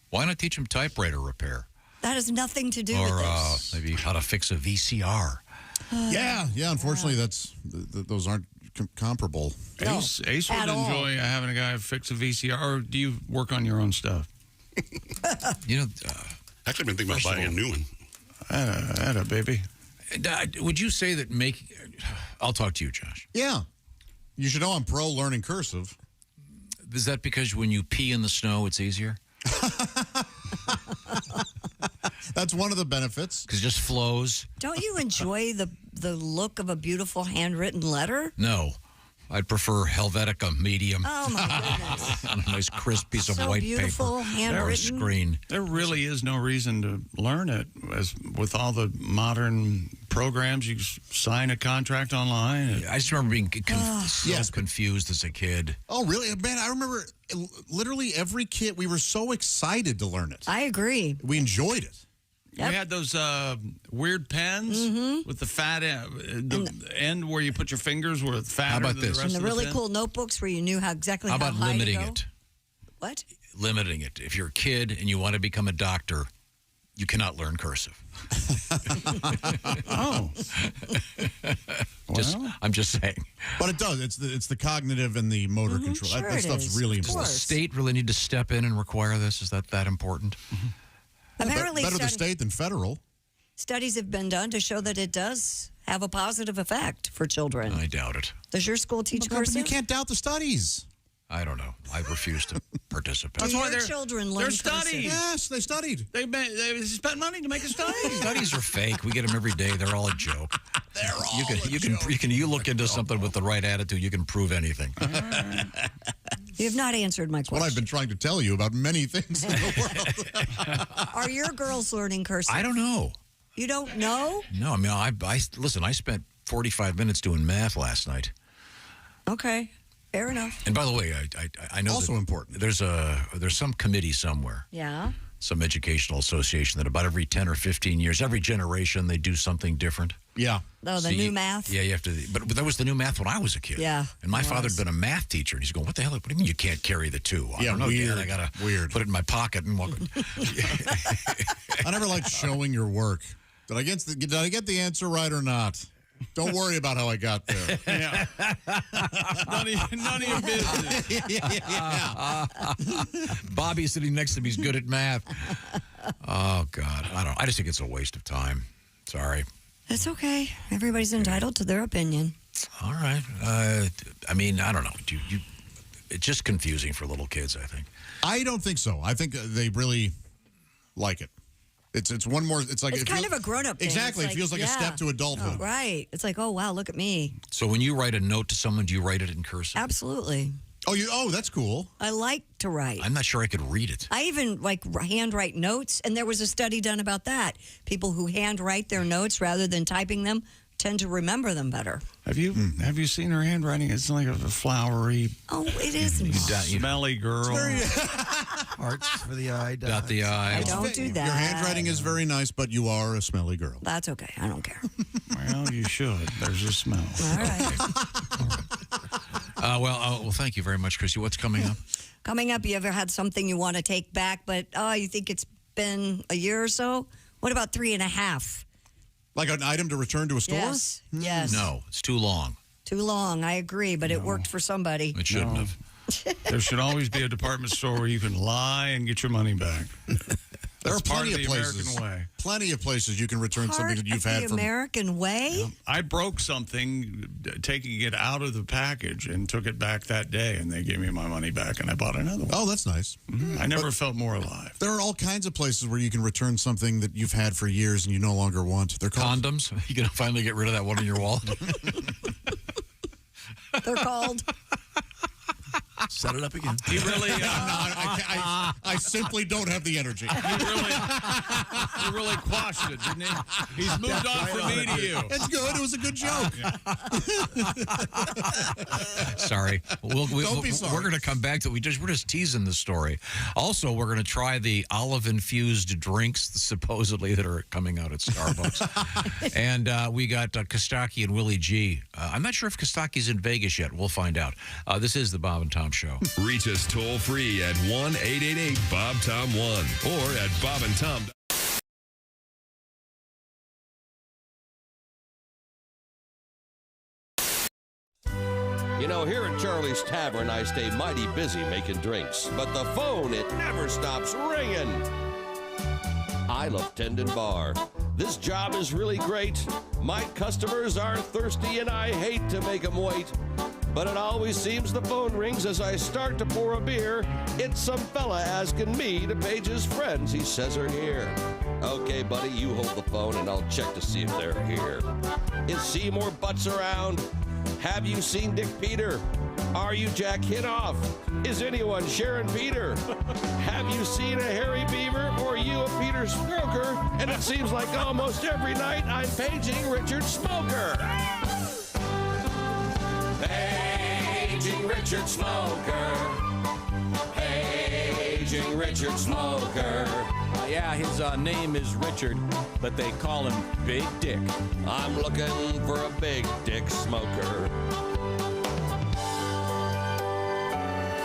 Why not teach them typewriter repair? That has nothing to do with Or this. maybe how to fix a VCR. Yeah. Unfortunately, those aren't comparable. Ace would enjoy having a guy fix a VCR. Or do you work on your own stuff? You know, Actually, I've been thinking about buying a new one. Atta, baby. Would you say that I'll talk to you, Josh. Yeah. You should know I'm pro learning cursive. Is that because when you pee in the snow, it's easier? That's one of the benefits. Because it just flows? Don't you enjoy the look of a beautiful handwritten letter? No. I'd prefer Helvetica medium. Oh, my goodness. On a nice crisp piece of So white beautiful, paper. handwritten. Or screen. There really is no reason to learn it. As with all the modern programs, you sign a contract online. I just remember being confused as a kid. Oh, really? Man, I remember literally every kid, we were so excited to learn it. I agree. We enjoyed it. Yep. We had those weird pens with the fat end, end where you put your fingers were fatter. How about than this? The rest And the of really pen. cool notebooks where you knew exactly how about high limiting to go. it? What? Limiting it. If you're a kid and you want to become a doctor, you cannot learn cursive. Oh. I'm just saying. But it does. It's the cognitive and the motor control. Sure that it stuff's is. really Of important. Does the state really need to step in and require this? Is that important? Apparently, Better the state than federal. studies have been done to show that it does have a positive effect for children. I doubt it. Does your school teach cursive? You can't doubt the studies. I don't know. I refuse to participate. Do your children learn They're cursive? studying. Yes, they studied. They spent money to make a study. Studies are fake. We get them every day. They're all a joke. They're all You look into something with the right attitude, you can prove anything. You have not answered my question. What I've been trying to tell you about many things in the world. Are your girls learning cursive? I don't know. You don't know? No, I mean, I spent 45 minutes doing math last night. Okay, fair enough. And by the way, I know Also that important. There's some committee somewhere, Yeah. some educational association that about every 10 or 15 years, every generation, they do something different. Yeah. Oh, the new math? Yeah, you have to. But that was the new math when I was a kid. Yeah, And my it father was. had been a math teacher, and he's going, "What the hell? What do you mean you can't carry the two? I Yeah, don't know, weird. Dad. I gotta put it in my pocket and walk." I never liked showing your work. Did I get the answer right or not? Don't worry about how I got there. Yeah. none of your business. Bobby's sitting next to me. He's good at math. Oh God, I just think it's a waste of time. Sorry. That's okay. Everybody's entitled to their opinion. All right. I mean, I don't know. It's just confusing for little kids, I think. I don't think so. I think they really like it. It's one more. It's like It's kind of a grown-up thing. Exactly. It's It feels like a step to adulthood. Oh, right. It's like, oh, wow, look at me. So when you write a note to someone, do you write it in cursive? Absolutely. Oh, that's cool. I like to write. I'm not sure I could read it. I even handwrite notes, and there was a study done about that. People who handwrite their notes rather than typing them tend to remember them better. Have you seen her handwriting? It's like a flowery. Oh, it is smelly girl. Hearts for the eye. Got the eye. I don't do that. Your handwriting is very nice, but you are a smelly girl. That's okay. I don't care. Well, you should. There's a smell. All right. Well, thank you very much, Chrissy. What's coming up? Coming up, you ever had something you want to take back, but you think it's been a year or so? What about 3.5? Like an item to return to a store? Yes. Yes. No, it's too long. Too long. I agree, but it worked for somebody. It shouldn't have. There should always be a department store where you can lie and get your money back. There are That's part plenty of of the places. American way. Plenty of places you can return something that you've Part had of from. the American way? I broke something taking it out of the package and took it back that day, and they gave me my money back, and I bought another one. Oh, that's nice. I never felt more alive. There are all kinds of places where you can return something that you've had for years and you no longer want. They're called Condoms? You going to finally get rid of that one in your wallet? They're called. Set it up again. He really. I simply don't have the energy. He really quashed it, didn't he? He's moved on from me to you. It's good. It was a good joke. Sorry. Don't be sorry. We're going to come back to we're just teasing the story. Also, we're going to try the olive-infused drinks, supposedly, that are coming out at Starbucks. And we got Kostaki and Willie G. I'm not sure if Kostaki's in Vegas yet. We'll find out. This is the Bob and Tom Show. Reach us toll free at 1-888-BOB-TOM-1 or at bobandtom.com. You know, here at Charlie's Tavern, I stay mighty busy making drinks, but the phone, it never stops ringing. I love Tendon Bar. This job is really great. My customers are thirsty, and I hate to make them wait. But it always seems the phone rings as I start to pour a beer. It's some fella asking me to page his friends he says are here. Okay, buddy, you hold the phone, and I'll check to see if they're here. Is Seymour Butts around? Have you seen Dick Peter? Are you Jack Hinoff? Is anyone Sharon Peter? Have you seen a Harry Beaver or you a Peter Smoker? And it seems like almost every night I'm paging Richard Smoker. Paging Richard Smoker. Paging Richard Smoker. Yeah, his name is Richard, but they call him Big Dick. I'm looking for a Big Dick Smoker.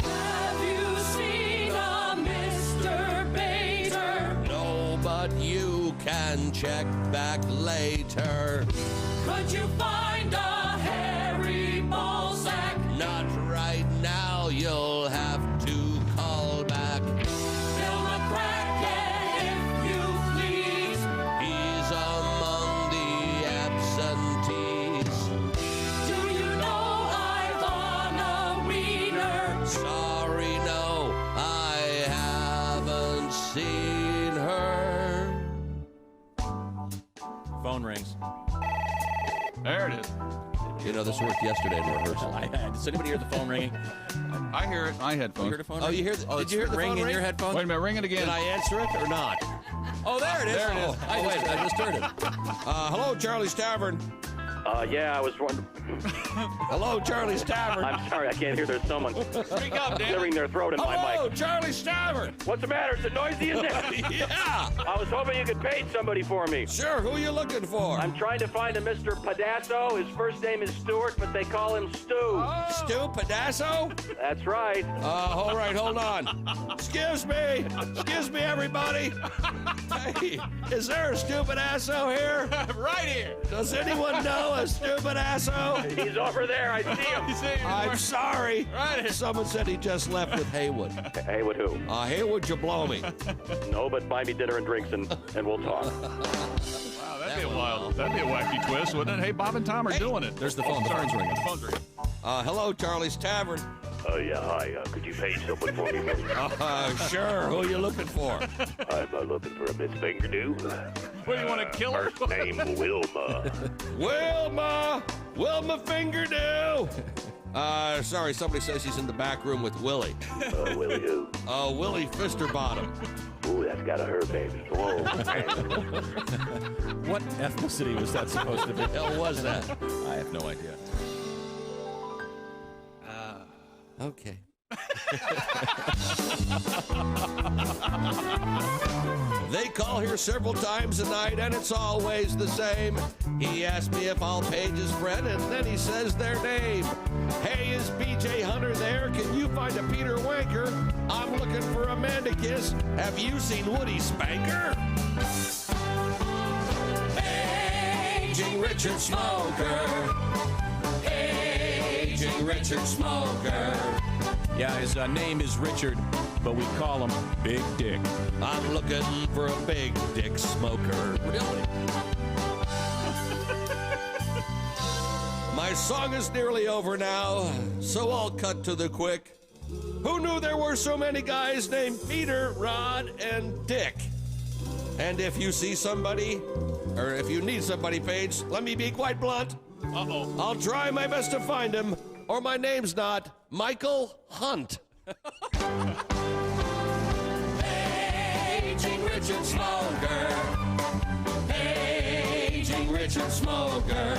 Have you seen a Mr. Bader? No, but you can check back later. Could you find a hairy ball sack? Not right now, you'll have to call back. Fill the crackhead if you please. He's among the absentees. Do you know Ivana Wiener? Sorry, no, I haven't seen her. Phone rings. There it is. You know, this worked yesterday in rehearsal. Does anybody hear the phone ringing? I hear it. My headphones. You heard a phone Oh, ring? you hear? Did you hear the ring phone in ring? your headphones? Wait a minute, ring it again. Did I answer it or not? Oh, there it is. There it is. Oh, wait, I just heard it. Hello, Charlie's Tavern. Yeah, I was wondering. Hello, Charlie's Tavern. I'm sorry, I can't hear. There's someone Speak up, Dan. clearing their throat in my Hello, mic. Charlie's Tavern. What's the matter? Is it noisy in there? Yeah. I was hoping you could page somebody for me. Sure, who are you looking for? I'm trying to find a Mr. Padasso. His first name is Stuart, but they call him Stu. Stu Padasso? That's right. All right, hold on. Excuse me, everybody. Hey, is there a stupid asso here? Right here. Does anyone know a stupid asso? He's over there. I see him. I'm sorry. Right here. Someone said he just left with Haywood. Haywood who? Haywood Jablomi. No, but buy me dinner and drinks and we'll talk. Wow, that'd be a wacky twist, wouldn't it? Hey, Bob and Tom are doing it. There's the phone. The phone's ringing. The phone's ringing. Hello, Charlie's Tavern. Yeah, hi. Could you page someone for me? Sure. Who are you looking for? I'm looking for a Miss Fingerdew. What, do you want to kill her? First name Wilma. Wilma Fingerdew. Sorry, somebody says he's in the back room with Willie. Willie who? Willie Fisterbottom. Ooh, that's gotta hurt, baby. Whoa, man. What ethnicity was that supposed to be? What the hell was that? I have no idea. Okay. They call here several times a night, and it's always the same. He asks me if I'll page his friend, and then he says their name. Hey, is BJ Hunter there? Can you find a Peter Wanker? I'm looking for a man to kiss. Have you seen Woody Spanker? Paging Richard Smoker. Paging Richard Smoker. Yeah, his name is Richard, but we call him Big Dick. I'm looking for a big dick smoker. Really? My song is nearly over now, so I'll cut to the quick. Who knew there were so many guys named Peter, Rod, and Dick? And if you see somebody, or if you need somebody, Paige, let me be quite blunt. Uh-oh. I'll try my best to find him, or my name's not Michael Hunt. Paging Richard Smoker. Paging Richard Smoker.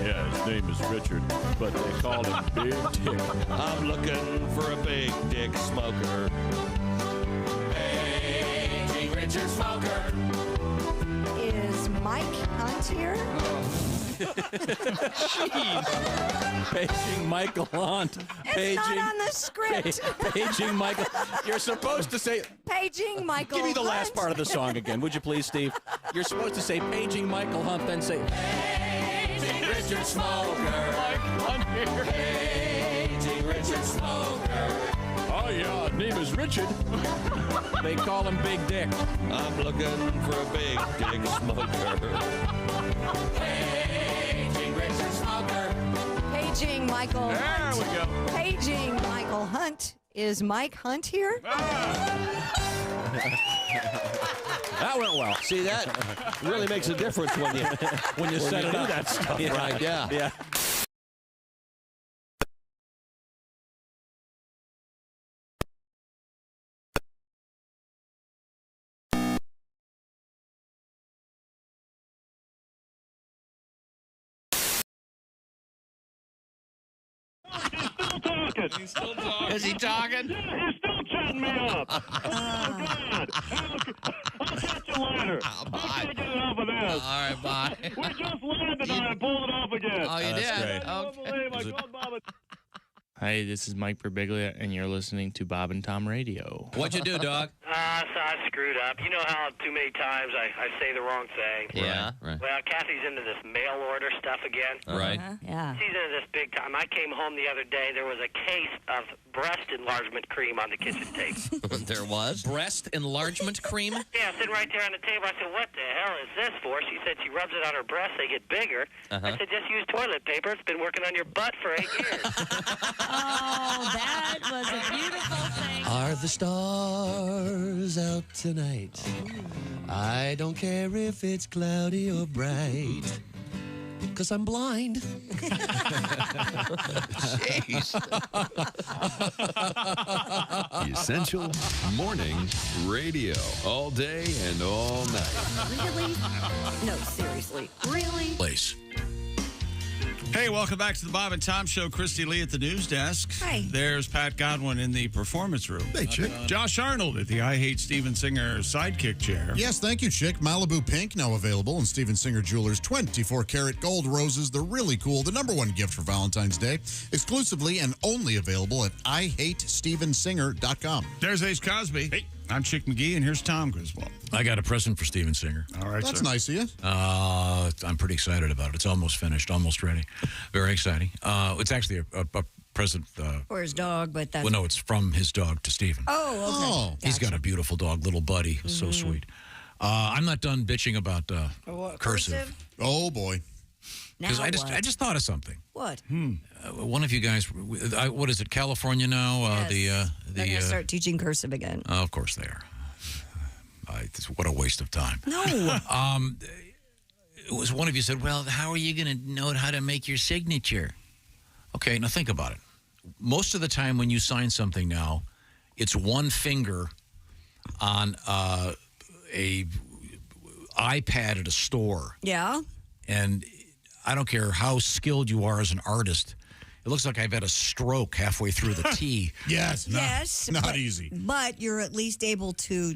Yeah, his name is Richard, but they call him Big Dick. I'm looking for a big dick smoker. Paging Richard Smoker. Is Mike Hunt here? Jeez. Paging Michael Hunt. It's not on the script. Paging Michael. You're supposed to say. Paging Michael Give me the Hunt. last part of the song again, would you please, Steve? You're supposed to say Paging Michael Hunt, then say Paging Richard Smoker. Paging Richard Smoker. Oh, yeah, name is Richard. They call him Big Dick. I'm looking for a big dick smoker. Paging Richard Smoker. Paging Michael There Hunt. we go. Paging Michael Hunt. Is Mike Hunt here? That went well. See, that really makes a difference when you set it do up. that stuff, Yeah. right? Yeah. Yeah. He's still talking. Is he talking? You're still chatting me up. Oh, God. I'll catch you later. Bye. Get enough of this. All right, bye. We just landed and I pulled it off again. Oh, you That's did? great. I don't believe I called Bob and Hi, this is Mike Birbiglia, and you're listening to Bob and Tom Radio. What'd you do, dog? So I screwed up. You know how too many times I say the wrong thing? Yeah. Right. Well, Kathy's into this mail order stuff again. Right. Yeah. She's into this big time. I came home the other day. There was a case of breast enlargement cream on the kitchen table. There was? Breast enlargement cream? Yeah, sitting right there on the table. I said, what the hell is this for? She said she rubs it on her breasts. They get bigger. I said, just use toilet paper. It's been working on your butt for 8 years. Oh, that was a beautiful thing. Are the stars out tonight? I don't care if it's cloudy or bright, 'cause I'm blind. Jeez. Essential Morning Radio. All day and all night. Really? No, seriously. Really? Place. Hey, welcome back to the Bob and Tom Show. Christy Lee at the news desk. Hi. There's Pat Godwin in the performance room. Hey, Chick. Josh Arnold at the I Hate Steven Singer sidekick chair. Yes, thank you, Chick. Malibu Pink now available in Steven Singer Jewelers 24-karat gold roses. They're really cool. The #1 gift for Valentine's Day. Exclusively and only available at IHateStevenSinger.com. There's Ace Cosby. Hey. I'm Chick McGee, and here's Tom Griswold. I got a present for Steven Singer. All right, That's sir. nice of you. I'm pretty excited about it. It's almost finished, almost ready. Very exciting. It's actually a present. For his dog, but that's... Well, no, it's from his dog to Steven. Oh, okay. Oh. He's got a beautiful dog, little Buddy. So sweet. I'm not done bitching about cursive. Oh boy. Because I just thought of something. What? One of you guys, what is it? California now? They're going to start teaching cursive again. Of course they are. What a waste of time. No. It was one of you said, well, how are you going to know how to make your signature? Okay, now think about it. Most of the time when you sign something now, it's one finger on a iPad at a store. Yeah. And I don't care how skilled you are as an artist. It looks like I've had a stroke halfway through the T. Yes. Not easy. But you're at least able to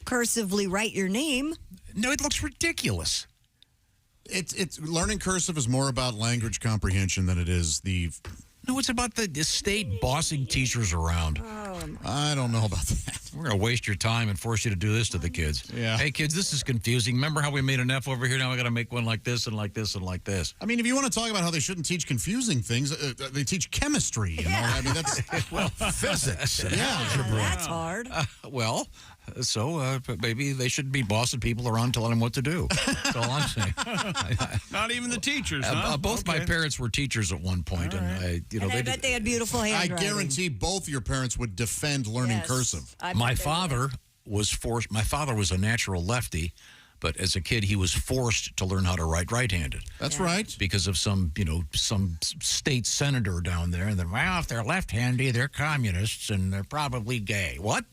cursively write your name. No, it looks ridiculous. It's learning cursive is more about language comprehension than it is the... No, it's about the state bossing teachers around. I don't know about that. We're going to waste your time and force you to do this to the kids. Yeah. Hey, kids, this is confusing. Remember how we made an F over here? Now I got to make one like this and like this and like this. I mean, if you want to talk about how they shouldn't teach confusing things, they teach chemistry. You know? I mean, that's physics. Algebra. That's hard. So maybe they shouldn't be bossing people around telling them what to do. That's all I'm saying. Not even the teachers, huh? Both my parents were teachers at one point, and I bet they had beautiful handwriting. I guarantee both your parents would defend learning cursive. My father was forced. My father was a natural lefty, but as a kid, he was forced to learn how to write right-handed. That's right. Because of some state senator down there. And then, well, if they're left-handy, they're communists, and they're probably gay. What?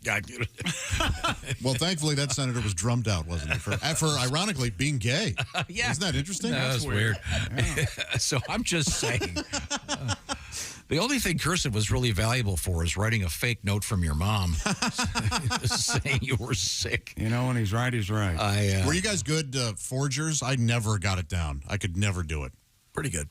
Well, thankfully, that senator was drummed out, wasn't he? For ironically, being gay. Yeah. Isn't that interesting? No, that's weird. Yeah. So I'm just saying. The only thing cursive was really valuable for is writing a fake note from your mom saying you were sick. You know, when he's right, he's right. Were you guys good forgers? I never got it down. I could never do it. Pretty good.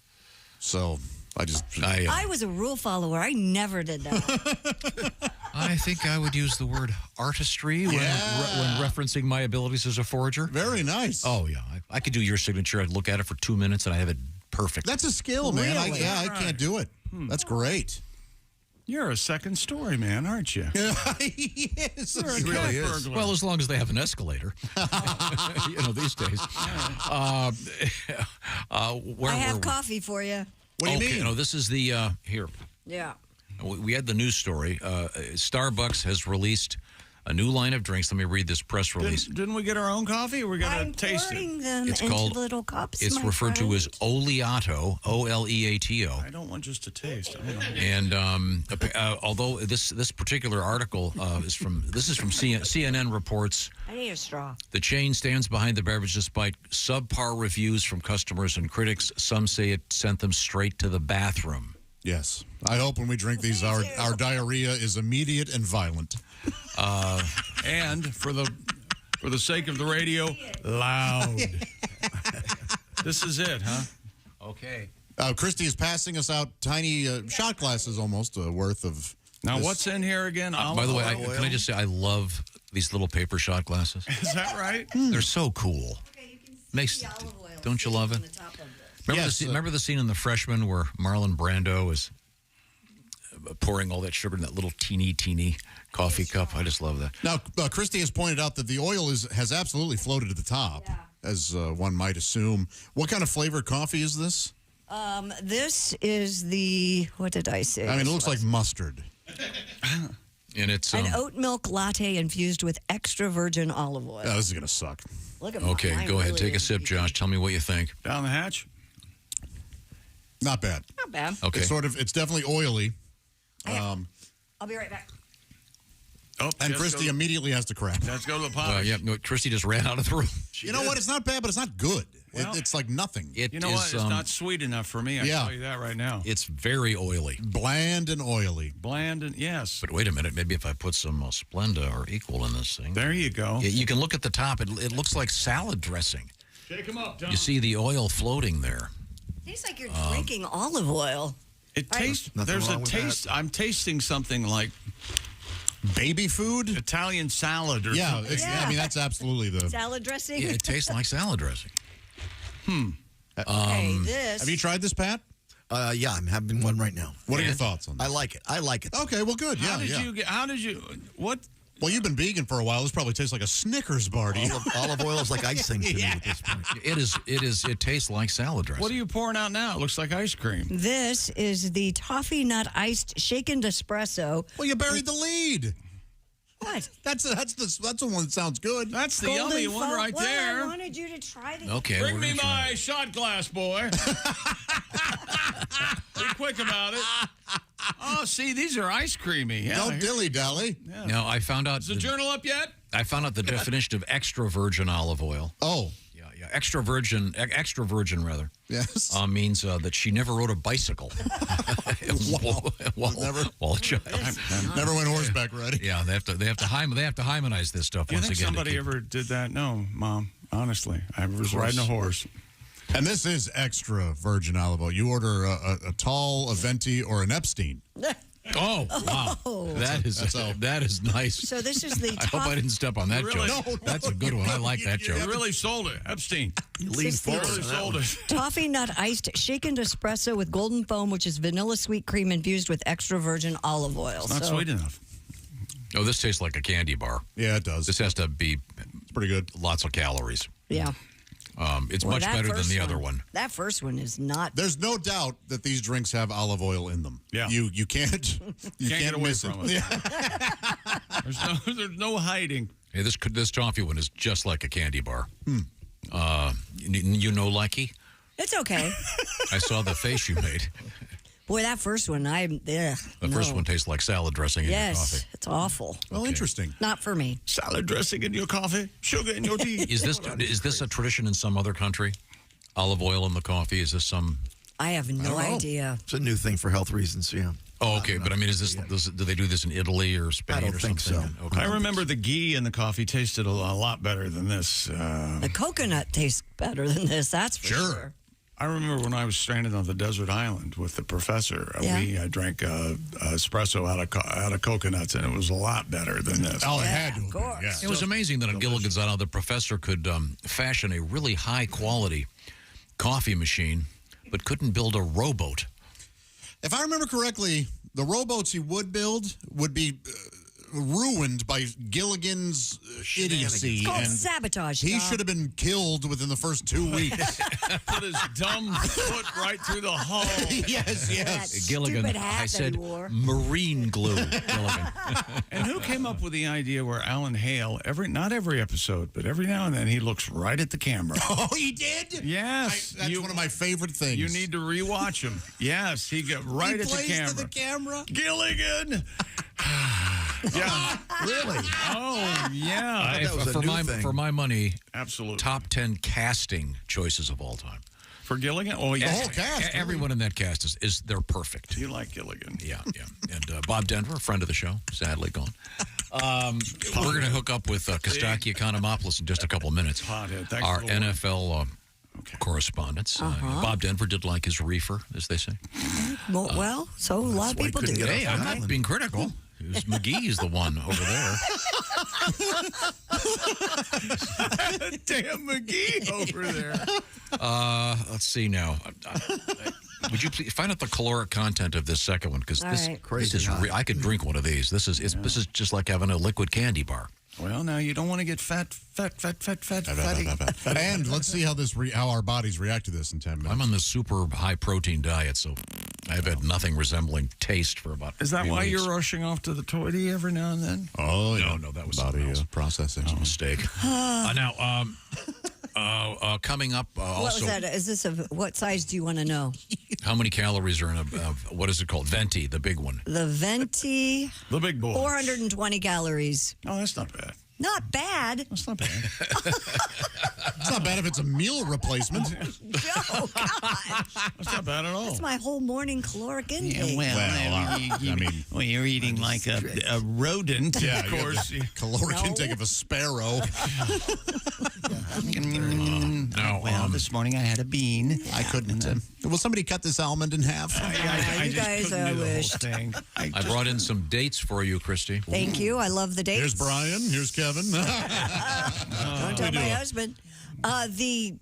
So I was a rule follower. I never did that. I think I would use the word artistry when referencing my abilities as a forger. Very nice. Oh, yeah. I could do your signature. I'd look at it for 2 minutes, and I have it perfect. That's a skill, man. Really? I can't do it. That's great. You're a second story man, aren't you? Yes, he really is. Well, as long as they have an escalator. These days. I have coffee for you. What do you mean? No, this is the, here. Yeah. We had the news story. Starbucks has released a new line of drinks. Let me read this press release. Didn't we get our own coffee? Or we're going to taste it. Them it's into called little cups. It's referred to as Oleato, Oleato. I don't want just to taste. And although this particular article is from CNN reports. I need a straw. The chain stands behind the beverage despite subpar reviews from customers and critics. Some say it sent them straight to the bathroom. Yes. I hope when we drink these, our diarrhea is immediate and violent. And for the sake of the radio, loud. This is it, huh? Okay. Christy is passing us out tiny shot glasses almost worth of... Now, what's in here again? By the way, can I just say I love these little paper shot glasses. Is that right? They're so cool. Don't you love it? Remember the scene in The Freshman where Marlon Brando is pouring all that sugar in that little teeny coffee cup? I just love that. Now, Christy has pointed out that the oil has absolutely floated to the top, as one might assume. What kind of flavored coffee is this? This is the, what did I say? I mean, it looks like mustard. And it's an oat milk latte infused with extra virgin olive oil. Oh, this is going to suck. Look at Okay, mine. go ahead. Really Take a sip, Josh. Tell me what you think. Down the hatch? Not bad. Not bad. Okay. It's definitely oily. I'll be right back. Oh, and Christy immediately has to crack. Let's go to the polish. Christy just ran out of the room. You know what? It's not bad, but it's not good. Well, it's like nothing. You know what? It's not sweet enough for me. I tell you that right now. It's very oily. Bland and oily. Bland and, yes. But wait a minute. Maybe if I put some Splenda or Equal in this thing. There you go. You can look at the top. It looks like salad dressing. Shake them up, John. You see the oil floating there. Tastes like you're drinking olive oil. It tastes, there's a taste, I'm tasting something like baby food? Italian salad or something. I mean, that's absolutely the... Salad dressing? Yeah, it tastes like salad dressing. Have you tried this, Pat? Yeah, I'm having one right now. What are your thoughts on this? I like it. Okay, well, good. How did you, what Well, you've been vegan for a while. This probably tastes like a Snickers bar to you. Olive oil is like icing to me at this point. It tastes like salad dressing. What are you pouring out now? It looks like ice cream. This is the toffee nut iced shaken espresso. Well, you buried the lead. What? That's the one that sounds good. That's the Golden yummy one right well, there. I wanted you to try the. Okay. Bring me my shot glass, boy. Be quick about it. Oh, see, these are ice creamy. Yeah, Don't dilly-dally. Yeah. No, I found out. Is the journal up yet? I found out the definition of extra virgin olive oil. Oh. Yeah, extra virgin rather. Yes. Means that she never rode a bicycle. Never went horseback riding. Yeah, they have to hymenize this stuff Do you once think again. somebody ever did that? No, Mom. Honestly, I was riding a horse. And this is extra virgin olive oil. You order a tall, a venti, or an Epstein. Oh, wow. That is nice. So this is the I hope I didn't step on that Really? joke. No, That's a good one. I like that joke. You really sold it, Epstein. You leaned forward really on that sold one. it. Toffee nut iced shaken espresso with golden foam, which is vanilla sweet cream infused with extra virgin olive oil. It's not sweet enough. Oh, this tastes like a candy bar. Yeah, it does. This has to be pretty good. Lots of calories. Yeah. It's Well, much that better than first the one- other one. That first one is not. There's no doubt that these drinks have olive oil in them. Yeah. You can't get away miss from it. it. There's no hiding. Hey, this toffee one is just like a candy bar. You know, Likey? It's okay. I saw the face you made. Boy, that first one, The first one tastes like salad dressing in your Yes, coffee. it's awful. Well, interesting. Not for me. Salad dressing in your coffee, sugar in your tea. Is this a tradition in some other country? Olive oil in the coffee? Is this some? I have no idea. It's a new thing for health reasons, yeah. Oh, okay. But I mean, is this do they do this in Italy or Spain I don't or think something? so. Okay. I remember the ghee in the coffee tasted a lot better than this. The coconut tastes better than this, that's for sure. I remember when I was stranded on the desert island with the professor. Yeah. We drank espresso out of coconuts, and it was a lot better than this. Oh, it had to. Of course. Yeah. It was amazing that on Gilligan's Island, the professor could fashion a really high quality coffee machine, but couldn't build a rowboat. If I remember correctly, the rowboats he would build would be ruined by Gilligan's idiocy. It's called and sabotage. he Doc. should have been killed within the first 2 weeks. Put his dumb foot right through the hull. Yes. That Gilligan, stupid hat I that said he wore. marine glue. Gilligan. And who came up with the idea where Alan Hale, not every episode, but every now and then, he looks right at the camera? Oh, he did? Yes. That's one of my favorite things. You need to rewatch him. Yes, he got right He at the plays camera. to the camera? Gilligan! Yeah. Really? Oh, yeah. That was a new thing. For my money, Absolutely. top 10 casting choices of all time. For Gilligan? Oh, yeah. The whole cast. Everyone in that cast is they're perfect. You like Gilligan. Yeah. And Bob Denver, a friend of the show, sadly gone. We're going to hook up with Kostaki Economopoulos in just a couple minutes. Hothead. Thanks Our for the warning. NFL correspondents. Bob Denver did like his reefer, as they say. Well, so a lot of why he people do. couldn't get Hey, I'm not being critical. McGee is the one over there. Damn McGee over there. Let's see now. Would you please find out the caloric content of this second one? Because All this, right. this is I could drink one of these. This is just like having a liquid candy bar. Well, now you don't want to get fatty. And let's see how our bodies react to this in 10 minutes. I'm on this super high protein diet, so I've had nothing resembling taste for about. Is that 3 why weeks. you're rushing off to the toilet every now and then? Oh, yeah. No, that was body something else. processing. That was a mistake. Now, coming up, What also, was that? Is this what size do you want to know? how many calories are in what is it called? Venti, the big one. The Venti, The big boy. 420 calories. Oh, that's not bad. Not bad. That's not bad. It's not bad if it's a meal replacement. Oh, God. That's not bad at all. That's my whole morning caloric intake. You're eating like a rodent, Yeah, of course. Caloric No. intake of a sparrow. This morning I had a bean. I couldn't. Will somebody cut this almond in half? You guys, I wish. I brought in some dates for you, Christy. Thank you. I love the dates. Here's Brian. Here's Kevin. Don't tell my husband. The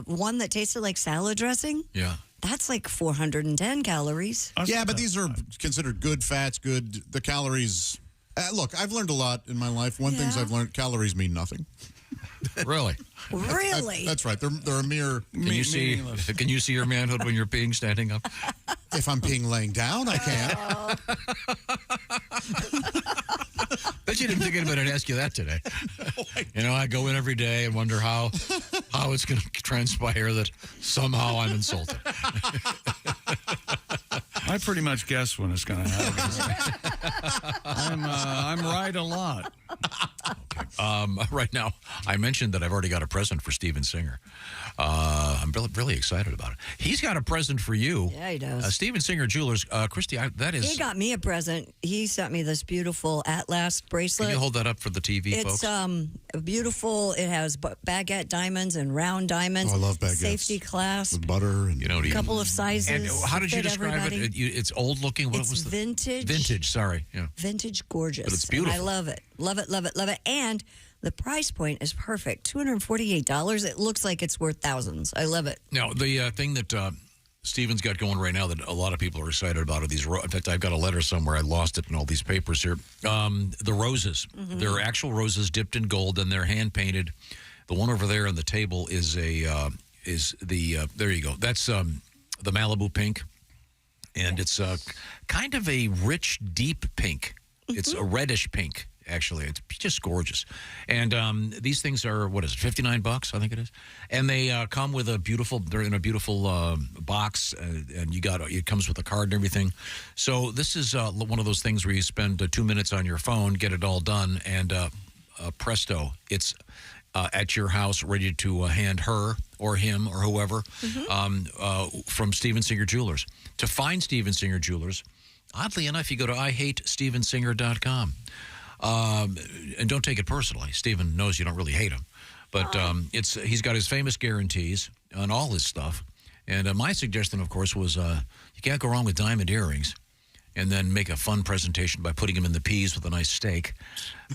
one that tasted like salad dressing, Yeah. that's like 410 calories. Yeah, but these are considered good fats, the calories. Look, I've learned a lot in my life. One thing I've learned, calories mean nothing. Really? Really? That's right. They're a mere... Can you see your manhood when you're peeing standing up? If I'm peeing laying down, I can. Bet you didn't think anybody would ask you that today. I go in every day and wonder how it's going to transpire that somehow I'm insulted. I pretty much guess when it's going to happen. I'm right a lot. Right now, I mentioned that I've already got a present for Steven Singer. I'm really excited about it. He's got a present for you. Yeah, he does. Steven Singer Jewelers. Christy, that is... He got me a present. He sent me this beautiful Atlas bracelet. Can you hold that up for the TV, folks? It's beautiful. It has baguette diamonds and round diamonds. Oh, I love baguettes. Safety clasp. With butter. And a couple of sizes. And how did you describe it? It's old looking. What was the vintage. Vintage, sorry. Yeah. Vintage gorgeous. But it's beautiful. And I love it. Love it, love it, love it. And the price point is perfect. $248. It looks like it's worth thousands. I love it. Now, the thing that Steven's got going right now that a lot of people are excited about are these. In fact, I've got a letter somewhere. I lost it in all these papers here. The roses. Mm-hmm. They're actual roses dipped in gold, and they're hand painted. The one over there on the table is there you go. That's the Malibu pink, and it's kind of a rich, deep pink. It's a reddish pink. Actually, it's just gorgeous. And these things are, what is it, $59, I think it is. And they come with they're in a beautiful box, and it comes with a card and everything. So this is one of those things where you spend 2 minutes on your phone, get it all done, and presto, it's at your house ready to hand her or him or whoever from Steven Singer Jewelers. To find Steven Singer Jewelers, oddly enough, you go to IHateStevenSinger.com. And don't take it personally. Steven knows you don't really hate him. But he's got his famous guarantees on all his stuff. And my suggestion, of course, was you can't go wrong with diamond earrings. And then make a fun presentation by putting them in the peas with a nice steak,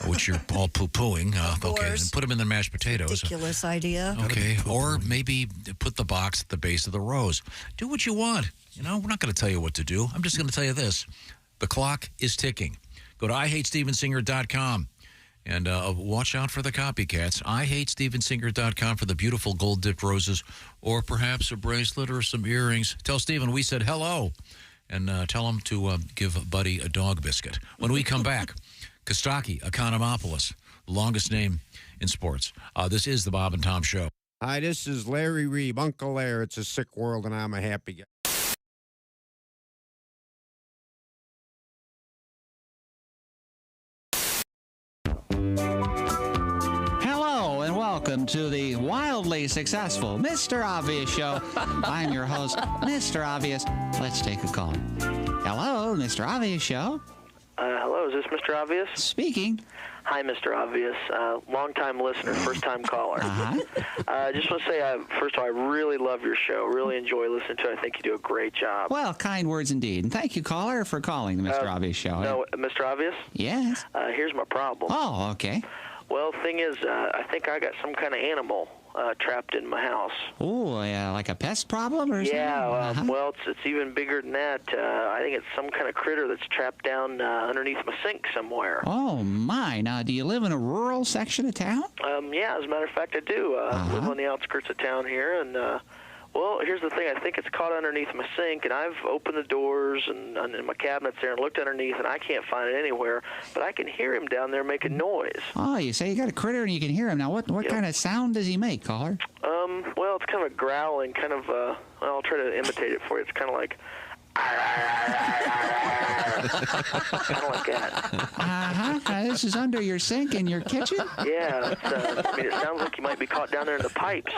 which you're all poo-pooing. Okay, and put them in the mashed potatoes. Ridiculous idea. Okay, or maybe put the box at the base of the rose. Do what you want. We're not going to tell you what to do. I'm just going to tell you this. The clock is ticking. Go to IHateStevenSinger.com and watch out for the copycats. IHateStevenSinger.com for the beautiful gold-dipped roses, or perhaps a bracelet or some earrings. Tell Steven we said hello, and tell him to give Buddy a dog biscuit. When we come back, Kostaki Economopoulos, the longest name in sports. This is the Bob and Tom Show. Hi, this is Larry Reeb, Uncle Larry. It's a sick world, and I'm a happy guy. Hello and welcome to the wildly successful Mr. Obvious Show. I'm your host, Mr. Obvious. Let's take a call. Hello, Mr. Obvious Show. Hello, is this Mr. Obvious? Speaking. Hi, Mr. Obvious. Long-time listener, first-time caller. Just want to say, first of all, I really love your show. Really enjoy listening to it. I think you do a great job. Well, kind words indeed. And thank you, caller, for calling the Mr. Obvious Show. No, Mr. Obvious? Yes? Here's my problem. Oh, okay. Well, thing is, I think I got some kind of animal trapped in my house. Oh, yeah, like a pest problem or something? Yeah, well, it's even bigger than that. I think it's some kind of critter that's trapped down underneath my sink somewhere. Oh, my. Now, do you live in a rural section of town? Yeah, as a matter of fact, I do. I live on the outskirts of town here, and well, here's the thing. I think it's caught underneath my sink, and I've opened the doors and my cabinets there and looked underneath, and I can't find it anywhere. But I can hear him down there making noise. Oh, you say you got a critter and you can hear him. Now, what kind of sound does he make, caller? Well, it's kind of a growling, kind of, I'll try to imitate it for you. It's kind of like... kind of like that. This is under your sink in your kitchen? Yeah, it sounds like you might be caught down there in the pipes.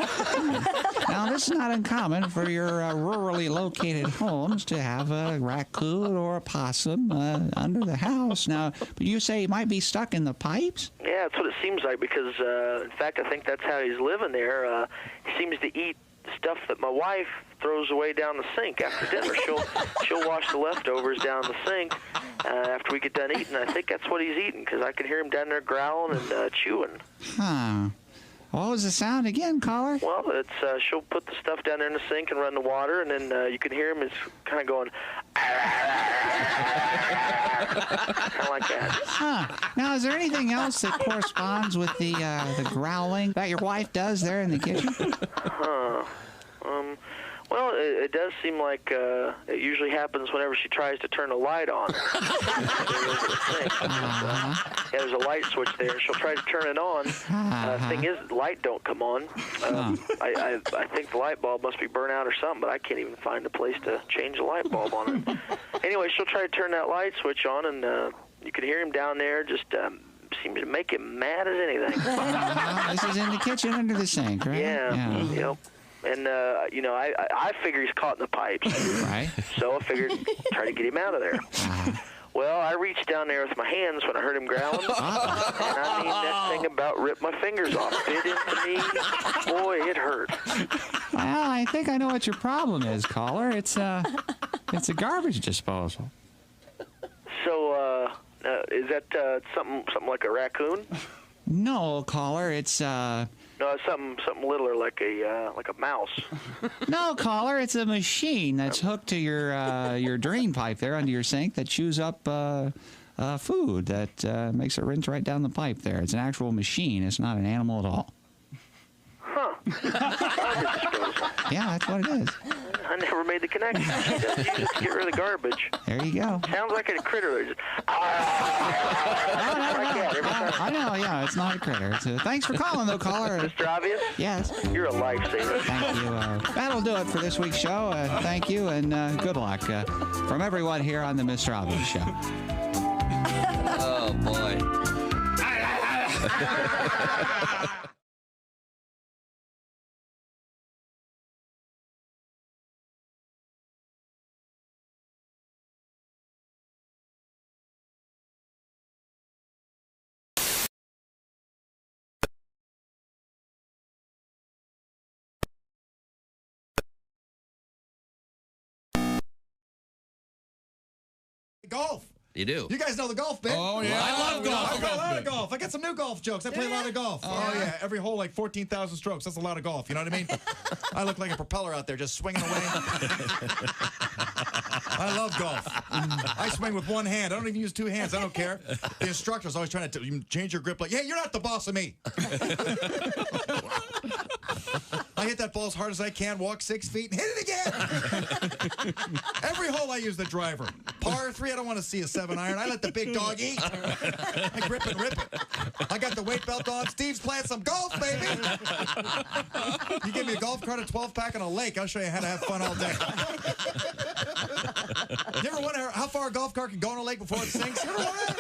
Now, this is not uncommon for your rurally located homes to have a raccoon or a possum under the house. Now, but you say he might be stuck in the pipes? Yeah, that's what it seems like because, in fact, I think that's how he's living there. He seems to eat stuff that my wife throws away down the sink after dinner. She'll wash the leftovers down the sink after we get done eating. I think that's what he's eating because I can hear him down there growling and chewing. Huh. What was the sound again, caller? Well, it's she'll put the stuff down there in the sink and run the water, and then you can hear him. It's kind of going, kind of like that. Huh. Now, is there anything else that corresponds with the growling that your wife does there in the kitchen? Huh. Well, it does seem like it usually happens whenever she tries to turn a light on. There's a light switch there. She'll try to turn it on. Thing is, the light don't come on. I think the light bulb must be burnt out or something, but I can't even find a place to change the light bulb on it. Anyway, she'll try to turn that light switch on, and you can hear him down there just seems to make him mad as anything. This is in the kitchen under the sink, right? Yeah. Yep. And, I figure he's caught in the pipes. Right. So I figured try to get him out of there. Well, I reached down there with my hands when I heard him growling. And I mean, that thing about ripped my fingers off. Bit into me. Boy, it hurt. Well, I think I know what your problem is, caller. It's a garbage disposal. So, is that something like a raccoon? No, caller. It's No, it's something littler like a mouse. No, caller, it's a machine that's hooked to your drain pipe there under your sink that chews up food that makes it rinse right down the pipe there. It's an actual machine. It's not an animal at all. Huh. Yeah, that's what it is. I never made the connection. She does use it to get rid of the garbage. There you go. Sounds like a critter. Just, I know, yeah, it's not a critter. Thanks for calling, though, caller. Mr. Obvious? Yes. You're a lifesaver. Thank you. That'll do it for this week's show. Thank you, and good luck from everyone here on the Mr. Obvious Show. Oh, boy. Golf. You do? You guys know the golf bit. Oh, yeah. I love golf. I I got a lot of golf. I got some new golf jokes. I play a lot of golf. Oh, yeah. Every hole, like 14,000 strokes. That's a lot of golf. You know what I mean? I look like a propeller out there just swinging away. I love golf. I swing with one hand. I don't even use two hands. I don't care. The instructor's always trying to change your grip. Like, hey, you're not the boss of me. I hit that ball as hard as I can, walk 6 feet, and hit it again. Every hole I use the driver. Par 3, I don't want to see a 7-iron. I let the big dog eat. I grip and rip it. I got the weight belt on. Steve's playing some golf, baby. You give me a golf cart, a 12-pack, and a lake, I'll show you how to have fun all day. You ever wonder how far a golf cart can go in a lake before it sinks? You ever wonder?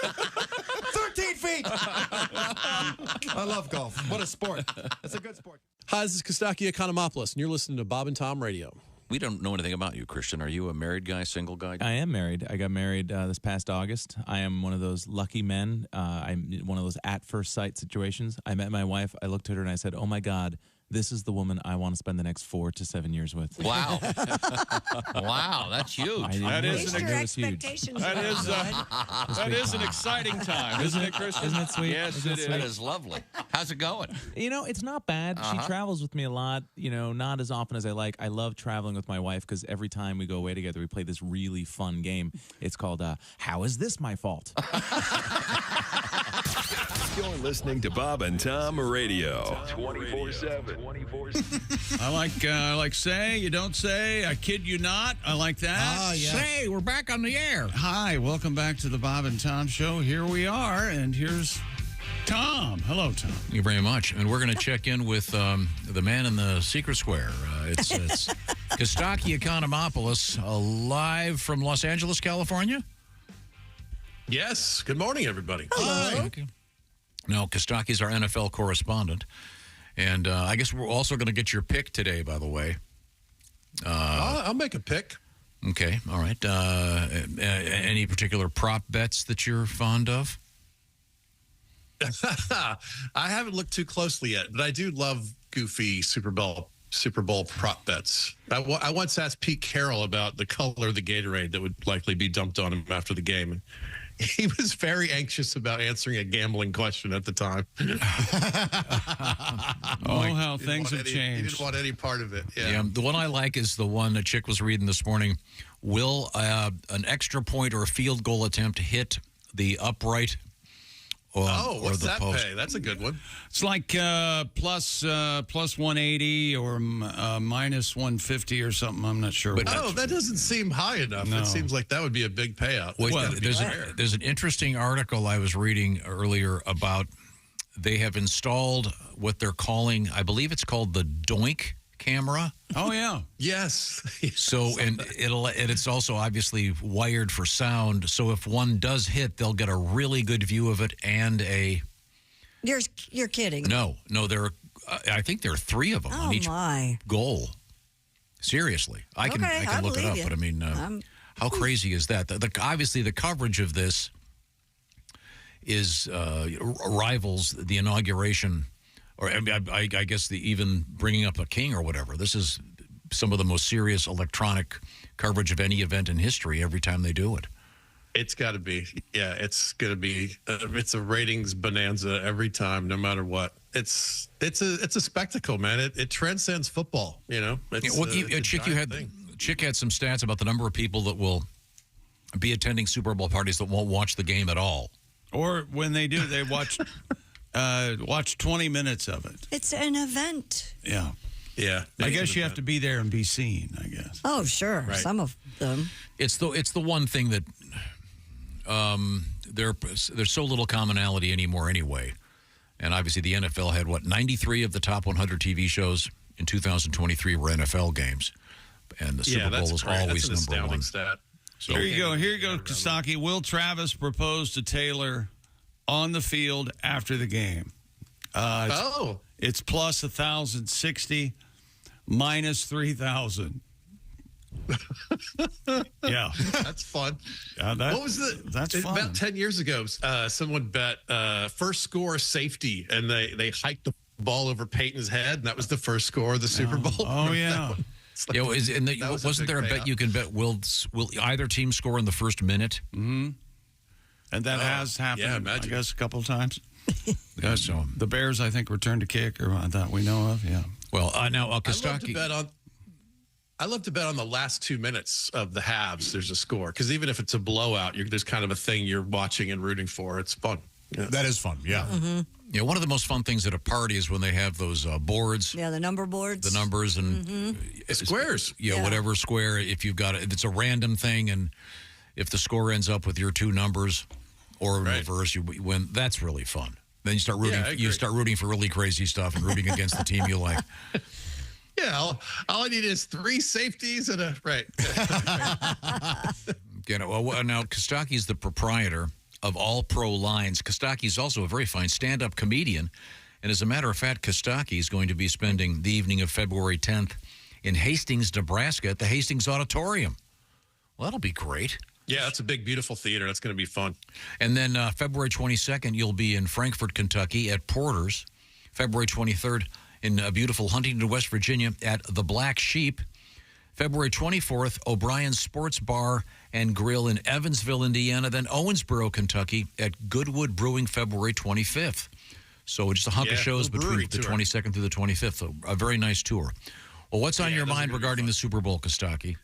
13 feet. I love golf. What a sport. It's a good sport. Hi, this is Kostaki Economopoulos, and you're listening to Bob and Tom Radio. We don't know anything about you, Christian. Are you a married guy, single guy? I am married. I got married this past August. I am one of those lucky men. I'm one of those at first sight situations. I met my wife. I looked at her and I said, "Oh my God, this is the woman I want to spend the next 4 to 7 years with." Wow. Wow, that's huge. That is an expectations. That is an exciting time, isn't it, Christian? Isn't it sweet? Yes, it is. That is lovely. How's it going? You know, it's not bad. She travels with me a lot, not as often as I like. I love traveling with my wife because every time we go away together, we play this really fun game. It's called How Is This My Fault? You're listening to Bob and Tom Radio. 24/7. I like say, you don't say, I kid you not. I like that. Oh, yeah. Say, we're back on the air. Hi, welcome back to the Bob and Tom Show. Here we are, and here's Tom. Hello, Tom. Thank you very much. And we're going to check in with the man in the secret square. It's Kostaki Economopoulos, live from Los Angeles, California. Yes. Good morning, everybody. Hello. Okay. No, Kostaki's our NFL correspondent. And I guess we're also going to get your pick today, by the way. I'll make a pick. Okay, all right. Any particular prop bets that you're fond of? I haven't looked too closely yet, but I do love goofy Super Bowl prop bets. I once asked Pete Carroll about the color of the Gatorade that would likely be dumped on him after the game. He was very anxious about answering a gambling question at the time. How things have He changed. didn't want any part of it. Yeah, the one I like is the one a chick was reading this morning. Will an extra point or a field goal attempt hit the upright or What's the that post? pay? That's a good one. It's like plus 180 or minus 150 or something. I'm not sure. That doesn't seem high enough. No. It seems like that would be a big payout. Well, there's an interesting article I was reading earlier about they have installed what they're calling, I believe it's called the Doink camera. Oh yeah. Yes. So and it's also obviously wired for sound. So if one does hit, they'll get a really good view of it and a. You're kidding. No, I think there are 3 of them on each goal. Seriously, I can look it up, but I mean, how crazy is that? Obviously, the coverage of this is rivals the inauguration, or I guess even bringing up a king or whatever. This is some of the most serious electronic coverage of any event in history every time they do it. It's got to be. Yeah, it's going to be. It's a ratings bonanza every time, no matter what. It's a spectacle, man. It transcends football. You know. Chick had some stats about the number of people that will be attending Super Bowl parties that won't watch the game at all. Or when they do, they watch 20 minutes of it. It's an event. Yeah. Yeah. I guess you have to be there and be seen, I guess. Oh, sure. Right. Some of them. It's the one thing that there's so little commonality anymore anyway. And obviously the NFL had 93 of the top 100 TV shows in 2023 were NFL games. And the Super Bowl is always number one. Stat. So here you go, Kostaki. Will Travis propose to Taylor on the field after the game? It's plus 1,060, minus 3,000. Yeah, that's fun. What was that's fun. About 10 years ago, someone bet first score safety, and they hiked the ball over Peyton's head, and that was the first score of the Super Bowl. Oh yeah. Wasn't there a bet you can bet will either team score in the first minute? Mm-hmm. And that has happened, I guess, a couple of times. Yeah, so the Bears, I think, returned a kick, or that we know of. Yeah. Well, now Kostaki. I love to bet on the last 2 minutes of the halves. There's a score, because even if it's a blowout, there's kind of a thing you're watching and rooting for. It's fun. Yeah. That is fun. Yeah. Mm-hmm. Yeah, one of the most fun things at a party is when they have those boards. Yeah, the number boards. The numbers and squares. Yeah, whatever square. If you've got if it's a random thing, and if the score ends up with your 2 numbers, or in reverse, you win. That's really fun. Then you start rooting. You start rooting for really crazy stuff and rooting against the team you like. Yeah, all I need is 3 safeties and a right. Now Kostaki's the proprietor of All Pro Lines. Kostaki is also a very fine stand-up comedian, and as a matter of fact, Kostaki is going to be spending the evening of February 10th in Hastings, Nebraska, at the Hastings Auditorium. Well, that'll be great. Yeah, that's a big, beautiful theater. That's going to be fun. And then February 22nd, you'll be in Frankfort, Kentucky, at Porter's. February 23rd, in beautiful Huntington, West Virginia, at the Black Sheep. February 24th, O'Brien's Sports Bar and Grill in Evansville, Indiana. Then Owensboro, Kentucky, at Goodwood Brewing, February 25th. So just a hunk of shows between the 22nd through the 25th. So a very nice tour. Well, what's on your mind regarding the Super Bowl, Kostaki?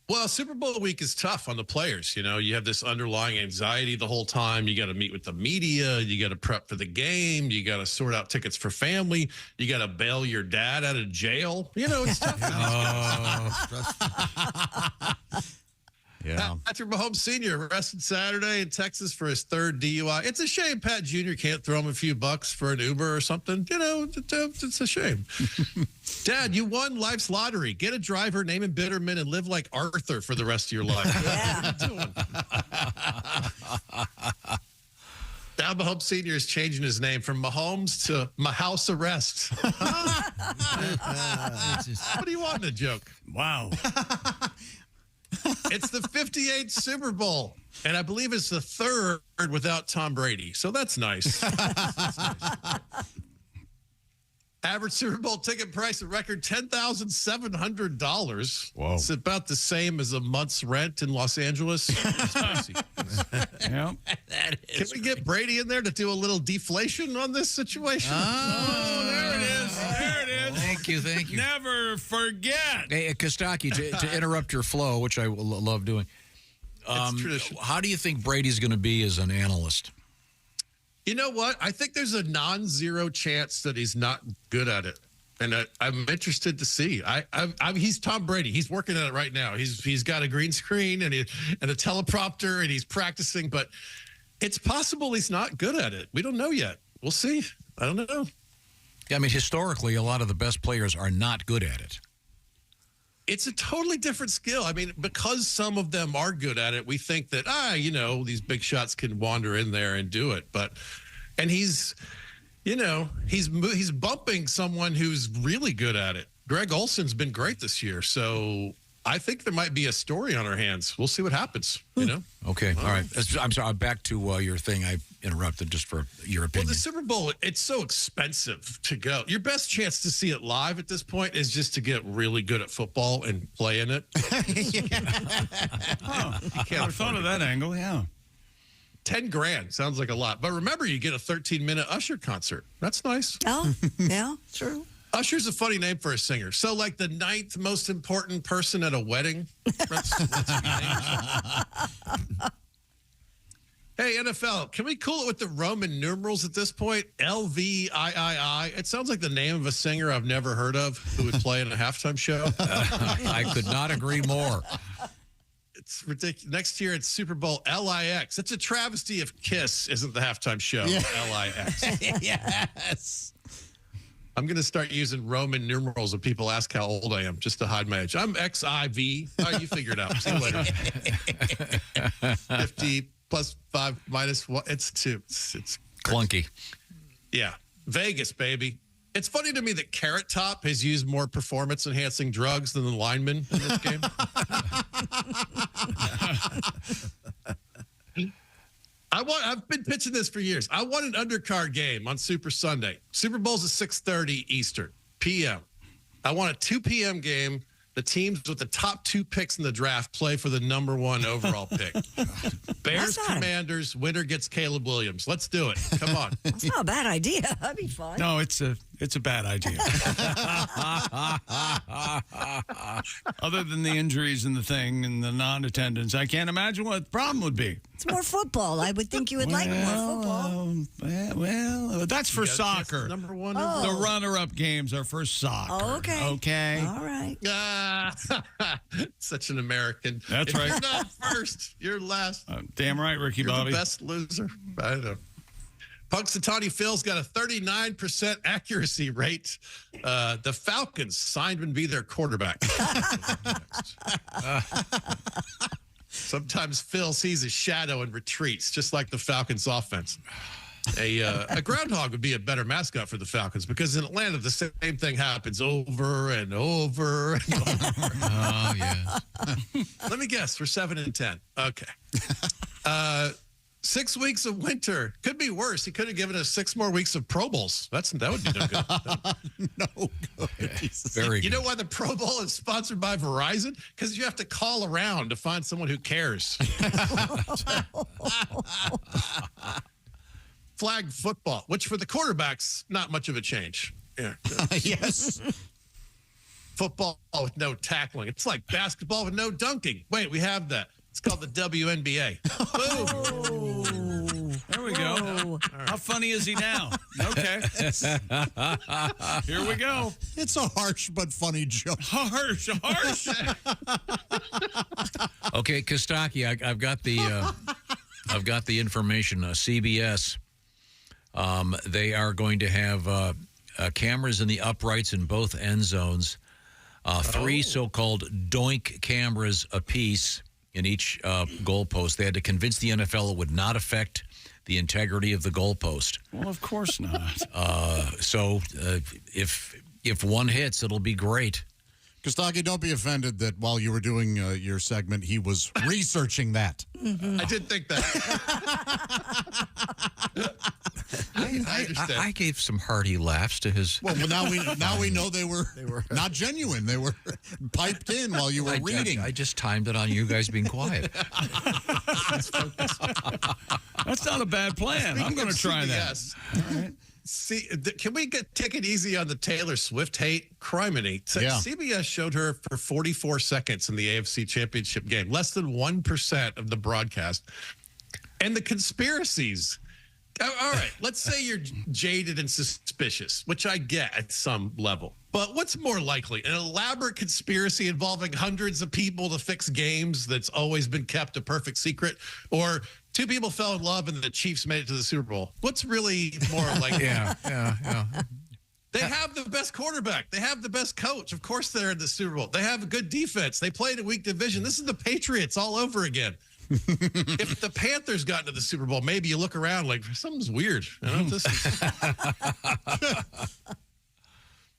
Well, Super Bowl week is tough on the players. You know, you have this underlying anxiety the whole time. You got to meet with the media. You got to prep for the game. You got to sort out tickets for family. You got to bail your dad out of jail. You know, it's tough. Yeah. Patrick Mahomes Sr. arrested Saturday in Texas for his 3rd DUI. It's a shame Pat Jr. can't throw him a few bucks for an Uber or something. You know, it's a shame. Dad, you won life's lottery. Get a driver, name him Bitterman, and live like Arthur for the rest of your life. Yeah. What are you doing? Now Mahomes Sr. is changing his name from Mahomes to My House Arrest. What do you want in a joke? Wow. It's the 58th Super Bowl, and I believe it's the 3rd without Tom Brady. So that's nice. Average Super Bowl ticket price, a record $10,700. Whoa. It's about the same as a month's rent in Los Angeles. Yeah. Can we get Brady in there to do a little deflation on this situation? Oh, there it is. There it is. Thank you. Never forget. Hey, Kostaki, to interrupt your flow, which I love doing. It's tradition. How do you think Brady's going to be as an analyst? You know what? I think there's a non-zero chance that he's not good at it, and I'm interested to see. He's Tom Brady. He's working at it right now. He's got a green screen and a teleprompter, and he's practicing. But it's possible he's not good at it. We don't know yet. We'll see. I don't know. Yeah, I mean, historically, a lot of the best players are not good at it. It's a totally different skill. I mean, because some of them are good at it, we think that, these big shots can wander in there and do it. And he's bumping someone who's really good at it. Greg Olson's been great this year. So I think there might be a story on our hands. We'll see what happens, Okay. All right. I'm sorry. Back to your thing. I interrupted just for your opinion. Well, the Super Bowl, it's so expensive to go. Your best chance to see it live at this point is just to get really good at football and play in it. I never thought of that angle, yeah. $10,000 sounds like a lot. But remember, you get a 13-minute Usher concert. That's nice. Oh, yeah, true. Usher's a funny name for a singer. So, like the 9th most important person at a wedding. Hey, NFL, can we cool it with the Roman numerals at this point? LVIII. It sounds like the name of a singer I've never heard of who would play in a halftime show. I could not agree more. It's ridiculous. Next year, it's Super Bowl LIX. It's a travesty if Kiss isn't the halftime show. Yeah. LIX. Yes. I'm going to start using Roman numerals when people ask how old I am, just to hide my age. I'm XIV. Oh, you figure it out. See you later. 50 plus 5 minus 1. It's 2. It's clunky. Yeah. Vegas, baby. It's funny to me that Carrot Top has used more performance-enhancing drugs than the lineman in this game. I've been pitching this for years. I want an undercard game on Super Sunday. Super Bowl's at 6:30 Eastern p.m. I want a 2 p.m. game. The teams with the top 2 picks in the draft play for the number 1 overall pick. Bears, Commanders, winner gets Caleb Williams. Let's do it. Come on. That's not a bad idea. That'd be fun. No, it's a bad idea. Other than the injuries and the thing and the non-attendance, I can't imagine what the problem would be. It's more football. I would think you would like more football. Well, that's for soccer. Number 1 The runner-up games are for soccer. Oh, okay. Okay. All right. Such an American. That's if right. You're not first. You're last. Damn right, Ricky You're Bobby. the best loser. I know. Punxsutawney Phil's got a 39% accuracy rate. The Falcons signed him to be their quarterback. Sometimes Phil sees a shadow and retreats, just like the Falcons offense. A groundhog would be a better mascot for the Falcons because in Atlanta, the same thing happens over and over and over. Oh, yeah. Let me guess. We're 7-10. Okay. 6 weeks of winter. Could be worse. He could have given us 6 more weeks of Pro Bowls. That would be no good. No good. Very good. You know why the Pro Bowl is sponsored by Verizon? Because you have to call around to find someone who cares. Flag football, which for the quarterbacks, not much of a change. Yeah. Yes. Football with no tackling. It's like basketball with no dunking. Wait, we have that. It's called the WNBA. Boom. There we go. Right. How funny is he now? Okay. Here we go. It's a harsh but funny joke. Harsh. Okay, Kostaki, I've got the information. CBS. They are going to have cameras in the uprights in both end zones. 3 so-called doink cameras apiece in each goalpost. They had to convince the NFL it would not affect the integrity of the goalpost. Well, of course not. So if one hits, it'll be great. Kostaki, don't be offended that while you were doing your segment, he was researching that. I did think that. I understand. I gave some hearty laughs to his. Well, now we know they were not genuine. They were piped in while you were reading. I just timed it on you guys being quiet. That's not a bad plan. I'm going to try that. Yes. See, can we take it easy on the Taylor Swift hate? Criminy. Yeah. CBS showed her for 44 seconds in the AFC Championship game, less than 1% of the broadcast. And the conspiracies. All right, let's say you're jaded and suspicious, which I get at some level. But what's more likely? An elaborate conspiracy involving hundreds of people to fix games that's always been kept a perfect secret? Or two people fell in love and the Chiefs made it to the Super Bowl? What's really more likely? Yeah. They have the best quarterback. They have the best coach. Of course they're in the Super Bowl. They have a good defense. They played a weak division. This is the Patriots all over again. If the Panthers got into the Super Bowl, maybe you look around like something's weird. I don't know if this is...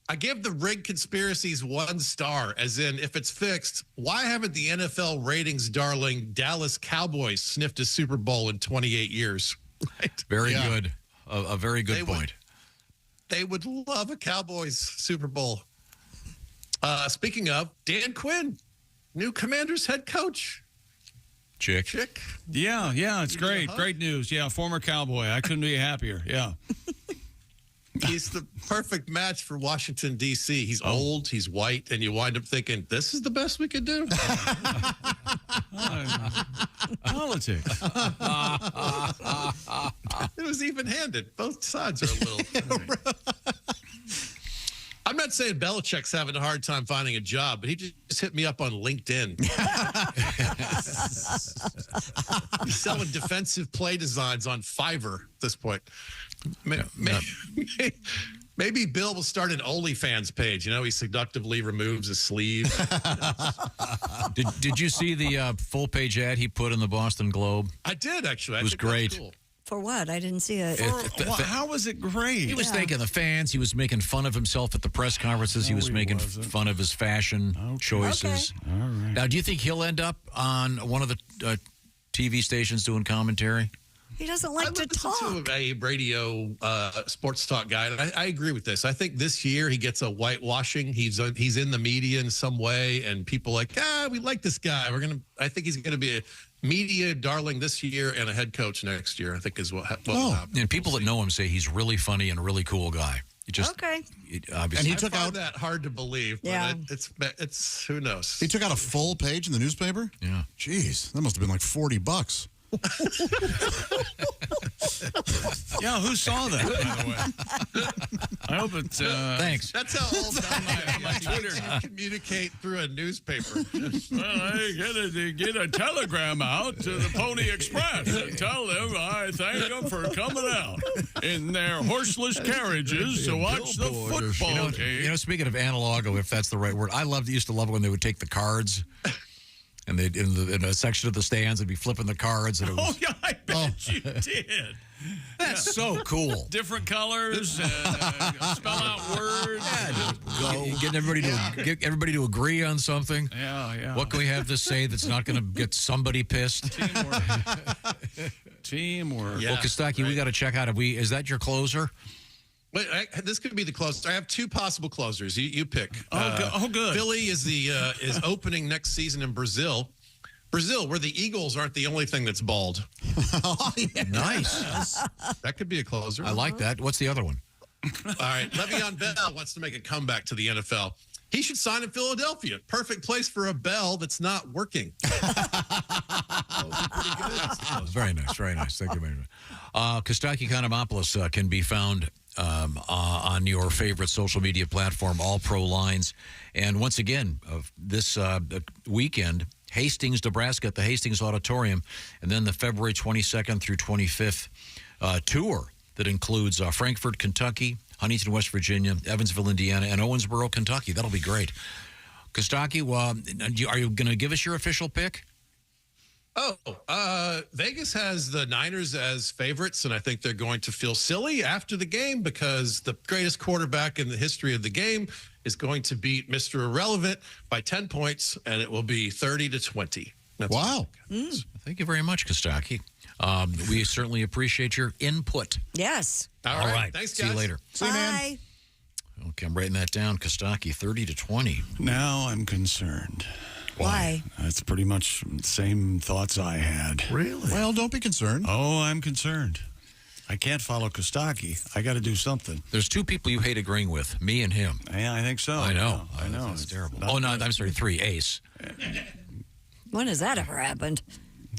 I give the rig conspiracies 1 star, as in, if it's fixed, why haven't the NFL ratings darling Dallas Cowboys sniffed a Super Bowl in 28 years? Right? Very good. A very good point. They would love a Cowboys Super Bowl. Speaking of, Dan Quinn, new Commanders head coach. Chick. Yeah, it's great. Great news. Yeah, former Cowboy. I couldn't be happier. Yeah. He's the perfect match for Washington, D.C. He's old, he's white, and you wind up thinking, this is the best we could do? Politics. It was even-handed. Both sides are a little... I'm not saying Belichick's having a hard time finding a job, but he just hit me up on LinkedIn. He's selling defensive play designs on Fiverr at this point. Maybe Bill will start an OnlyFans page. You know, he seductively removes his sleeve. Did you see the full-page ad he put in the Boston Globe? I did, actually. It was great. Cool. For what? I didn't see it. How was it great? He was thanking the fans. He was making fun of himself at the press conferences. He was making fun of his fashion choices. Okay. All right. Now, do you think he'll end up on one of the TV stations doing commentary? He doesn't like to talk. To a radio sports talk guy, and I agree with this. I think this year he gets a whitewashing. He's in the media in some way, and people like, we like this guy. I think he's gonna be a media darling this year and a head coach next year. I think is what will happen. And people that know him say he's really funny and a really cool guy. Okay. Obviously, and he took out that hard to believe. Yeah. But it's who knows. He took out a full page in the newspaper. Yeah. Jeez, that must have been like $40. Yeah, who saw that, by the way? I hope it's... Thanks. That's how old on my Twitter you communicate through a newspaper. Well, I get a telegram out to the Pony Express and tell them I thank them for coming out in their horseless carriages to watch the football game. You know, speaking of analog, if that's the right word, used to love it when they would take the cards. And they'd in a section of the stands, they'd be flipping the cards. And it was, I bet you did. That's so cool. Different colors, and, spell out words. Getting get everybody to agree on something. Yeah. What can we have to say that's not going to get somebody pissed? Teamwork. Yeah, well, Kostaki, we got to check out. Is that your closer? Wait, this could be the closer. I have two possible closers. You pick. Good. Philly is opening next season in Brazil. Brazil, where the Eagles aren't the only thing that's bald. Nice. That could be a closer. I like that. What's the other one? All right. Le'Veon Bell wants to make a comeback to the NFL. He should sign in Philadelphia. Perfect place for a bell that's not working. Very nice. Very nice. Thank you very much. Kostaki Kanamopoulos can be found on your favorite social media platform, All Pro Lines. And once again, this weekend, Hastings, Nebraska at the Hastings Auditorium, and then the February 22nd through 25th tour that includes Frankfort, Kentucky, Huntington, West Virginia, Evansville, Indiana, and Owensboro, Kentucky. That'll be great. Kostaki, are you going to give us your official pick? Vegas has the Niners as favorites, and I think they're going to feel silly after the game because the greatest quarterback in the history of the game is going to beat Mr. Irrelevant by 10 points, and it will be 30-20. Wow. Thank you very much, Kostaki. We certainly appreciate your input. Yes. All right. Thanks, See you guys. later. See you, man. Okay, I'm writing that down. Kostaki, 30-20. Now I'm concerned. Why? That's pretty much the same thoughts I had. Really? Well, don't be concerned. Oh, I'm concerned. I can't follow Kostaki. I got to do something. There's two people you hate agreeing with, me and him. Yeah, I think so. I know. I know. It's terrible. Oh, no, I'm sorry, 3, Ace. When has that ever happened?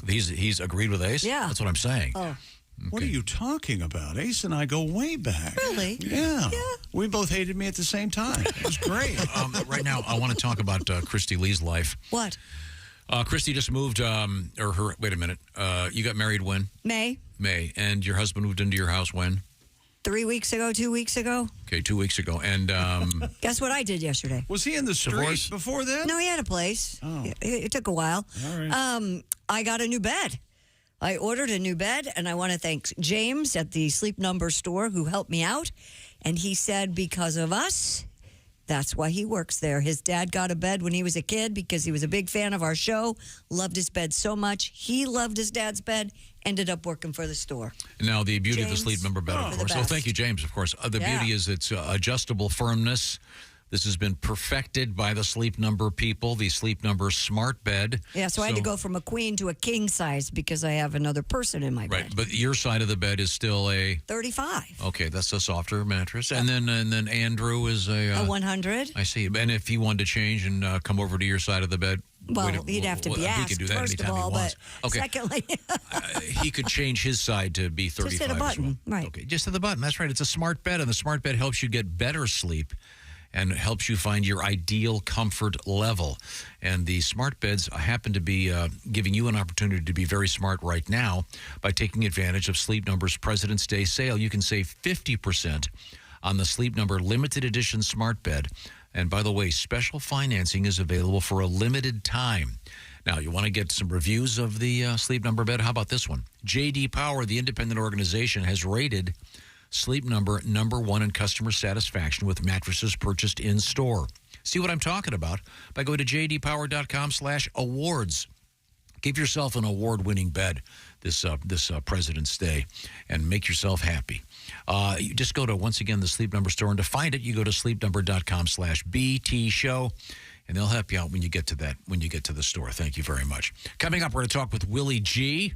He's agreed with Ace? Yeah. That's what I'm saying. Oh. What are you talking about? Ace and I go way back. Really? Yeah. We both hated me at the same time. It was great. Right now, I want to talk about Christy Lee's life. What? Christy just moved, wait a minute. You got married when? May. And your husband moved into your house when? 3 weeks ago, 2 weeks ago. Okay, 2 weeks ago. And guess what I did yesterday? Was he in the street before that? No, he had a place. Oh. It took a while. All right. I got a new bed. I ordered a new bed, and I want to thank James at the Sleep Number store who helped me out. And he said because of us, that's why he works there. His dad got a bed when he was a kid because he was a big fan of our show, loved his bed so much. He loved his dad's bed, ended up working for the store. Now, the beauty of the James, Sleep Number bed, of the course. So best. thank you, James, of course. The Yeah. beauty is its adjustable firmness. This has been perfected by the Sleep Number people, the Sleep Number Smart Bed. Yeah, so I had to go from a queen to a king size because I have another person in my bed. Right, but your side of the bed is still a 35. Okay, that's a softer mattress, and then Andrew is a 100. I see. And if he wanted to change and come over to your side of the bed, Well, he'd have to be asked, he could do that first of anytime all, he wants. but Okay, secondly, he could change his side to be 35. just hit a as button. well. Right. Okay, just hit the button. That's right. It's a smart bed, and the smart bed helps you get better sleep and helps you find your ideal comfort level. And the smart beds happen to be giving you an opportunity to be very smart right now by taking advantage of Sleep Number's President's Day sale. You can save 50% on the Sleep Number limited edition smart bed. And by the way, special financing is available for a limited time. Now, you want to get some reviews of the Sleep Number bed? How about this one? J.D. Power, the independent organization, has rated Sleep Number #1 in customer satisfaction with mattresses purchased in store. See what I'm talking about by going to jdpower.com/awards. Give yourself an award-winning bed this President's Day and make yourself happy. You just go to, once again, the Sleep Number store, and to find it, you go to sleepnumber.com/BT show, and they'll help you out when you get to the store. Thank you very much. Coming up, we're going to talk with Willie G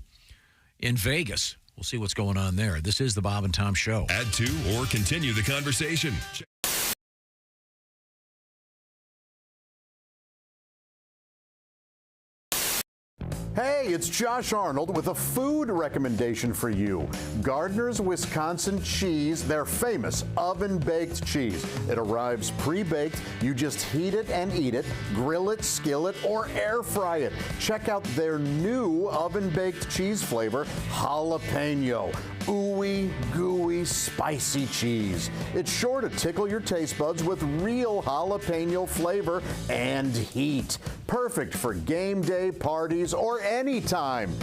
in Vegas. We'll see what's going on there. This is the Bob and Tom Show. Add to or continue the conversation. Hey, it's Josh Arnold with a food recommendation for you. Gardner's Wisconsin cheese, their famous oven-baked cheese. It arrives pre-baked. You just heat it and eat it, grill it, skillet, or air fry it. Check out their new oven-baked cheese flavor, jalapeno. Ooey, gooey, spicy cheese. It's sure to tickle your taste buds with real jalapeno flavor and heat. Perfect for game day, parties, or any time.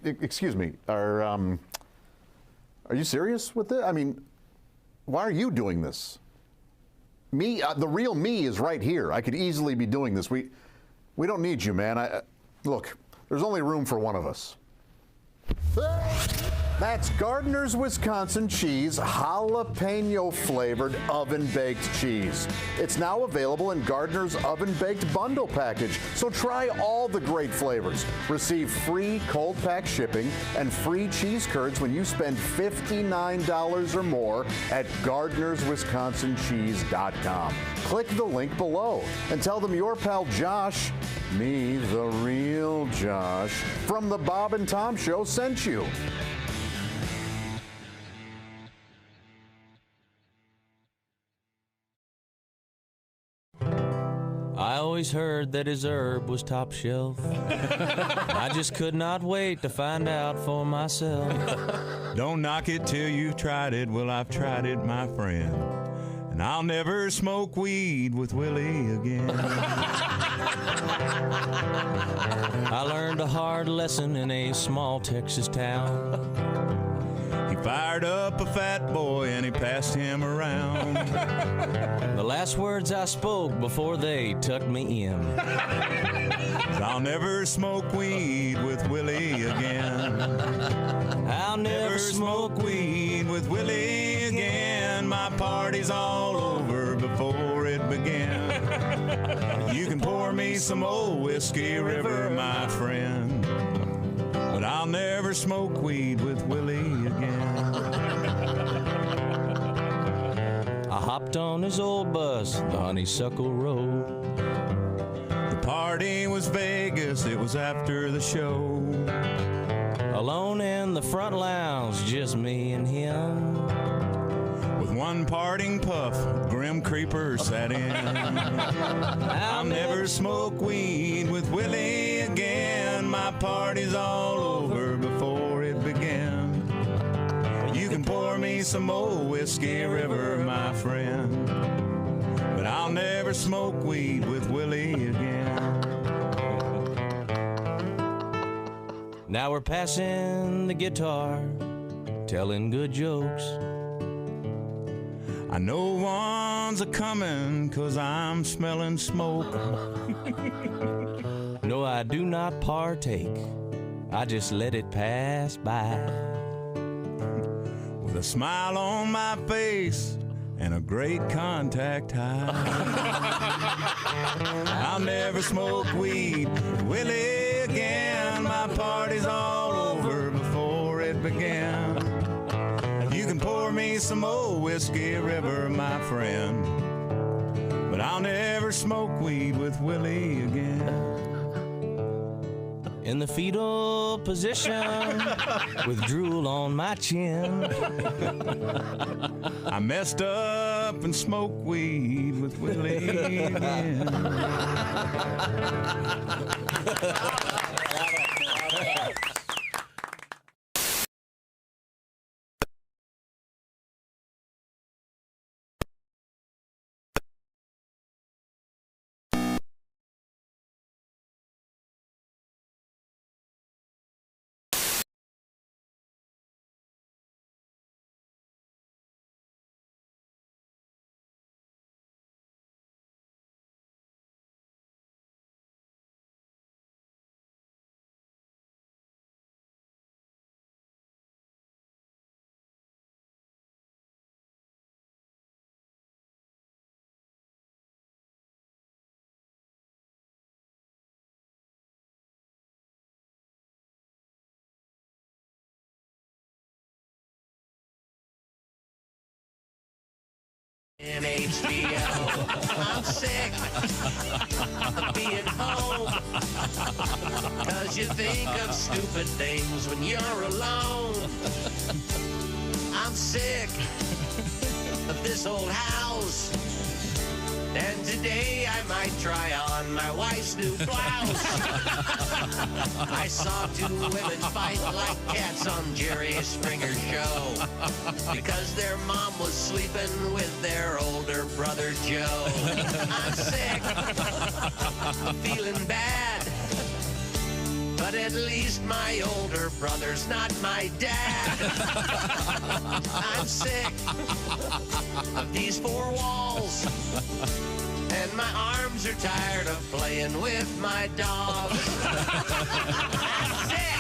Excuse me, are you serious with this? I mean, why are you doing this? Me, the real me is right here. I could easily be doing this. We don't need you, man. Look, there's only room for one of us. That's Gardner's Wisconsin cheese, jalapeno flavored oven baked cheese. It's now available in Gardner's oven baked bundle package. So try all the great flavors. Receive free cold pack shipping and free cheese curds when you spend $59 or more at Gardner'sWisconsinCheese.com. Click the link below and tell them your pal Josh, me, the real Josh, from the Bob and Tom Show sent you. I always heard that his herb was top shelf. I just could not wait to find out for myself. Don't knock it till you've tried it. Well, I've tried it, my friend. And I'll never smoke weed with Willie again. I learned a hard lesson in a small Texas town. He fired up a fat boy and he passed him around. The last words I spoke before they tucked me in. I'll never smoke weed with Willie again. I'll never smoke weed with Willie again. My party's all over before it began. You can pour me some old Whiskey River, my friend, but I'll never smoke weed with Willie again. I hopped on his old bus, the Honeysuckle Road. The party was Vegas, it was after the show. Alone in the front lounge, just me and him. With one parting puff, Grim Creeper sat in. I'll never smoke weed with Willie again. My party's all over before it began. You can pour me some old Whiskey River, my friend, but I'll never smoke weed with Willie again. Now we're passing the guitar, telling good jokes. I know one's a coming 'cause I'm smelling smoke. No, I do not partake. I just let it pass by. With a smile on my face and a great contact high. I'll never smoke weed with Willie again. My party's all over before it began. You can pour me some old Whiskey River, my friend, but I'll never smoke weed with Willie again. In the fetal position, with drool on my chin. I messed up and smoked weed with Willie again. In HBO, I'm sick of being home. 'Cause you think of stupid things when you're alone. I'm sick of this old house. And today I might try on my wife's new blouse. I saw two women fight like cats on Jerry Springer's show because their mom was sleeping with their older brother Joe. I'm sick of feeling bad, but at least my older brother's not my dad. I'm sick of these four walls, and my arms are tired of playing with my dog. I'm sick.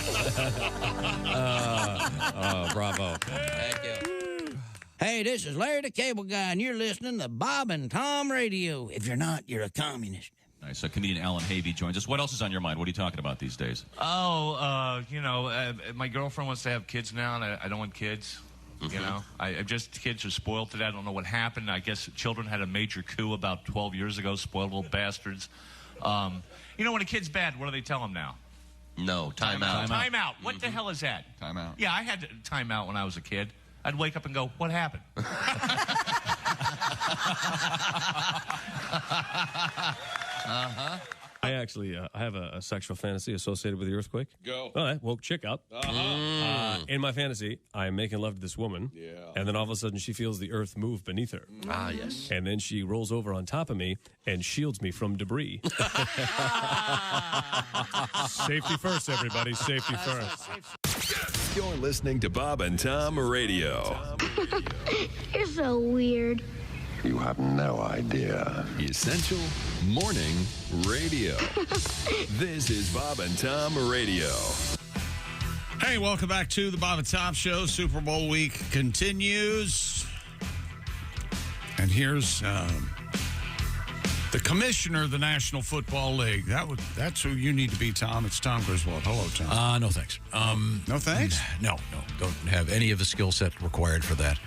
Bravo. Thank you. Hey, this is Larry the Cable Guy, and you're listening to Bob and Tom Radio. If you're not, you're a communist. Nice. So comedian Alan Havey joins us. What else is on your mind? What are you talking about these days? Oh, my girlfriend wants to have kids now, and I don't want kids. You know, kids are spoiled today. I don't know what happened. I guess children had a major coup about 12 years ago, spoiled little bastards. When a kid's bad, what do they tell them now? No, time out. Time out. What the hell is that? Time out. Yeah, I had time out when I was a kid. I'd wake up and go, what happened? I actually I have a sexual fantasy associated with the earthquake. Go. Well, that woke chick up. In my fantasy, I am making love to this woman. Yeah. And then all of a sudden, she feels the earth move beneath her. Ah, yes. And then she rolls over on top of me and shields me from debris. Safety first, everybody. Safety first. You're listening to Bob and Tom Radio. You're so weird. You have no idea. Essential Morning Radio. This is Bob and Tom Radio. Hey, welcome back to the Bob and Tom Show. Super Bowl week continues. And here's the commissioner of the National Football League. That's who you need to be, Tom. It's Tom Griswold. Hello, Tom. No thanks. No thanks? No. Don't have any of the skill set required for that.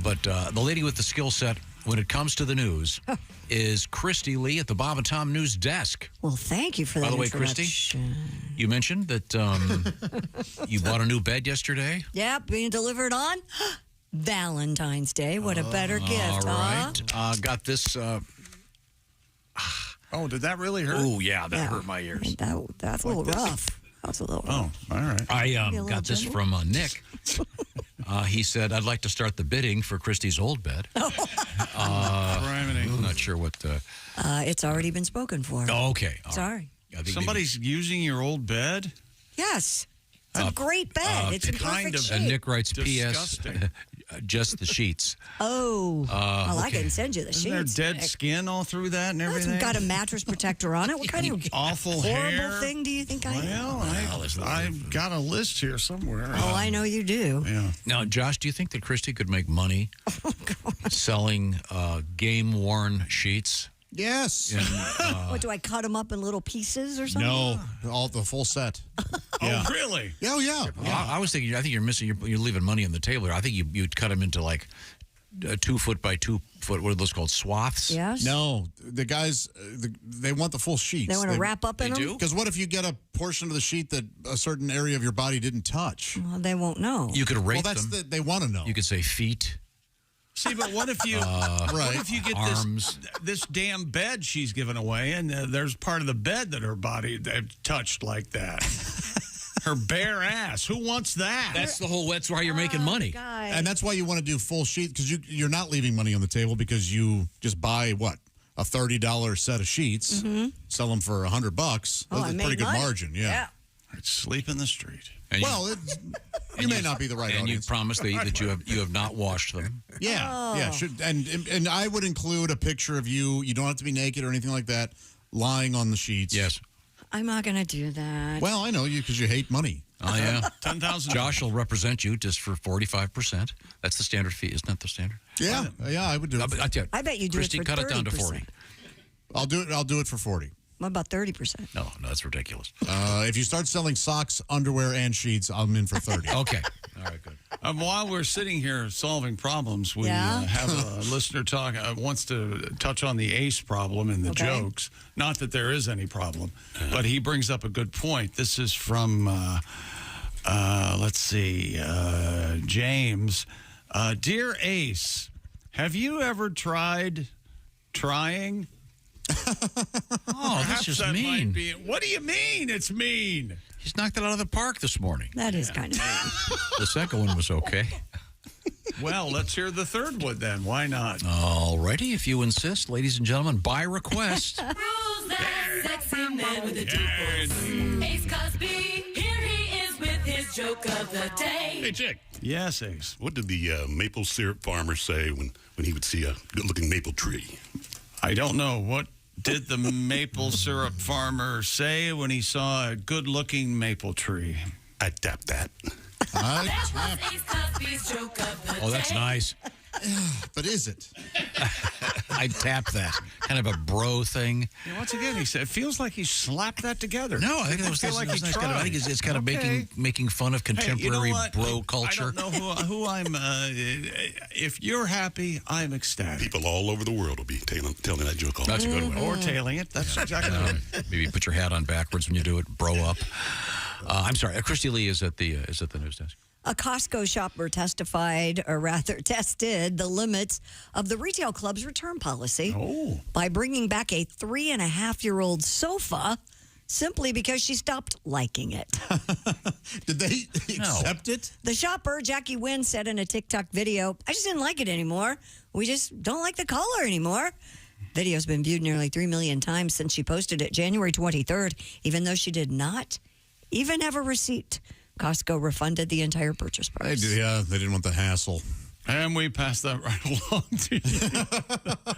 But the lady with the skill set when it comes to the news is Christy Lee at the Bob and Tom News Desk. Well, thank you for that. By the way, Christy, you mentioned that you bought a new bed yesterday. Yep, being delivered on Valentine's Day. What a better gift, All right. Got this. Oh, did that really hurt? Oh, yeah, that hurt my ears. That's a little rough. That's a little rough. Oh, all right. I got this from Nick. He said, I'd like to start the bidding for Christy's old bed. I'm not sure what. It's already been spoken for. Oh, okay. Sorry. Somebody's using your old bed? Yes. It's a great bed. It's in perfect shape. Nick writes, disgusting. P.S. Just the sheets. Oh. Well, I can send you the Isn't sheets. there dead skin all through that and everything? It's got a mattress protector on it. What kind of awful horrible hair thing do you think I am? Well, I've got a list here somewhere. Oh, I know you do. Yeah. Now, Josh, do you think that Christy could make money selling game-worn sheets? Yes. What, do I cut them up in little pieces or something? No, all the full set. Oh, really? Oh, yeah. I was thinking, I think you're missing, you're leaving money on the table. I think you'd cut them into like 2 foot by 2 foot, what are those called, swaths? Yes. No, the guys, they want the full sheets. They want to wrap up in them? Because what if you get a portion of the sheet that a certain area of your body didn't touch? Well, they won't know. You could rate well, that's them. they want to know. You could say feet. See, but what if you what if you get this damn bed she's giving away, and there's part of the bed that her body touched like that? Her bare ass. Who wants that? That's why you're making money. And that's why you want to do full sheet, because you're not leaving money on the table, because you just buy what? A $30 set of sheets, sell them for $100. That's a pretty good margin. Yeah. I'd sleep in the street. And you may not be the right and audience. you promise that you have not washed them. Yeah. And I would include a picture of you. You don't have to be naked or anything like that. Lying on the sheets. Yes. I'm not going to do that. Well, I know you because you hate money. Oh, yeah. $10,000. Josh will represent you just for 45%. That's the standard fee. Isn't that the standard? Yeah. I would do it. I bet you do Christy, it for 30%. cut it down to 40. I'll do it for 40. What about 30%? No, that's ridiculous. If you start selling socks, underwear, and sheets, I'm in for 30. Okay. All right, good. While we're sitting here solving problems, we have a listener wants to touch on the ACE problem and the jokes. Not that there is any problem, but he brings up a good point. This is from, let's see, James. Dear Ace, have you ever tried trying? That's just mean. What do you mean it's mean? He's knocked it out of the park this morning. That is kind of mean. The second one was okay. Well, let's hear the third one then. Why not? All righty, if you insist, ladies and gentlemen, by request. Rules that sexy man with a deep voice. Ace Cosby, here he is with his joke of the day. Hey, Chick. Yes, Ace. What did the maple syrup farmer say when he would see a good-looking maple tree? I don't know. What did the maple syrup farmer say when he saw a good-looking maple tree? I tapped that. That was Ace Cosby's joke of the day. Oh, that's nice. But is it? I tap that. Kind of a bro thing. Yeah, once again, he said it feels like he slapped that together. No, I think that was nice. I think it's kind of making fun of contemporary bro culture. I don't know who I'm. If you're happy, I'm ecstatic. People all over the world will be telling that joke all That's a good one. Or tailing it. That's exactly right. Maybe put your hat on backwards when you do it. Bro up. I'm sorry. Christy Lee is at the news desk. A Costco shopper tested the limits of the retail club's return policy by bringing back a 3.5-year-old sofa simply because she stopped liking it. Did they accept it? The shopper, Jackie Wynn, said in a TikTok video, "I just didn't like it anymore. We just don't like the color anymore." Video's been viewed nearly 3 million times since she posted it January 23rd, even though she did not even have a receipt Costco refunded the entire purchase price. They didn't want the hassle. And we passed that right along to you.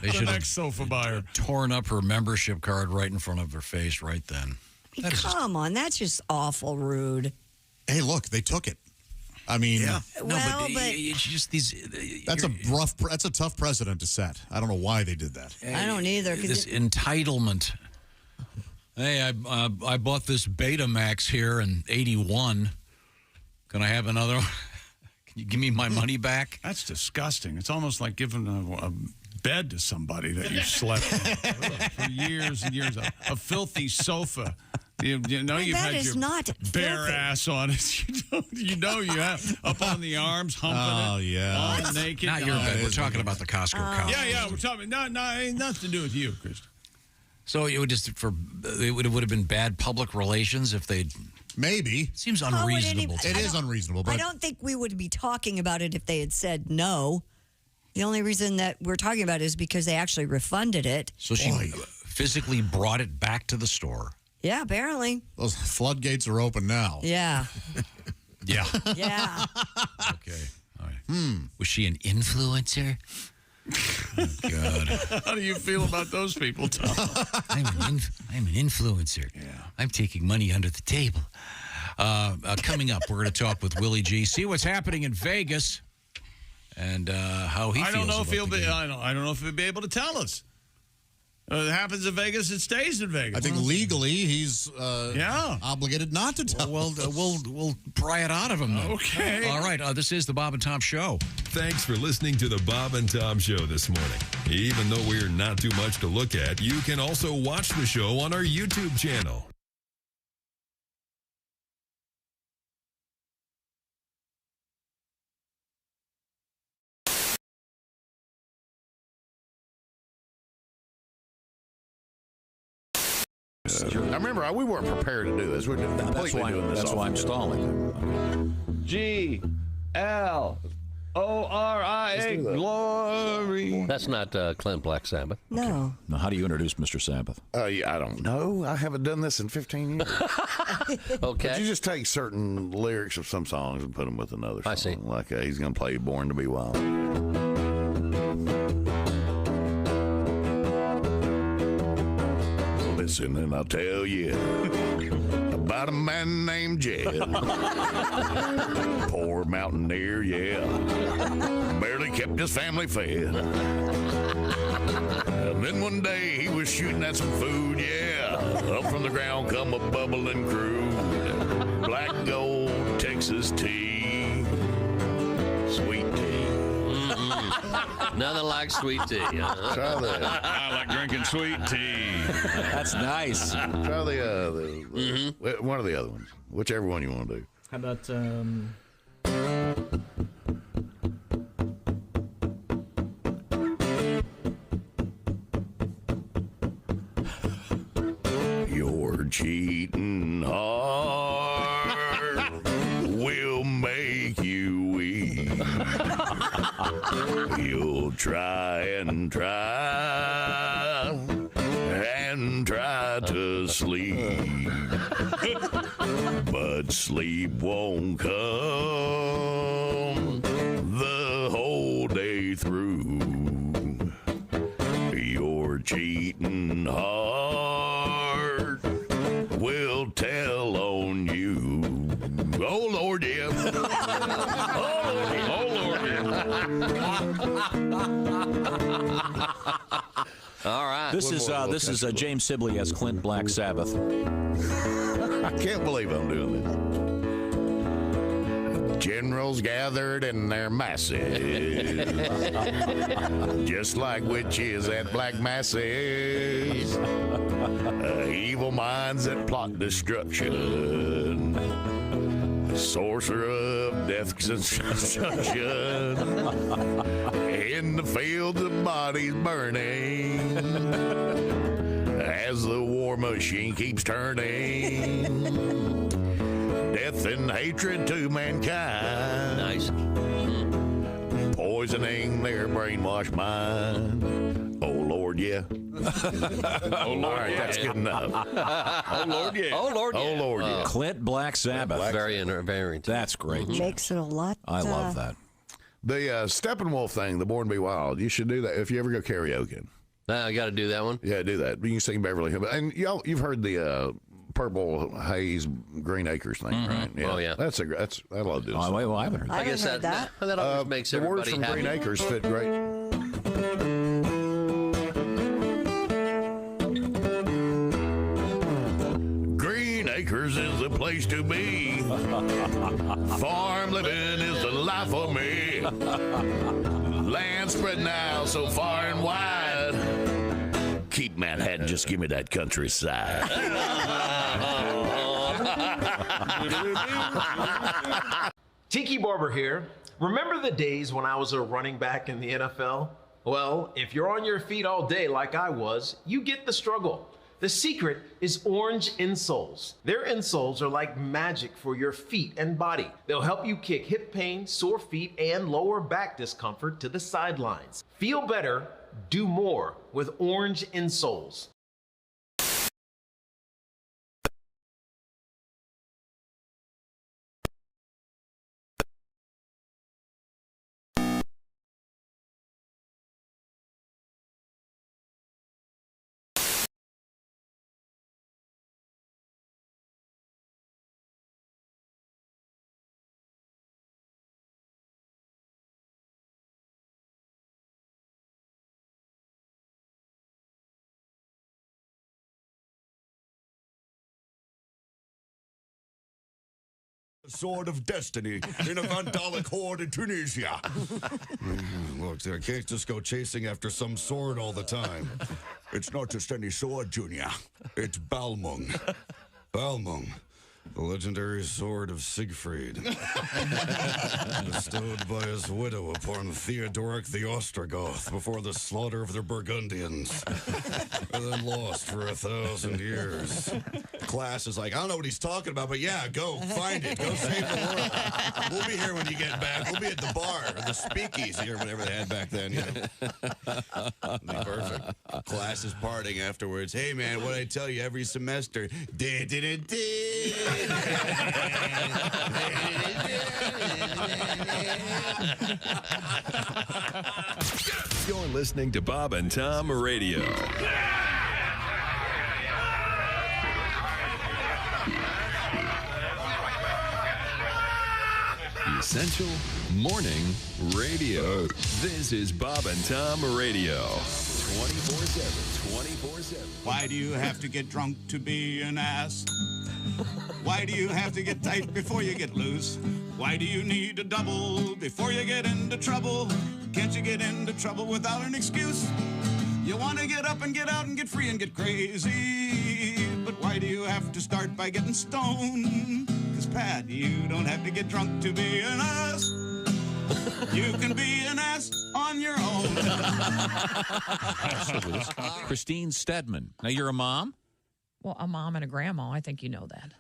They should next sofa buyer. Torn up her membership card right in front of her face right then. Come on, that's just awful rude. Hey, look, they took it. I mean, No, Well, but but- it's just these. that's a tough precedent to set. I don't know why they did that. I don't either. This entitlement. Hey, I bought this Betamax here in '81. Can I have another one? Can you give me my money back? That's disgusting. It's almost like giving a bed to somebody that you slept in for years and years. A filthy sofa. You know you've that had is your not bare filthy. ass on it. You know you have up on the arms, humping it. yeah. All naked. Not your bed. We're talking about the Costco couch. Yeah. We're talking. No, ain't nothing to do with you, Chris. So it would have been bad public relations if they'd. Maybe. Seems How would unreasonable. It is unreasonable, but I don't think we would be talking about it if they had said no. The only reason that we're talking about it is because they actually refunded it. So she physically brought it back to the store. Yeah, apparently. those floodgates are open now. Yeah. Yeah. Yeah. Okay. All right. Was she an influencer? Oh, God. How do you feel about those people, Tom? I'm an influencer. Yeah. I'm taking money under the table. Coming up, we're going to talk with Willie G. See what's happening in Vegas and how he feels. I don't know if about he'll the be. game. I don't know if he'll be able to tell us. It happens in Vegas. It stays in Vegas. I think legally he's obligated not to tell. We'll pry it out of him. Then. Okay. All right. This is the Bob and Tom Show. Thanks for listening to the Bob and Tom Show this morning. Even though we're not too much to look at, you can also watch the show on our YouTube channel. Now remember, we weren't prepared to do this. We're completely doing this. That's why I'm stalling. G-L-O-R-I-A, glory. That's not Clint Black Sabbath. No. Now, how do you introduce Mr. Sabbath? Yeah, I don't know. I haven't done this in 15 years. Okay. But you just take certain lyrics of some songs and put them with another song. I see. Like he's going to play Born to Be Wild. Listen and I'll tell you about a man named Jed. Poor mountaineer, yeah. Barely kept his family fed. And then one day he was shooting at some food, yeah. Up from the ground come a bubbling crude. Black gold Texas tea. Sweet tea. Nothing like sweet tea. Huh? Try that. I like drinking sweet tea. That's nice. Try one of the other ones. Whichever one you want to do. How about Your cheating heart will make you weak. You'll try and try to sleep, but sleep won't come the whole day through. Your cheating heart will tell on you. Oh, Lord, yeah. Oh, Lord, yeah. All right. This is James Sibley as Clint Black Sabbath. I can't believe I'm doing this. Generals gathered in their masses, just like witches at black masses. Evil minds that plot destruction. Sorcerer of death construction. In the fields of bodies burning, as the war machine keeps turning. Death and hatred to mankind. Nice. Poisoning their brainwashed mind. Oh, Lord, yeah. Oh, Lord, all right, that's good enough. Oh, Lord, yeah. Oh, Lord, yeah. Oh, Lord, yeah. Clint Black Sabbath. Very. That's great. Makes it a lot. I love that. The Steppenwolf thing, the Born to Be Wild, you should do that if you ever go karaoke. I got to do that one. Yeah, do that. You can sing Beverly Hills. And you've heard the Purple Haze Green Acres thing, right? Oh, yeah. I love doing that. Well, I haven't heard that. I guess that always makes the words everybody from happy. Green Acres fit great. Green Acres is the place to be. Farm living is the life for me. Land spread now so far and wide. Keep Manhattan, just give me that countryside. Tiki Barber here. Remember the days when I was a running back in the NFL? Well, if you're on your feet all day like I was, you get the struggle. The secret is orange insoles. Their insoles are like magic for your feet and body. They'll help you kick hip pain, sore feet, and lower back discomfort to the sidelines. Feel better, do more with orange insoles. The sword of destiny in a Vandalic horde in Tunisia. Look, I can't just go chasing after some sword all the time. It's not just any sword, Junior. It's Balmung. Balmung, the legendary sword of Siegfried. Bestowed by his widow upon Theodoric the Ostrogoth before the slaughter of the Burgundians. And then lost for 1,000 years. Class is like, I don't know what he's talking about, but yeah, go find it. Go save the world. We'll be here when you get back. We'll be at the bar or the speakeasy or whatever they had back then. You know? Perfect. Class is partying afterwards. Hey, man, what I tell you every semester? You're listening to Bob and Tom Radio. Essential Morning Radio. This is Bob and Tom Radio. 24/7, 24/7. Why do you have to get drunk to be an ass? Why do you have to get tight before you get loose? Why do you need a double before you get into trouble? Can't you get into trouble without an excuse? You want to get up and get out and get free and get crazy. But why do you have to start by getting stoned? Because, Pat, you don't have to get drunk to be an ass. You can be an ass on your own. Christine Stedman. Now, you're a mom? Well, a mom and a grandma. I think you know that.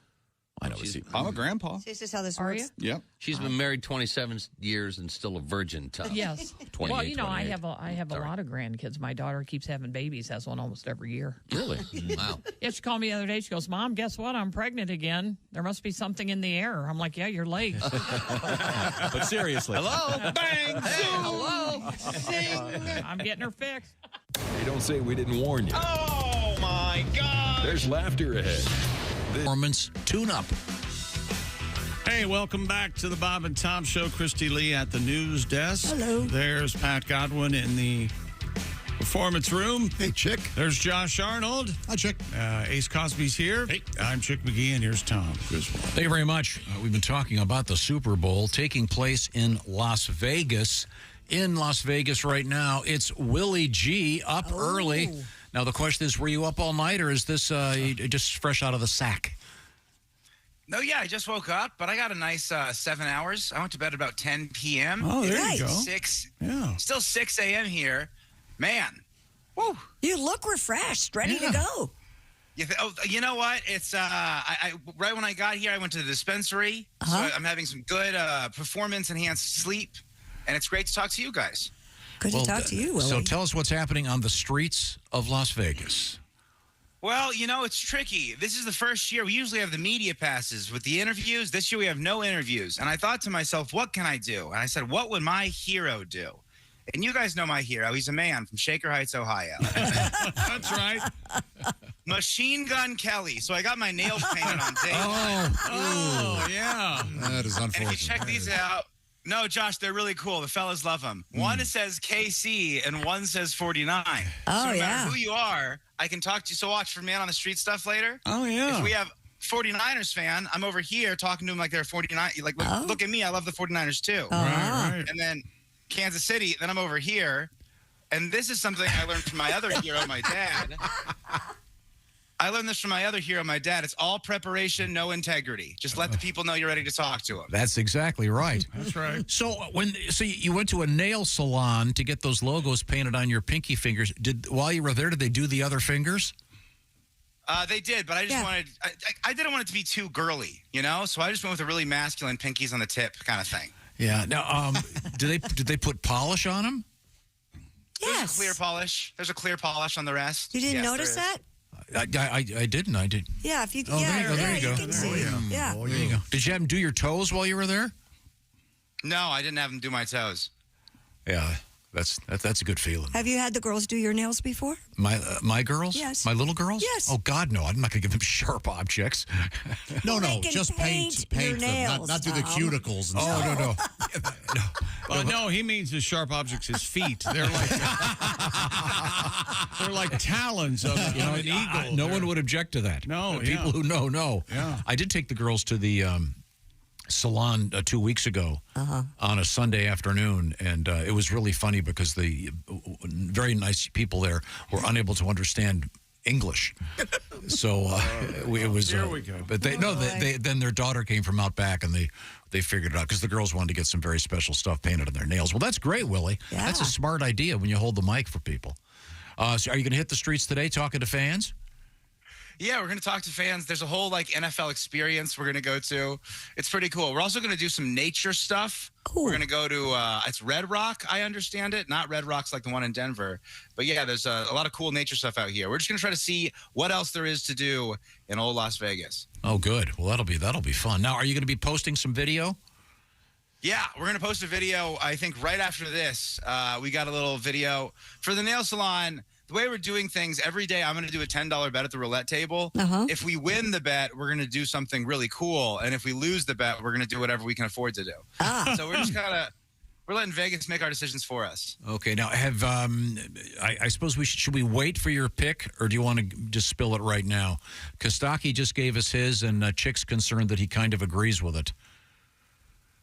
I know. I'm a grandpa. This is how this Are works. you? Yep. She's been married 27 years and still a virgin, Tom. Yes. 28, Well, you know, I 28. have a lot of grandkids. My daughter keeps having babies, has one almost every year. Really? Wow. Yeah, she called me the other day. She goes, Mom, guess what? I'm pregnant again. There must be something in the air. I'm like, yeah, your legs. But seriously. Hello? Bang! Hey, hello? Zing! I'm getting her fixed. Hey, don't say we didn't warn you. Oh, my God. There's laughter ahead. Performance tune-up. Hey, welcome back to the Bob and Tom Show. Christy Lee at the news desk. Hello. There's Pat Godwin in the performance room. Hey, Chick. There's Josh Arnold. Hi, Chick. Ace Cosby's here. Hey. I'm Chick McGee, and here's Tom Griswold. Thank you very much. We've been talking about the Super Bowl taking place in Las Vegas. In Las Vegas right now, it's Willie G up early. Now, the question is, were you up all night, or is this just fresh out of the sack? No, yeah, I just woke up, but I got a nice 7 hours. I went to bed about 10 p.m. Oh, there you go. 6. Yeah. Still 6 a.m. here. Man. Woo. You look refreshed, ready to go. You know what? It's I right when I got here, I went to the dispensary. So I'm having some good performance-enhanced sleep, and it's great to talk to you guys. Good to talk to you, Willie. So tell us what's happening on the streets of Las Vegas. Well, it's tricky. This is the first year. We usually have the media passes with the interviews. This year we have no interviews. And I thought to myself, what can I do? And I said, what would my hero do? And you guys know my hero. He's a man from Shaker Heights, Ohio. That's right. Machine Gun Kelly. So I got my nails painted on day one. Yeah. That is unfortunate. And if you check these out, no, Josh, they're really cool. The fellas love them. One says KC and one says 49. Oh, so no yeah. matter who you are, I can talk to you. So watch for Man on the Street stuff later. Oh, yeah. If we have 49ers fan, I'm over here talking to them like they're 49. Like, look at me. I love the 49ers too. Right. And then Kansas City, then I'm over here. And this is something I learned from my other hero, my dad. I learned this from my other hero, my dad. It's all preparation, no integrity. Just let the people know you're ready to talk to them. That's exactly right. That's right. So you went to a nail salon to get those logos painted on your pinky fingers. While you were there, did they do the other fingers? They did, but I just wanted. I didn't want it to be too girly, So I just went with a really masculine pinkies on the tip kind of thing. Yeah. Now, did they put polish on them? Yes. There's a clear polish. There's a clear polish on the rest. You didn't Yes, notice there is. that? I didn't. I did. Yeah, if you Oh, there you go. you can see. Yeah. There you go. Did you have them do your toes while you were there? No, I didn't have them do my toes. Yeah, that's a good feeling. Have you had the girls do your nails before? My girls? Yes. My little girls? Yes. Oh God, no! I'm not going to give them sharp objects. No, They can just paint your them, nails, not do the Tom. cuticles. And stuff. No. No, he means the sharp objects, his feet. They're like talons of an eagle. No one would object to that. No, People who know. Yeah. I did take the girls to the salon 2 weeks ago on a Sunday afternoon, and it was really funny because the very nice people there were unable to understand English. So it was. Here we go. But then their daughter came from out back, and they figured it out because the girls wanted to get some very special stuff painted on their nails. Well, that's great, Willie. Yeah. That's a smart idea when you hold the mic for people. So are you going to hit the streets today talking to fans? Yeah, we're going to talk to fans. There's a whole NFL experience we're going to go to. It's pretty cool. We're also going to do some nature stuff. Cool. We're going to go to it's Red Rock, I understand it. Not Red Rocks like the one in Denver. But yeah, there's a lot of cool nature stuff out here. We're just going to try to see what else there is to do in old Las Vegas. Oh, good. Well, that'll be fun. Now, are you going to be posting some video? Yeah, we're going to post a video, I think, right after this. We got a little video for the nail salon. The way we're doing things, every day I'm going to do a $10 bet at the roulette table. If we win the bet, we're going to do something really cool. And if we lose the bet, we're going to do whatever we can afford to do. So we're just we're letting Vegas make our decisions for us. Okay. Now, I suppose should we wait for your pick, or do you want to just spill it right now? Kostaki just gave us his, and Chick's concerned that he kind of agrees with it.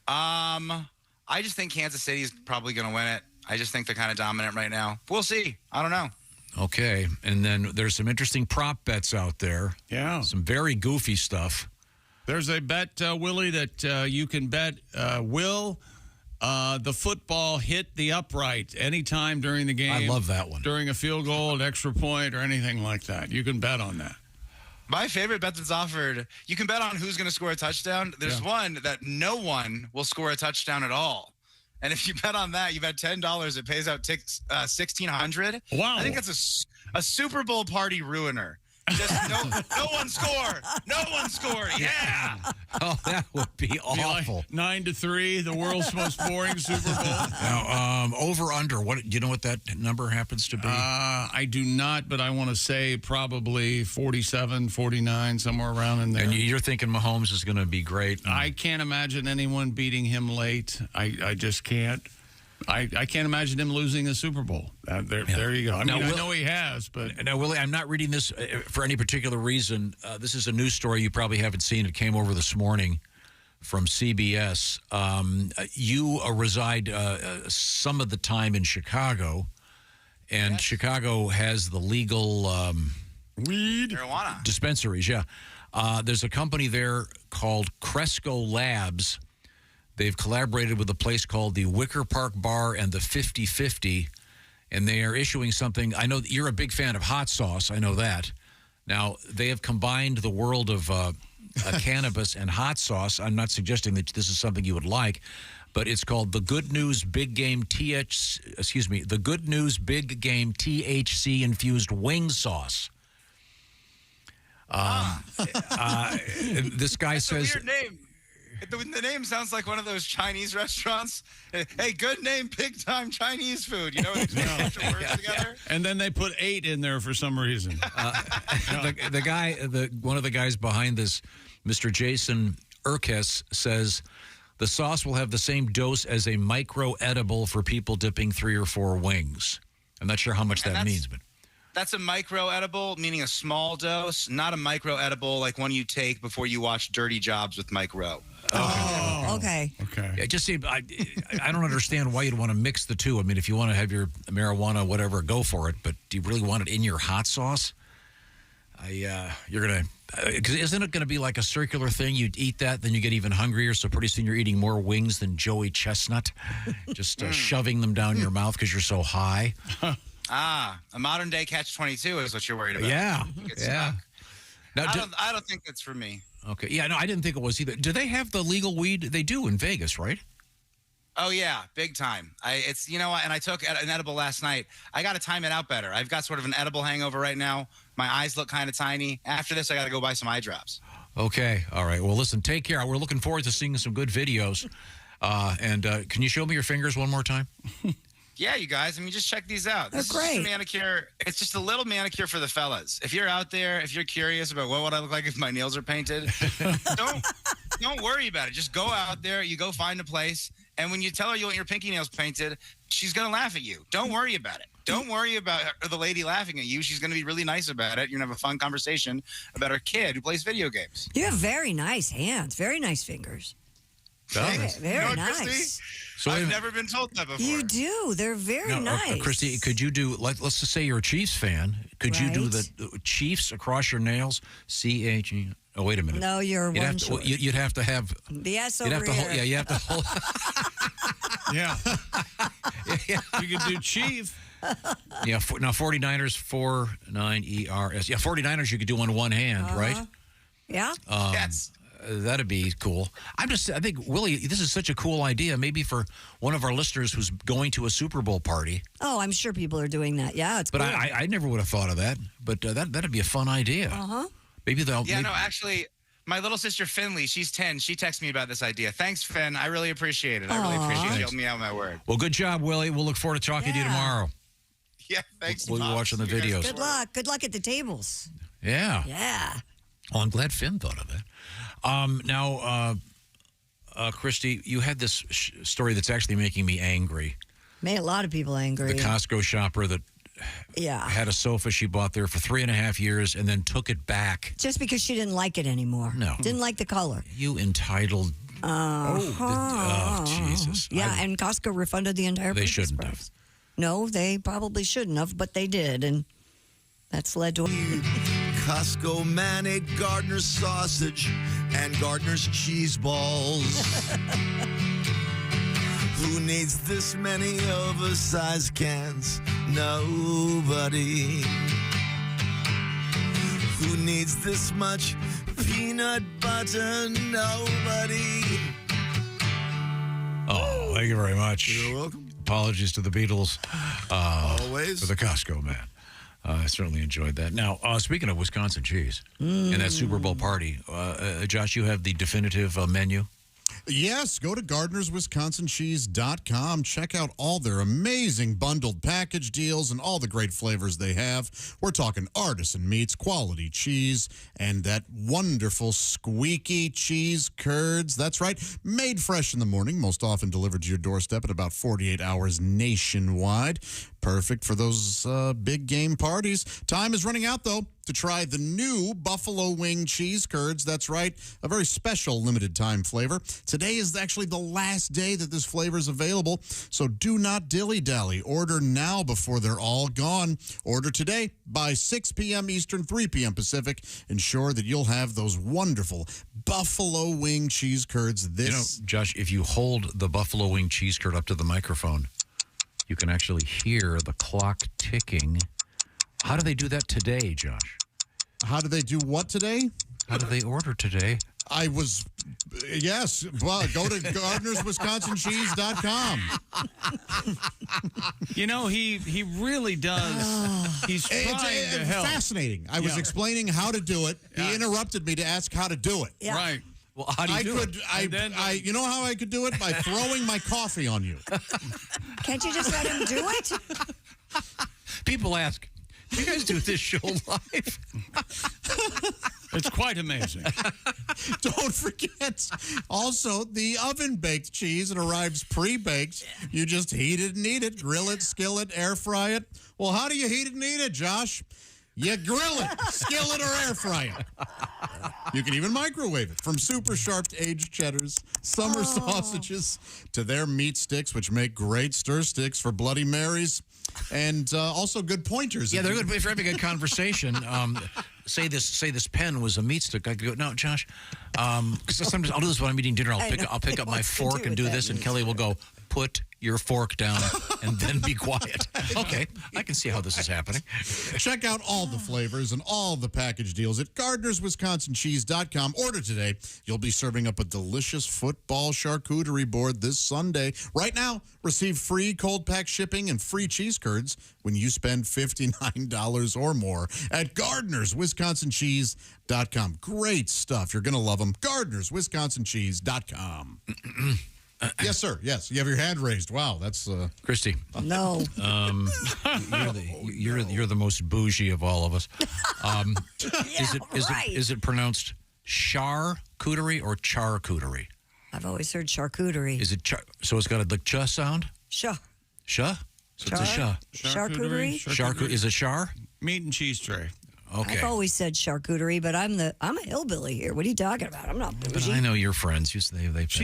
I just think Kansas City is probably going to win it. I just think they're kind of dominant right now. We'll see. I don't know. Okay. And then there's some interesting prop bets out there. Yeah. Some very goofy stuff. There's a bet, Willie, that you can bet will the football hit the upright anytime during the game. I love that one. During a field goal, an extra point, or anything like that. You can bet on that. My favorite bet that's offered, you can bet on who's going to score a touchdown. There's one that no one will score a touchdown at all. And if you bet on that, you bet $10, it pays out $1,600. Wow. I think that's a Super Bowl party ruiner. Just no one score. No one score. Yeah. Oh, that would be awful. Like 9-3, the world's most boring Super Bowl. Now, over under, what do you know what that number happens to be? I do not, but I want to say probably 47, 49, somewhere around in there. And you're thinking Mahomes is going to be great. I can't imagine anyone beating him late. I just can't. I can't imagine him losing the Super Bowl. There you go. I mean, I know he has, but... Now, Willie, I'm not reading this for any particular reason. This is a news story you probably haven't seen. It came over this morning from CBS. You reside some of the time in Chicago, and Chicago has the legal... weed? Marijuana. Dispensaries, yeah. There's a company there called Cresco Labs. They've collaborated with a place called the Wicker Park Bar and the 50/50, and they are issuing something. I know that you're a big fan of hot sauce. I know that. Now, they have combined the world of cannabis and hot sauce. I'm not suggesting that this is something you would like, but it's called the Good News Big Game the Good News Big Game THC-infused wing sauce. This guy says... Weird name. The name sounds like one of those Chinese restaurants. Hey, good name, big time Chinese food. You know what they put a bunch of words together? And then they put 8 in there for some reason. One of the guys behind this, Mr. Jason Urkes, says the sauce will have the same dose as a micro edible for people dipping 3 or 4 wings. I'm not sure how much that means, but that's a micro edible, meaning a small dose, not a micro edible like one you take before you watch Dirty Jobs with Mike Rowe. Okay. It just seems I don't understand why you'd want to mix the two. I mean, if you want to have your marijuana, whatever, go for it. But do you really want it in your hot sauce? You're gonna, because isn't it going to be like a circular thing? You'd eat that, then you get even hungrier. So pretty soon you're eating more wings than Joey Chestnut, just shoving them down your mouth because you're so high. A modern day catch-22 is what you're worried about. Yeah. Now, I don't think that's for me. Okay. Yeah, no, I didn't think it was either. Do they have the legal weed? They do in Vegas, right? Oh yeah, big time. It's you know what, and I took an edible last night. I got to time it out better. I've got sort of an edible hangover right now. My eyes look kind of tiny. After this, I got to go buy some eye drops. Okay. All right. Well, listen, take care. We're looking forward to seeing some good videos. And can you show me your fingers one more time? Yeah, you guys. I mean, just check these out. This is just a manicure. It's just a little manicure for the fellas. If you're out there, if you're curious about what would I look like if my nails are painted, don't worry about it. Just go out there. You go find a place, and when you tell her you want your pinky nails painted, she's gonna laugh at you. Don't worry about it. Don't worry about the lady laughing at you. She's gonna be really nice about it. You're gonna have a fun conversation about her kid who plays video games. You have very nice hands, very nice fingers. Very nice. So I've never been told that before. You do. They're very nice. Christy, could you do, let's just say you're a Chiefs fan. Could you do the Chiefs across your nails? C-H-E. Oh, wait a minute. No, you're you'd one have to, short. You'd have to have. The S you'd over have to here. hold, you have to hold. You could do Chief. Yeah, now 49ers, 49ERS. Yeah, 49ers you could do on one hand, right? Yeah. Yes. That'd be cool. I think, Willie, this is such a cool idea. Maybe for one of our listeners who's going to a Super Bowl party. Oh, I'm sure people are doing that. Yeah, it's But cool. I never would have thought of that. But that'd be a fun idea. Maybe they'll. Yeah, no, actually, my little sister Finley, she's 10. She texted me about this idea. Thanks, Finn. I really appreciate it. I really appreciate you helping me out with my word. Well, good job, Willie. We'll look forward to talking to you tomorrow. Yeah, thanks. We'll be watching the videos. Good luck. Good luck at the tables. Yeah. Yeah. Well, I'm glad Finn thought of that. Now, Christy, you had this story that's actually making me angry. Made a lot of people angry. The Costco shopper that had a sofa she bought there for 3.5 years and then took it back. Just because she didn't like it anymore. No. Didn't like the color. You entitled. Oh, Jesus. Yeah, and Costco refunded the entire They purchase shouldn't price. have. No, they probably shouldn't have, but they did, and that's led to Costco man-ate Gardner's sausage and Gardner's cheese balls. Who needs this many oversized cans? Nobody. Who needs this much peanut butter? Nobody. Oh, thank you very much. You're welcome. Apologies to the Beatles. Always. For the Costco man. I certainly enjoyed that. Now, speaking of Wisconsin cheese and that Super Bowl party, Josh, you have the definitive menu? Yes, go to GardnersWisconsinCheese.com. Check out all their amazing bundled package deals and all the great flavors they have. We're talking artisan meats, quality cheese, and that wonderful squeaky cheese curds. That's right, made fresh in the morning, most often delivered to your doorstep in about 48 hours nationwide. Perfect for those big game parties. Time is running out, though, to try the new Buffalo Wing Cheese Curds. That's right, a very special limited time flavor. Today is actually the last day that this flavor is available, so do not dilly-dally. Order now before they're all gone. Order today by 6 p.m. Eastern, 3 p.m. Pacific. Ensure that you'll have those wonderful Buffalo Wing Cheese Curds. Josh, if you hold the Buffalo Wing Cheese Curd up to the microphone, you can actually hear the clock ticking. How do they do that today, Josh? How do they do what today? How do they order today? I was, yes. Well, go to GardnersWisconsinCheese.com. You know, he really does. He's trying to help. Fascinating. I was explaining how to do it. He interrupted me to ask how to do it. Yeah. Right. Well, how do you do it? You know how I could do it? By throwing my coffee on you. Can't you just let him do it? People ask, do you guys do this show live? It's quite amazing. Don't forget, also, the oven-baked cheese. It arrives pre-baked. You just heat it and eat it. Grill it, skill it, air fry it. Well, how do you heat it and eat it, Josh? You grill it, skill it, or air fry it. You can even microwave it. From super sharp aged cheddars, summer sausages, to their meat sticks, which make great stir sticks for Bloody Marys, and also good pointers. Yeah, they're good if you're having a conversation. Say this pen was a meat stick. I could go, no, Josh. Because sometimes I'll do this when I'm eating dinner. I'll pick up my fork and do this, and Kelly will go, put your fork down and then be quiet. Okay, I can see how this is happening. Check out all the flavors and all the package deals at GardnersWisconsinCheese.com. Order today. You'll be serving up a delicious football charcuterie board this Sunday. Right now, receive free cold pack shipping and free cheese curds when you spend $59 or more at GardnersWisconsinCheese.com. Great stuff. You're going to love them. GardnersWisconsinCheese.com. Yes, sir. Yes, you have your hand raised. Wow, that's Christy. No. You're the most bougie of all of us. Is it pronounced charcuterie or charcuterie? I've always heard charcuterie. Is it so? It's got a ch sound. Sha. Sha. So it's a sha. Charcuterie. Is it char? Meat and cheese tray. Okay. I've always said charcuterie, but I'm a hillbilly here. What are you talking about? I'm not bougie. But I know your friends. She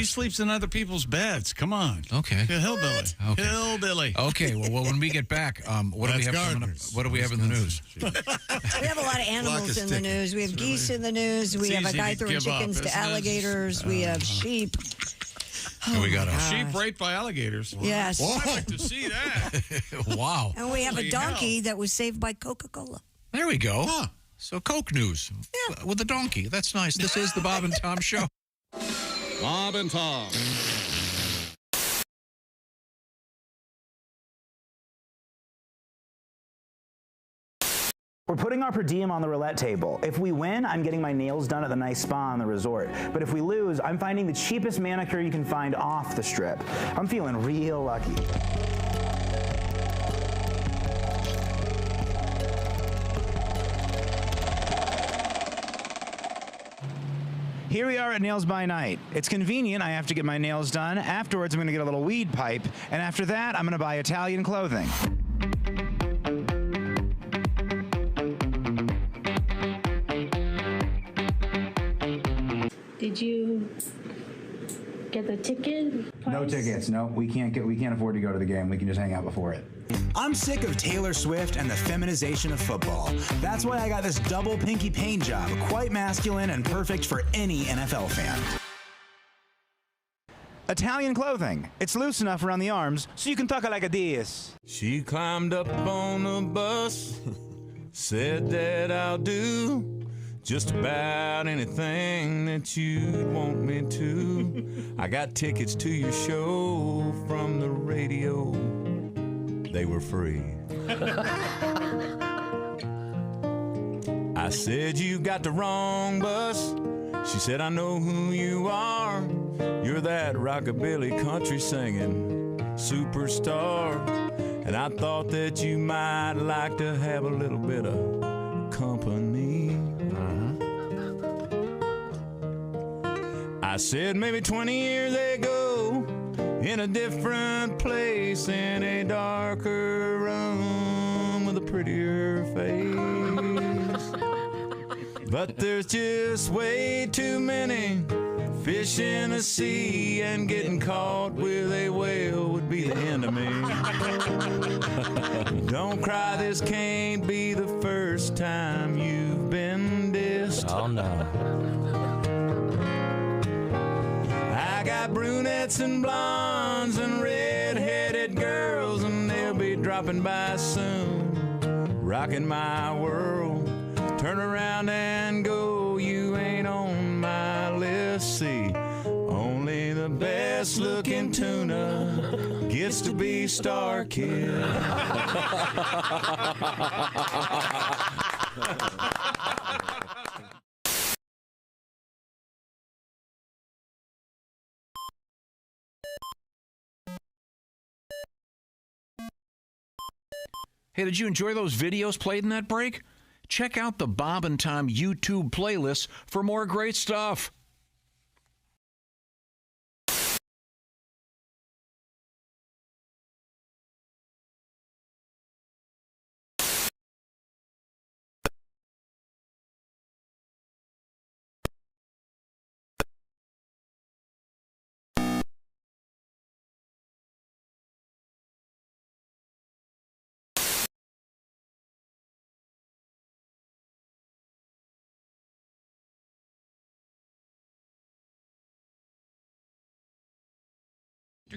sleeps in other people's beds. Come on. Okay. You're a hillbilly. Okay. Hillbilly. Okay. Well, when we get back, what do we have coming up? What do we have in the news? We have a lot of animals in the news. We have geese in the news. We have a guy throwing chickens to alligators. We have sheep. And we got a sheep raped by alligators. Yes. I'd like to see that. Wow. And we have a donkey that was saved by Coca-Cola. There we go. Huh. So Coke news with a donkey. That's nice. This is the Bob and Tom Show. Bob and Tom. We're putting our per diem on the roulette table. If we win, I'm getting my nails done at the nice spa on the resort. But if we lose, I'm finding the cheapest manicure you can find off the strip. I'm feeling real lucky. Here we are at Nails by Night. It's convenient. I have to get my nails done. Afterwards, I'm going to get a little weed pipe. And after that, I'm going to buy Italian clothing. Did you get the ticket? No tickets. No, we can't afford to go to the game. We can just hang out before it. I'm sick of Taylor Swift and the feminization of football. That's why I got this double pinky paint job, quite masculine and perfect for any NFL fan. Italian clothing. It's loose enough around the arms so you can tuck it like a this. She climbed up on the bus, said that I'll do just about anything that you'd want me to. I got tickets to your show from the radio. They were free. I said, you got the wrong bus. She said, I know who you are. You're that rockabilly country singing superstar. And I thought that you might like to have a little bit of company. I said maybe 20 years ago, in a different place, in a darker room with a prettier face. But there's just way too many fish in the sea, and getting caught with a whale would be the end of me. Don't cry, this can't be the first time you've been dissed. Oh, no. I got brunettes and blondes and red-headed girls, and they'll be dropping by soon, rocking my world. Turn around and go, you ain't on my list. best looking tuna gets to be Star Kid. Hey, did you enjoy those videos played in that break? Check out the Bob and Tom YouTube playlist for more great stuff.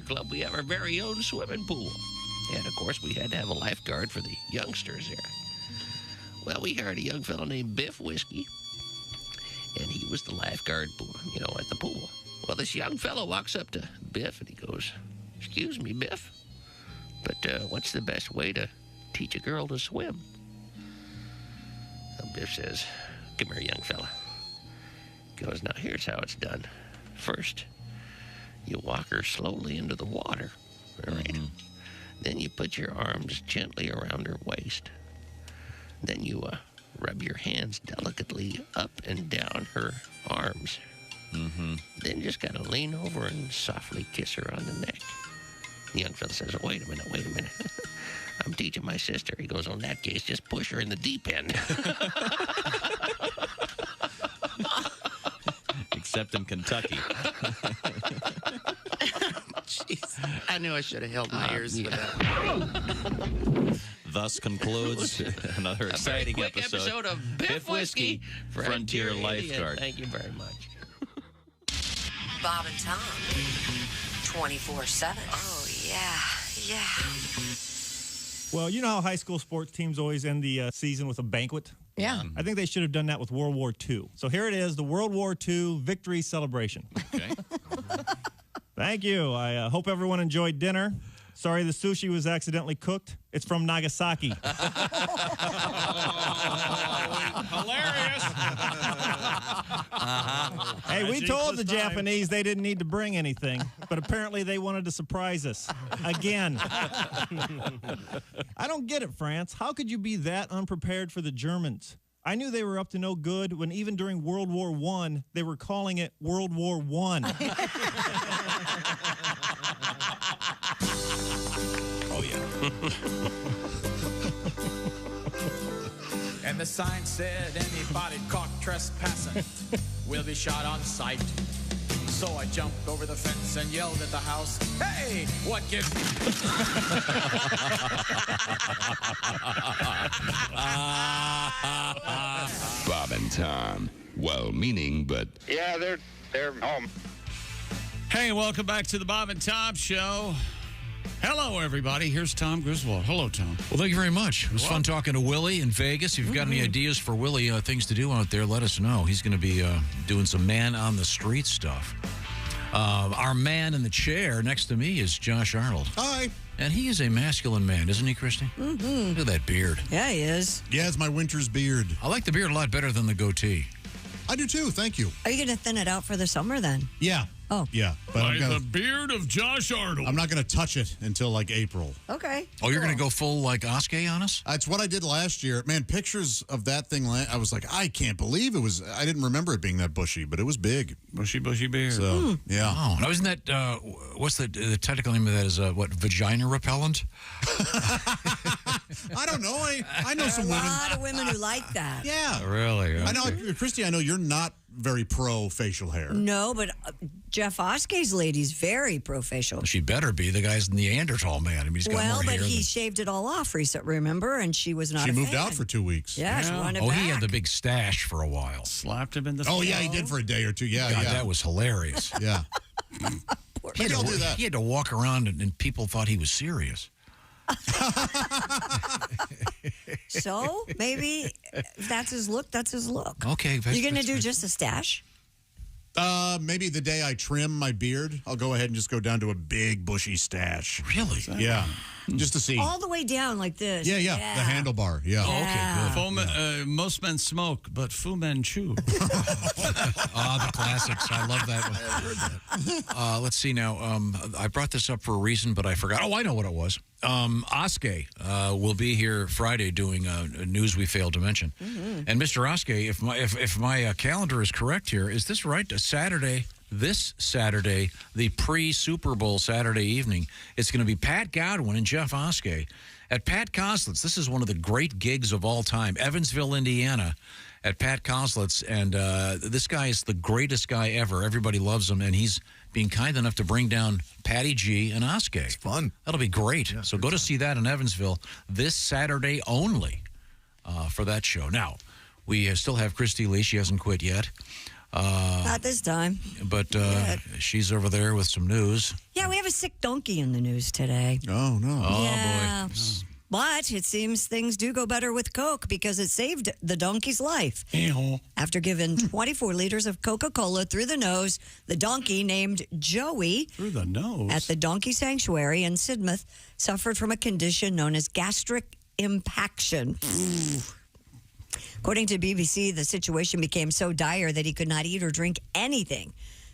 Club, we have our very own swimming pool. And, of course, we had to have a lifeguard for the youngsters there. Well, we hired a young fellow named Biff Whiskey, and he was the lifeguard, at the pool. Well, this young fellow walks up to Biff, and he goes, "Excuse me, Biff, but what's the best way to teach a girl to swim?" Well, Biff says, "Come here, young fella." He goes, "Now, here's how it's done. First, you walk her slowly into the water, all right? Mm-hmm. Then you put your arms gently around her waist. Then you rub your hands delicately up and down her arms. Mm-hmm. Then just kind of lean over and softly kiss her on the neck." The young fella says, "Oh, wait a minute. I'm teaching my sister." He goes, "Oh, in that case, just push her in the deep end." Except in Kentucky. Jeez. I knew I should have held my ears for that. Thus concludes another exciting quick episode of Biff Whiskey, Frontier Lifeguard. Thank you very much. Bob and Tom, 24/7. Oh, yeah. Well, you know how high school sports teams always end the season with a banquet? Yeah. I think they should have done that with World War II. So here it is, the World War II victory celebration. Okay. Thank you. I hope everyone enjoyed dinner. Sorry the sushi was accidentally cooked. It's from Nagasaki. Hilarious. Hey, we told the Japanese they didn't need to bring anything, but apparently they wanted to surprise us. Again. I don't get it, France. How could you be that unprepared for the Germans? I knew they were up to no good when even during World War I, they were calling it World War I. Oh, yeah. And the sign said anybody caught trespassing will be shot on sight. So I jumped over the fence and yelled at the house, "Hey, what gives me?" Bob and Tom, well-meaning, but... Yeah, they're home. Hey, welcome back to the Bob and Tom Show. Hello, everybody. Here's Tom Griswold. Hello, Tom. Well, thank you very much. It was fun talking to Willie in Vegas. If you've got any ideas for Willie, things to do out there, let us know. He's going to be doing some man-on-the-street stuff. Our man in the chair next to me is Josh Arnold. Hi. And he is a masculine man, isn't he, Christy? Mm-hmm. Look at that beard. Yeah, he is. Yeah, it's my winter's beard. I like the beard a lot better than the goatee. I do too, thank you. Are you going to thin it out for the summer then? Yeah. Oh. Yeah. But the beard of Josh Arnold. I'm not going to touch it until like April. Okay. Oh, you're going to go full like Oskay on us? That's what I did last year. Man, pictures of that thing, I was like, I can't believe it was, I didn't remember it being that bushy, but it was big. Bushy beard. So, yeah. Oh, now isn't that, what's the technical name of that is, vagina repellent? I don't know. I know some women. A lot of women who like that. Yeah. Really? I know, Christy, I know you're not very pro facial hair. No, but Jeff Oskay's lady's very pro facial. She better be. The guy's Neanderthal man. I mean, he's got more hair he shaved it all off recently, remember? And she was not She a moved fan. out for 2 weeks. Yeah, she wanted Oh, back. he had the big stash for a while. Slapped him in the Oh, yeah, he did for a day or two. Yeah, God, yeah. that was hilarious. Yeah. He I'll do that. He had to walk around and people thought he was serious. So maybe if that's his look, that's his look. Okay. You're going to do just a stash? Maybe the day I trim my beard, I'll go ahead and just go down to a big bushy stash. Really? Yeah. Just to see. All the way down like this. Yeah. The handlebar. Yeah. Oh, okay, good. Most men smoke, but few men chew. The classics. I love that one. I've heard that. Let's see now. I brought this up for a reason, but I forgot. Oh, I know what it was. Oskay will be here Friday doing news we failed to mention. Mm-hmm. And Mr. Oskay, if my calendar is correct here, is this right? This Saturday, the pre-Super Bowl Saturday evening, it's going to be Pat Godwin and Jeff Oskay at Pat Coslitz. This is one of the great gigs of all time. Evansville, Indiana, at Pat Coslitz. And this guy is the greatest guy ever. Everybody loves him, and he's being kind enough to bring down Patty G and Oskay. It's fun. That'll be great. Yeah, so go to see that in Evansville this Saturday only for that show. Now, we still have Christy Lee. She hasn't quit yet. Not this time. But she's over there with some news. Yeah, we have a sick donkey in the news today. Oh, no. Yeah. Boy. But it seems things do go better with Coke because it saved the donkey's life. After giving 24 liters of Coca-Cola through the nose, the donkey named Joey Through the nose? at the Donkey Sanctuary in Sidmouth suffered from a condition known as gastric impaction. According to BBC, the situation became so dire that he could not eat or drink anything.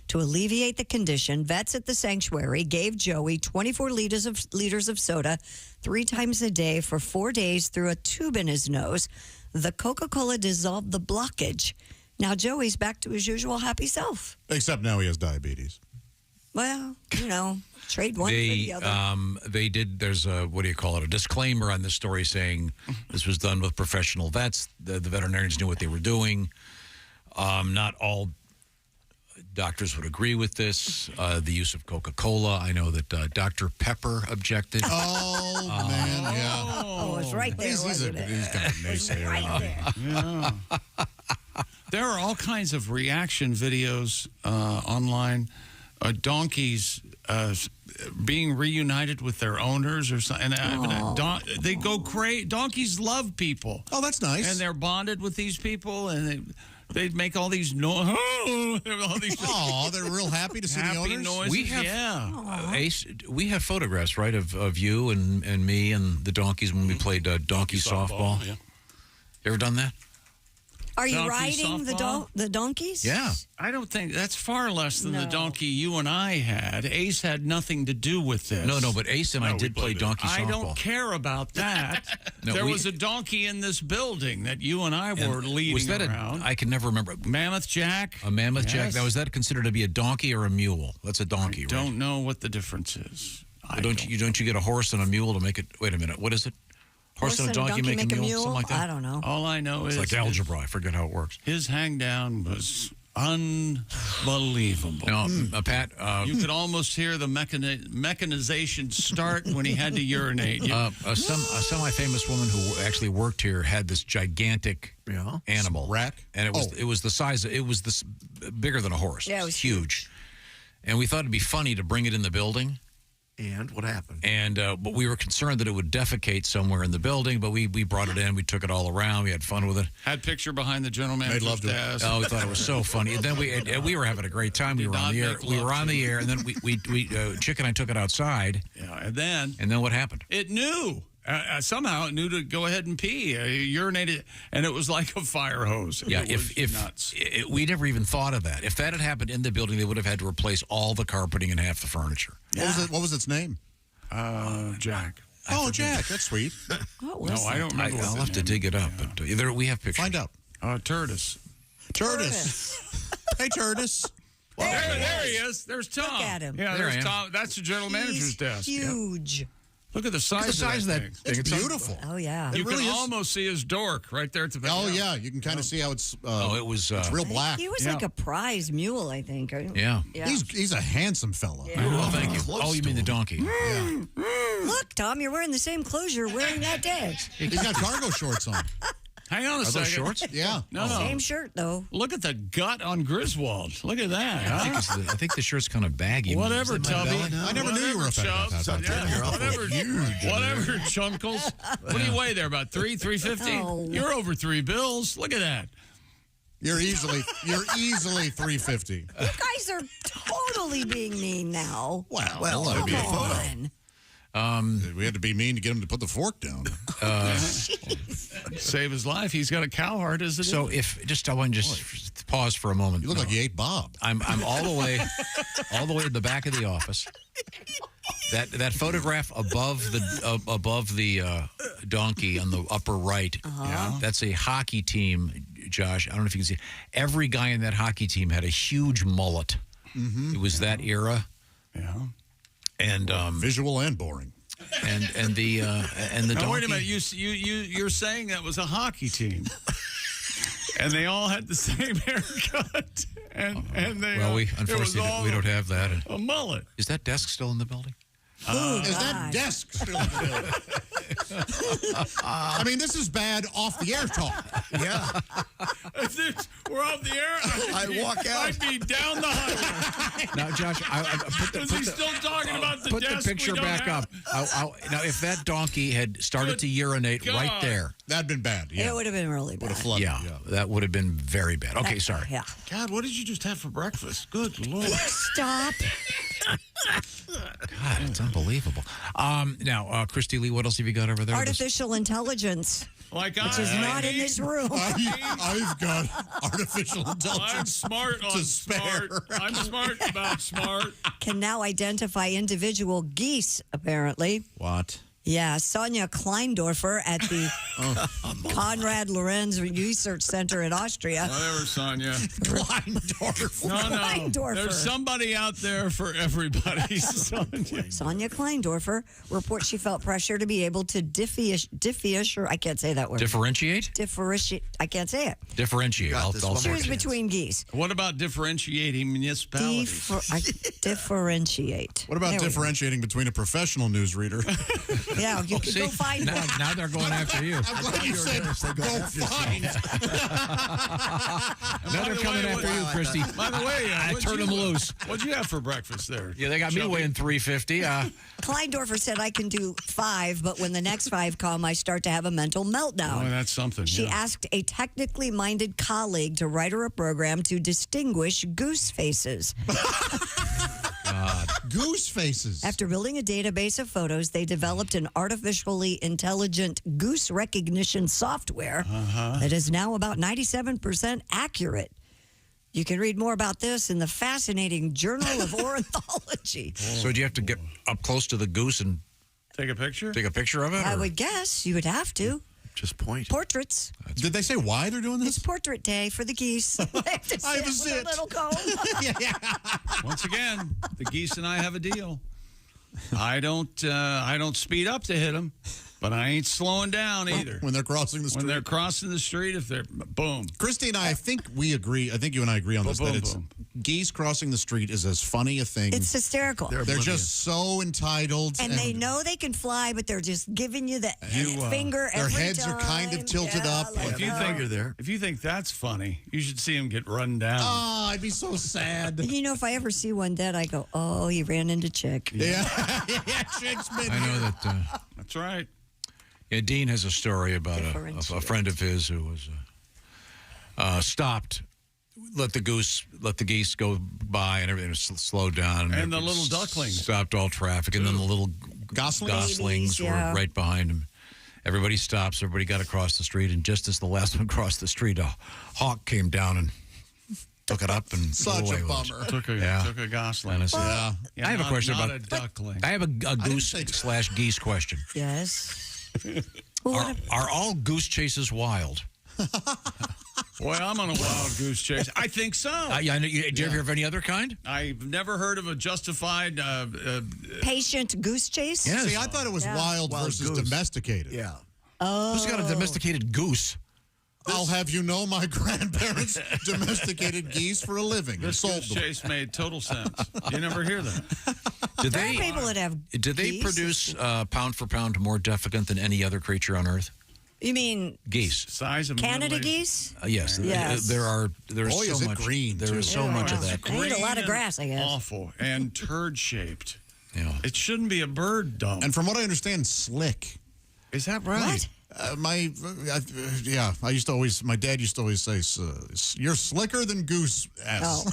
To alleviate the condition, vets at the sanctuary gave Joey 24 liters of soda 3 times a day for 4 days through a tube in his nose. The Coca-Cola dissolved the blockage. Now Joey's back to his usual happy self. Except now he has diabetes. Well, trade one for the other. They did, there's a, a disclaimer on this story saying this was done with professional vets. The veterinarians knew what they were doing. Not all doctors would agree with this. The use of Coca-Cola. I know that Dr. Pepper objected. Oh, man, yeah. Oh, it's right there, He's wasn't it? kind of naysayer. Right there. Yeah. There are all kinds of reaction videos online. Donkeys being reunited with their owners or something. They go crazy. Donkeys love people. Oh, that's nice. And they're bonded with these people, and they make all these noises. Oh, they're real happy to see the owners. Noises. We have, yeah. Ace, we have photographs, right, of you and me and the donkeys when we played donkey softball. Yeah. You ever done that? Are you Donkey riding softball? the donkeys? Yeah. I don't think that's far less than the No. donkey you and I had. Ace had nothing to do with this. No, but Ace and I did play donkey softball. I don't care about that. No, there was a donkey in this building that you and I were leading was that around. I can never remember. Mammoth Jack? A Mammoth Jack? Yes. Now, is that considered to be a donkey or a mule? That's a donkey, right? Don't know what the difference is. Don't you get a horse and a mule to make it? Wait a minute. What is it? Horse and a donkey make a mule? Something like that? I don't know. All I know It's is like algebra. I forget how it works. his hang down was unbelievable. No, Pat. You could almost hear the mechanization start when he had to urinate. A semi-famous woman who actually worked here had this gigantic animal rack, and it was the size. It was this bigger than a horse. Yeah, it was huge. And we thought it'd be funny to bring it in the building. And what happened? And but we were concerned that it would defecate somewhere in the building. But we brought it in. We took it all around. We had fun with it. Had picture behind the general manager's desk. Oh, we thought it was so funny. And then we were having a great time. We were on the air. We were on the air, and then we Chick and I took it outside. Yeah, and then what happened? It knew. Somehow it knew to go ahead and pee. Urinated, and it was like a fire hose. Yeah, it was nuts. We never even thought of that. If that had happened in the building, they would have had to replace all the carpeting and half the furniture. What was its name? Jack. Oh, Jack. That's sweet. No, I don't remember. I'll have to dig it up. But we have pictures. Find out. Turtis. Hey, Turtis. Well, there he is. There's Tom. Look at him. Yeah, There I there's am. Tom. That's the general manager's desk. Huge. Yep. Look at the size, of that thing. It's beautiful. Oh, yeah. You really can is. almost see his dork right there at the back. Oh, yeah. You can kind of see how it's. it was. It's real black. He was like a prize mule, I think. Yeah. He's a handsome fella. Oh, thank you. Oh, you mean the donkey? Look, Tom, you're wearing the same clothes you're wearing that day. He's got cargo shorts on. Hang on a Are second. those shorts? Yeah. No. Same shirt, though. Look at the gut on Griswold. Look at that. Huh? I think the shirt's kind of baggy. Whatever, Tubby. I never knew you were a fan of that. Whatever, Chunkles. What do you weigh there? About 350? Oh. You're over 3 bills. Look at that. You're easily 350. You guys are totally being mean now. Well, come be a photo. on. We had to be mean to get him to put the fork down. Save his life. He's got a cow heart, isn't he? So I want to just pause for a moment. You look like you ate Bob. I'm all the way in the back of the office. That photograph above the donkey on the upper right. Uh-huh. That's a hockey team. Josh, I don't know if you can see. Every guy in that hockey team had a huge mullet. Mm-hmm. It was that era. Yeah. And visual and boring. And the now, donkey. wait a minute. You're saying that was a hockey team, and they all had the same haircut, and they. Well, unfortunately we don't have that. A mullet. Is that desk still in the building? Is that desk still in the building? I mean, this is bad off the air talk. Yeah. We're off the air. I walk out. I'd be down the highway. Now, Josh, Is he still talking about the put desk? the picture back up. Now, if that donkey had started to urinate right there, that'd been bad. Yeah. It would have been really bad. Would have flooded. yeah, that would have been very bad. Okay, sorry. Yeah. God, what did you just have for breakfast? Good Lord. Stop. God, it's unbelievable. Now, Christy Lee, what else have you got over there? Artificial intelligence. Which is not in this room. I've got artificial intelligence. I'm smart on smart. I'm smart about smart. Can now identify individual geese, apparently. What? Yeah, Sonja Kleindorfer at the Konrad Lorenz Research Center in Austria. Whatever, Sonia. Kleindorfer. No. Kleindorfer. There's somebody out there for everybody, Sonia. Sonja Kleindorfer reports she felt pressure to be able to I can't say that word. Differentiate? I can't say it. Differentiate. I'll Choose between geese. What about differentiating municipalities? Differentiate. What about There we go. differentiating between a professional newsreader? Yeah, you can go find one. Now they're going after you. I'm glad you said go find. Now they're coming after you, Christy. By the way, I turned them loose. What'd you have for breakfast there? Yeah, they got me weighing 350. Kleindorfer said I can do 5, but when the next 5 come, I start to have a mental meltdown. Oh, that's something. She yeah. asked a technically minded colleague to write her a program to distinguish goose faces. Goose faces. After building a database of photos, they developed an artificially intelligent goose recognition software that is now about 97% accurate. You can read more about this in the fascinating Journal of Ornithology. So do you have to get up close to the goose and take a picture? Take a picture of it? I or- would guess you would have to. Just point. Portraits. Did they say why they're doing this? It's portrait day for the geese. They have to I have a sit with zit. a little comb. Once again, the geese and I have a deal. I don't speed up to hit them, but I ain't slowing down either. When they're crossing the street. When they're crossing the street, if they're boom. Christy and I think we agree. I think you and I agree on this. Boom, That it's boom. geese crossing the street is as funny a thing. It's hysterical. They're just so entitled. And they know they can fly, but they're just giving you the finger their every heads time. are kind of tilted up. If you think that's funny, you should see him get run down. Oh, I'd be so sad. And you know, if I ever see one dead, I go, oh, he ran into Chick. Yeah, Chick's been I know here. that. That's right. Yeah, Dean has a story about a friend of his who was stopped, let the geese go by, and everything was slowed down. And the little ducklings stopped all traffic, and then the little goslings Babies, yeah. were right behind him. Everybody stops. Everybody got across the street, and just as the last one crossed the street, a hawk came down and took it up and Such flew a away with it. bummer. Took a gosling. And I said, Yeah, I have a question not about a duckling. I have a goose/geese question. Yes. Are all goose chases wild? Boy, I'm on a wild goose chase. I think so. Yeah, do you ever hear of any other kind? I've never heard of a justified. Patient goose chase? Yes. See, I thought it was wild versus goose. domesticated. Yeah. Oh. Who's got a domesticated goose? I'll have you know my grandparents domesticated geese for a living and This sold goose them. chase made total sense. You never hear that. Did There are they people that have did they geese. produce pound for pound more defecant than any other creature on Earth? You mean Geese. Size of Canada Middle East. geese? Yes. Yes. There's Boy, so is it much green, There too. is so much of that. They eat a lot of Green grass, I and guess. Awful and turd shaped. Yeah. It shouldn't be a bird dump. And from what I understand, slick. Is that right? What? My dad used to always say, "You're slicker than Goose S."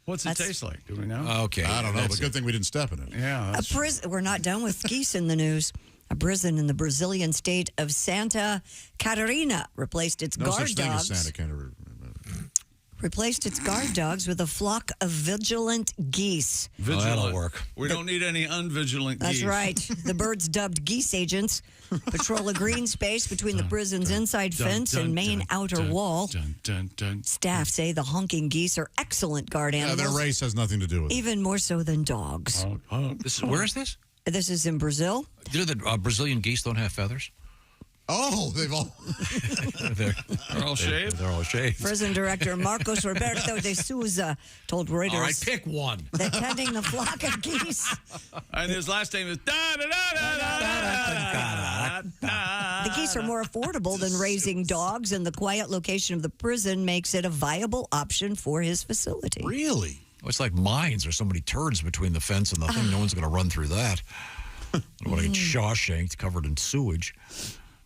What's it taste like? Do we know? Okay. I don't know, but good thing we didn't step in it. Yeah. We're not done with geese in the news. A prison in the Brazilian state of Santa Catarina replaced its No guard such thing as dogs. Santa Catarina. Replaced its guard dogs with a flock of vigilant geese. That'll work. We don't need any unvigilant That's geese. right. The birds, dubbed geese agents, patrol a green space between the prison's inside fence and main outer wall. Staff say the honking geese are excellent guard Yeah, animals. their race has nothing to do with it. Even more so than dogs. Where is this? This is in Brazil. You know the Brazilian geese don't have feathers? Oh, they've all... They're all shaved? They're all shaved. Prison director Marcos Roberto de Souza told Reuters. All right, pick one. That tending the flock of geese. And his last name is The geese are more affordable than raising dogs, and the quiet location of the prison makes it a viable option for his facility. Really? Well, it's like mines. There's so many turds between the fence and the thing. No one's going to run through that. I don't want to get Shawshanked, covered in sewage.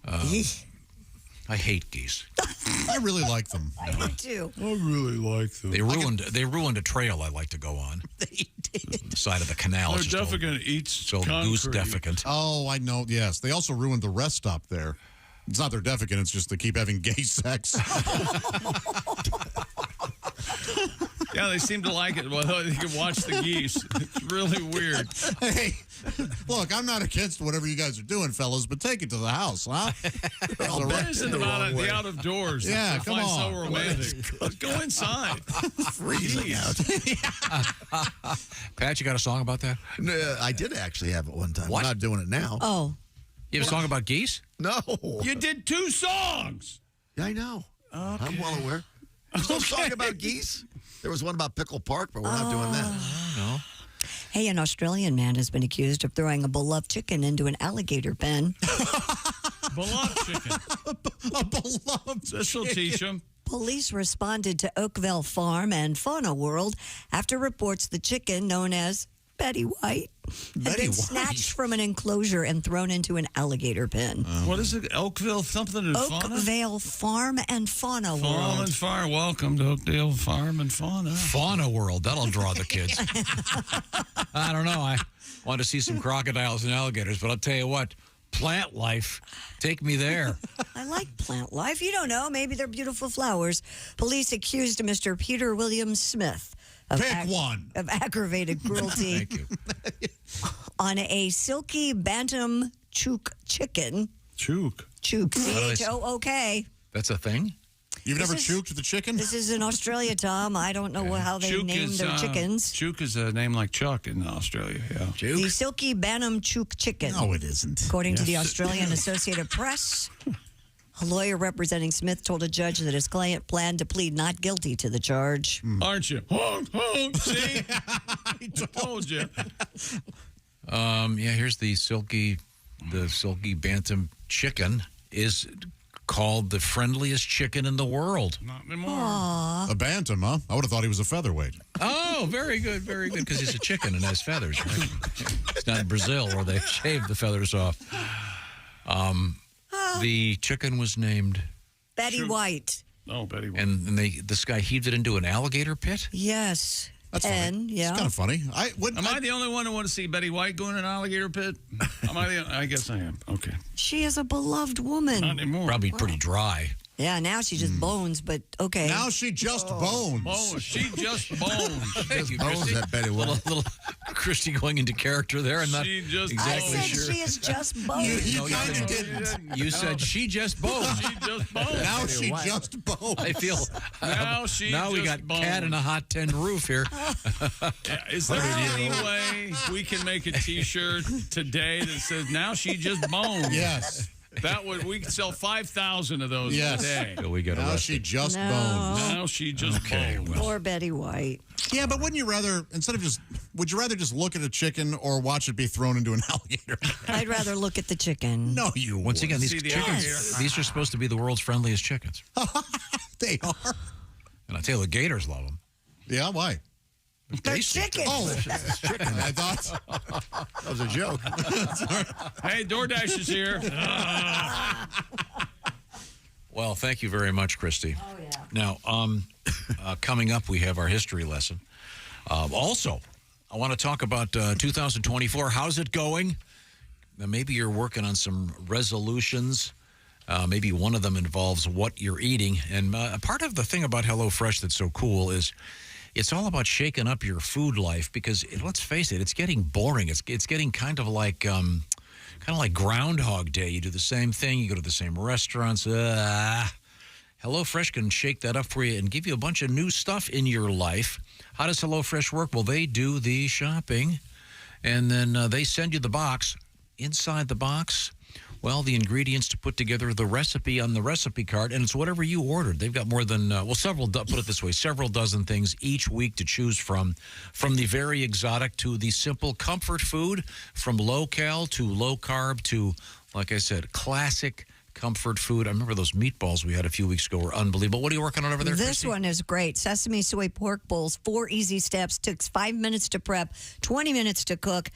I hate geese. I really like them. I do too. I really like them. They ruined a trail I like to go on. They did. The side of the canal. They're It's just defecant eats all goose concrete. defecant. Oh, I know. Yes. They also ruined the rest stop there. It's not their defecant. It's just they keep having gay sex. Yeah, they seem to like it. Well, you can watch the geese. It's really weird. Hey, look, I'm not against whatever you guys are doing, fellas, but take it to the house, huh? What is it about the out of doors? Yeah, I come find on. so romantic. Let's go inside. Freezing out. Pat, you got a song about that? No, I did actually have it one time. What? I'm not doing it now. Oh. You have a song about geese? No. You did 2 songs. Yeah, I know. Okay. I'm well aware. There's no song about geese. There was one about Pickle Park, but we're not doing that. No. Hey, an Australian man has been accused of throwing a beloved chicken into an alligator pen. Beloved chicken. A beloved This will teach them. Police responded to Oakville Farm and Fauna World after reports the chicken, known as Betty White, had been snatched from an enclosure and thrown into an alligator pen. What is it? Oakville something and Fauna? Oakville Farm and Fauna Farm World. and Fauna. Welcome to Oakdale Farm and Fauna. Fauna World. That'll draw the kids. I don't know. I want to see some crocodiles and alligators, but I'll tell you what. Plant life. Take me there. I like plant life. You don't know. Maybe they're beautiful flowers. Police accused Mr. Peter William Smith of aggravated cruelty. Thank you. On a silky bantam chook chicken. Chook. Chook. C-H-O-O-K. That's a thing? You've This never is- chuked the chicken? This is in Australia, Tom. I don't know how they Chook name is, their chickens. Chook is a name like Chuck in Australia. Yeah. The silky bantam chook chicken. No, it isn't. According to the Yes. Australian Associated Press, a lawyer representing Smith told a judge that his client planned to plead not guilty to the charge. Aren't you? Honk, honk. See? I told you. Yeah, here's the silky bantam chicken is called the friendliest chicken in the world. Not anymore. A bantam, huh? I would have thought he was a featherweight. Oh, very good, because he's a chicken and has feathers, right? It's not in Brazil where they shave the feathers off. The chicken was named Betty White. Oh, Betty White. and this guy heaved it into an alligator pit? Yes. That's Pen, funny. yeah. It's kind of funny. Am I the only one who want to see Betty White go in an alligator pit? I guess I am. Okay. She is a beloved woman. Not anymore. Probably pretty dry. Yeah, now she just bones, but okay. Now she just bones. Oh, she just bones. Thank you, bones Christy. that Betty White. Little Christy going into character there. I'm not She just exactly I said sure. she is just bones. You kind of didn't. You said she just boned. She just bones. Now she just bones. I feel Now we just got bones. cat in a hot tin roof here. Is there any way we can make a T-shirt today that says "Now she just bones"? Yes. We could sell 5,000 of those Yes. today. So we got Now arrested. she just No. bones. Now she just bones. Poor Betty White. Yeah, but wouldn't you rather, would you rather just look at a chicken or watch it be thrown into an alligator? I'd rather look at the chicken. No, you Once again, these See the chickens, alligator? these are supposed to be the world's friendliest chickens. They are. And I tell you, the gators love them. Yeah, why? The chicken. Oh, it's chicken. I thought that was a joke. Hey, DoorDash is here. Well, thank you very much, Christy. Oh, yeah. Now, coming up, we have our history lesson. Also, I want to talk about 2024. How's it going? Now, maybe you're working on some resolutions. Maybe one of them involves what you're eating. And part of the thing about HelloFresh that's so cool is it's all about shaking up your food life because, let's face it, it's getting boring. It's getting kind of like Groundhog Day. You do the same thing. You go to the same restaurants. HelloFresh can shake that up for you and give you a bunch of new stuff in your life. How does HelloFresh work? Well, they do the shopping, and then they send you the box. Inside the box, well, the ingredients to put together the recipe on the recipe card, and it's whatever you ordered. They've got more than, several dozen things each week to choose from the very exotic to the simple comfort food, from low-cal to low-carb to, like I said, classic comfort food. I remember those meatballs we had a few weeks ago were unbelievable. What are you working on over there, This Christy? one is great. Sesame soy pork bowls, 4 easy steps. Took 5 minutes to prep, 20 minutes to cook.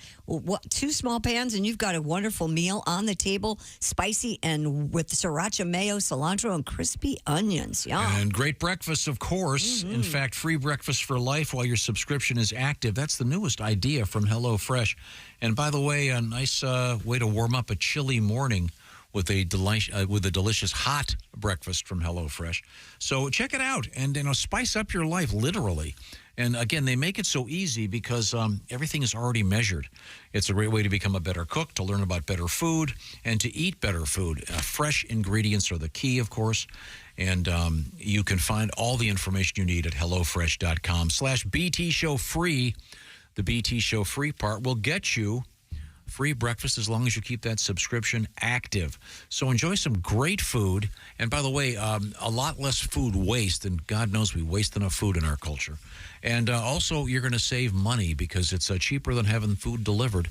2 small pans, and you've got a wonderful meal on the table. Spicy and with sriracha mayo, cilantro, and crispy onions. Yum. And great breakfast, of course. In fact, free breakfast for life while your subscription is active. That's the newest idea from HelloFresh. And by the way, a nice way to warm up a chilly morning with a delicious hot breakfast from HelloFresh. So check it out and spice up your life literally. And again, they make it so easy because everything is already measured. It's a great way to become a better cook, to learn about better food, and to eat better food. Fresh ingredients are the key, of course. And you can find all the information you need at HelloFresh.com/BT Show free. The BT Show free part will get you free breakfast as long as you keep that subscription active. So enjoy some great food. And by the way, a lot less food waste. And God knows we waste enough food in our culture. And also, you're going to save money because it's cheaper than having food delivered.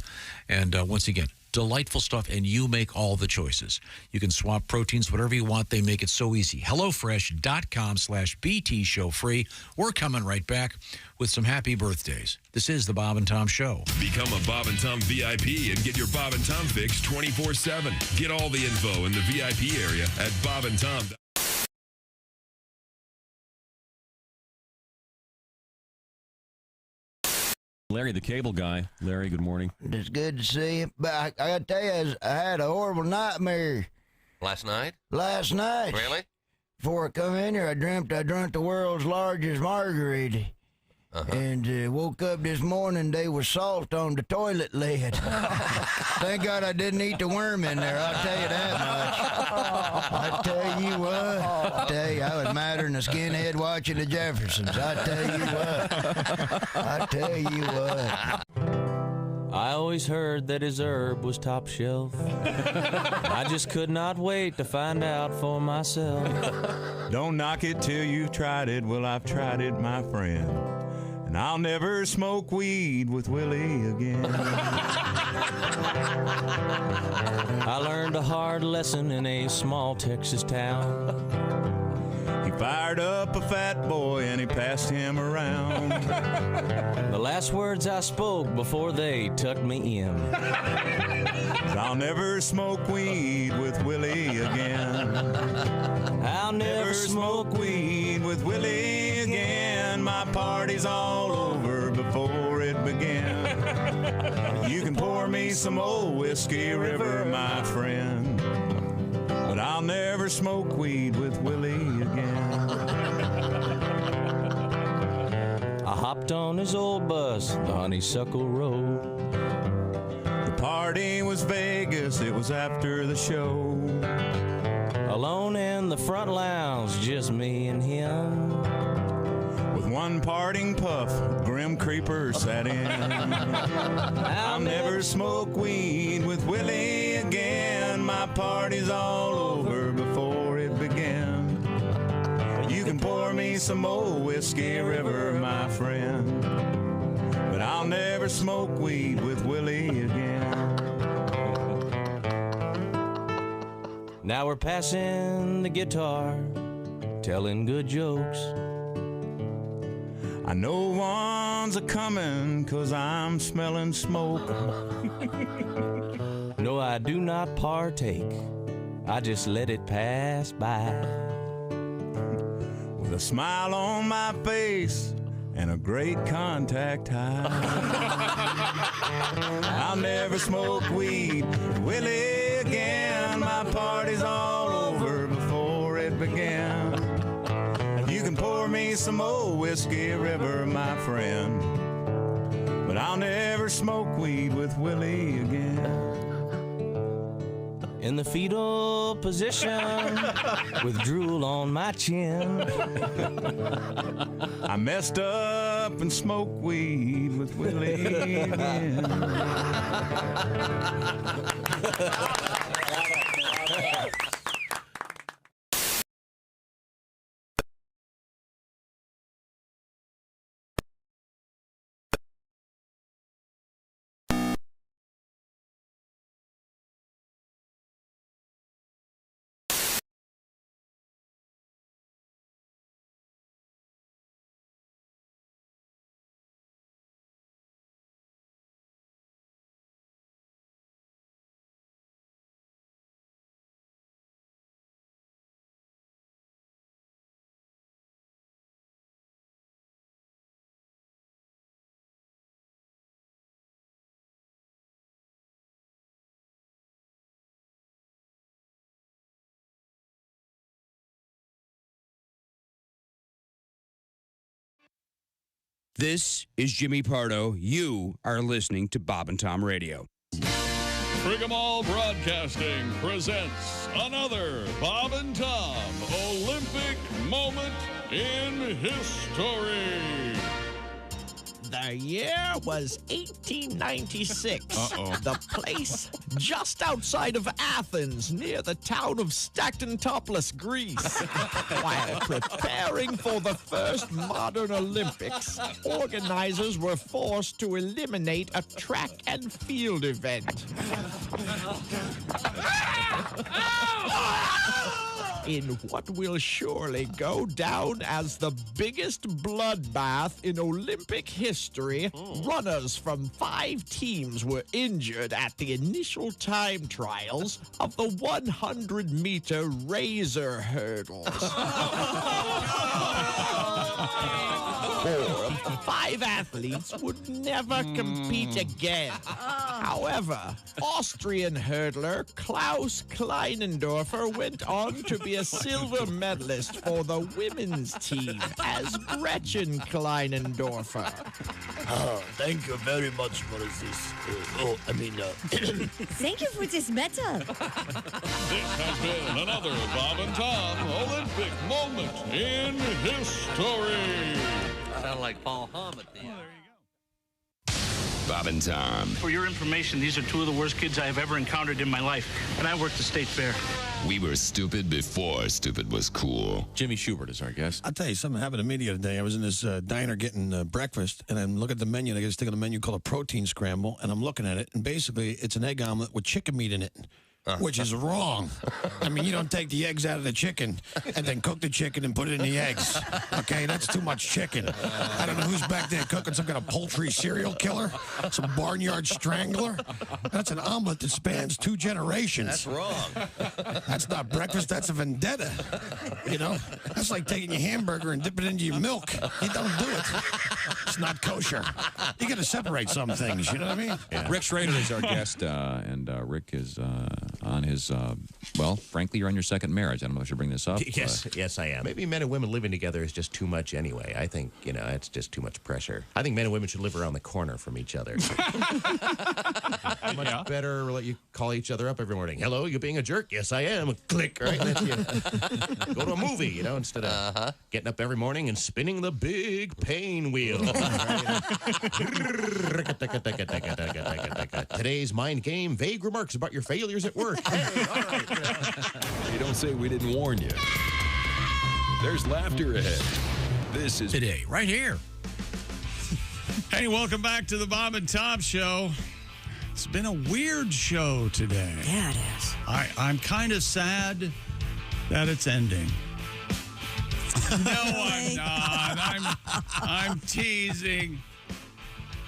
And once again, delightful stuff, and you make all the choices. You can swap proteins, whatever you want. They make it so easy. HelloFresh.com/BT Show free. We're coming right back with some happy birthdays. This is the Bob and Tom Show. Become a Bob and Tom VIP and get your Bob and Tom fix 24/7. Get all the info in the VIP area at bobandtom.com. Larry, the cable guy. Larry, good morning. It's good to see you. But I got to tell you, I had a horrible nightmare. Last night? Last night. Really? Before I come in here, I dreamt I drank the world's largest margarita. And woke up this morning, there was salt on the toilet lid. Thank God I didn't eat the worm in there, I'll tell you that much. I tell you what, I was madder than a skinhead watching the Jeffersons. I tell you what. I always heard that his herb was top shelf. I just could not wait to find out for myself. Don't knock it till you've tried it. Well, I've tried it, my friend. And I'll never smoke weed with Willie again. I learned a hard lesson in a small Texas town. He fired up a fat boy and he passed him around. The last words I spoke before they tucked me in. I'll never smoke weed with Willie again. I'll never smoke weed with Willie again. My party's all over before it began. You can pour me some old Whiskey River, my friend, but I'll never smoke weed with Willie again. I hopped on his old bus, the Honeysuckle Road. The party was Vegas, it was after the show. Alone in the front lounge, just me and him. With one parting puff, Grim Creeper sat in. I'll never smoke weed with Willie again. My party's all over before it began. You can pour me some old Whiskey River, my friend, but I'll never smoke weed with Willie again. Now we're passing the guitar, telling good jokes. I know one's a coming, 'cause I'm smelling smoke. No, I do not partake. I just let it pass by. With a smile on my face and a great contact high. I'll never smoke weed with Willie again. My party's all over before it began. You can pour me some old Whiskey River, my friend, but I'll never smoke weed with Willie again. In the fetal position, with drool on my chin. I messed up and smoked weed with Willie again. This is Jimmy Pardo. You are listening to Bob and Tom Radio. Frigamall Broadcasting presents another Bob and Tom Olympic moment in history. The year was 1896. Uh-oh. The place just outside of Athens, near the town of Stactontopolis, Greece. While preparing for the first modern Olympics, organizers were forced to eliminate a track and field event. In what will surely go down as the biggest bloodbath in Olympic history, runners from 5 teams were injured at the initial time trials of the 100-meter razor hurdles. 4 of the 5 athletes would never compete again. However, Austrian hurdler Klaus Kleinendorfer went on to be a silver medalist for the women's team as Gretchen Kleinendorfer. Thank you very much for this. Thank you for this medal. This has been another Bob and Tom Olympic moment in history. Sound like Paul Hum at the end. Bob and Tom. For your information, these are 2 of the worst kids I have ever encountered in my life, and I work the state fair. We were stupid before stupid was cool. Jimmy Schubert is our guest. I'll tell you, something happened to me the other day. I was in this diner getting breakfast, and I'm looking at the menu, and I get a stick on the menu called a protein scramble, and I'm looking at it, and basically it's an egg omelet with chicken meat in it. Which is wrong. I mean, you don't take the eggs out of the chicken and then cook the chicken and put it in the eggs. Okay, that's too much chicken. I don't know who's back there cooking some kind of poultry serial killer, some barnyard strangler. That's an omelet that spans 2 generations. That's wrong. That's not breakfast, that's a vendetta. You know, that's like taking your hamburger and dipping it into your milk. You don't do it. It's not kosher. You got to separate some things, you know what I mean? Yeah. Rick Schrader is our guest, and Rick is on his, well, frankly, you're on your second marriage. I don't know if I should bring this up. Yes, I am. Maybe men and women living together is just too much anyway. I think, it's just too much pressure. I think men and women should live around the corner from each other. Much better let you call each other up every morning. Hello, you being a jerk? Yes, I am. Click, right? That's you. Go to a movie, instead of getting up every morning and spinning the big pain wheel. Today's mind game, vague remarks about your failures at work. Hey, all right. You don't say we didn't warn you. There's laughter ahead. This is today, right here. Hey, welcome back to the Bob and Tom Show. It's been a weird show today. Yeah, it is. I'm kind of sad that it's ending. No, I'm not. I'm teasing.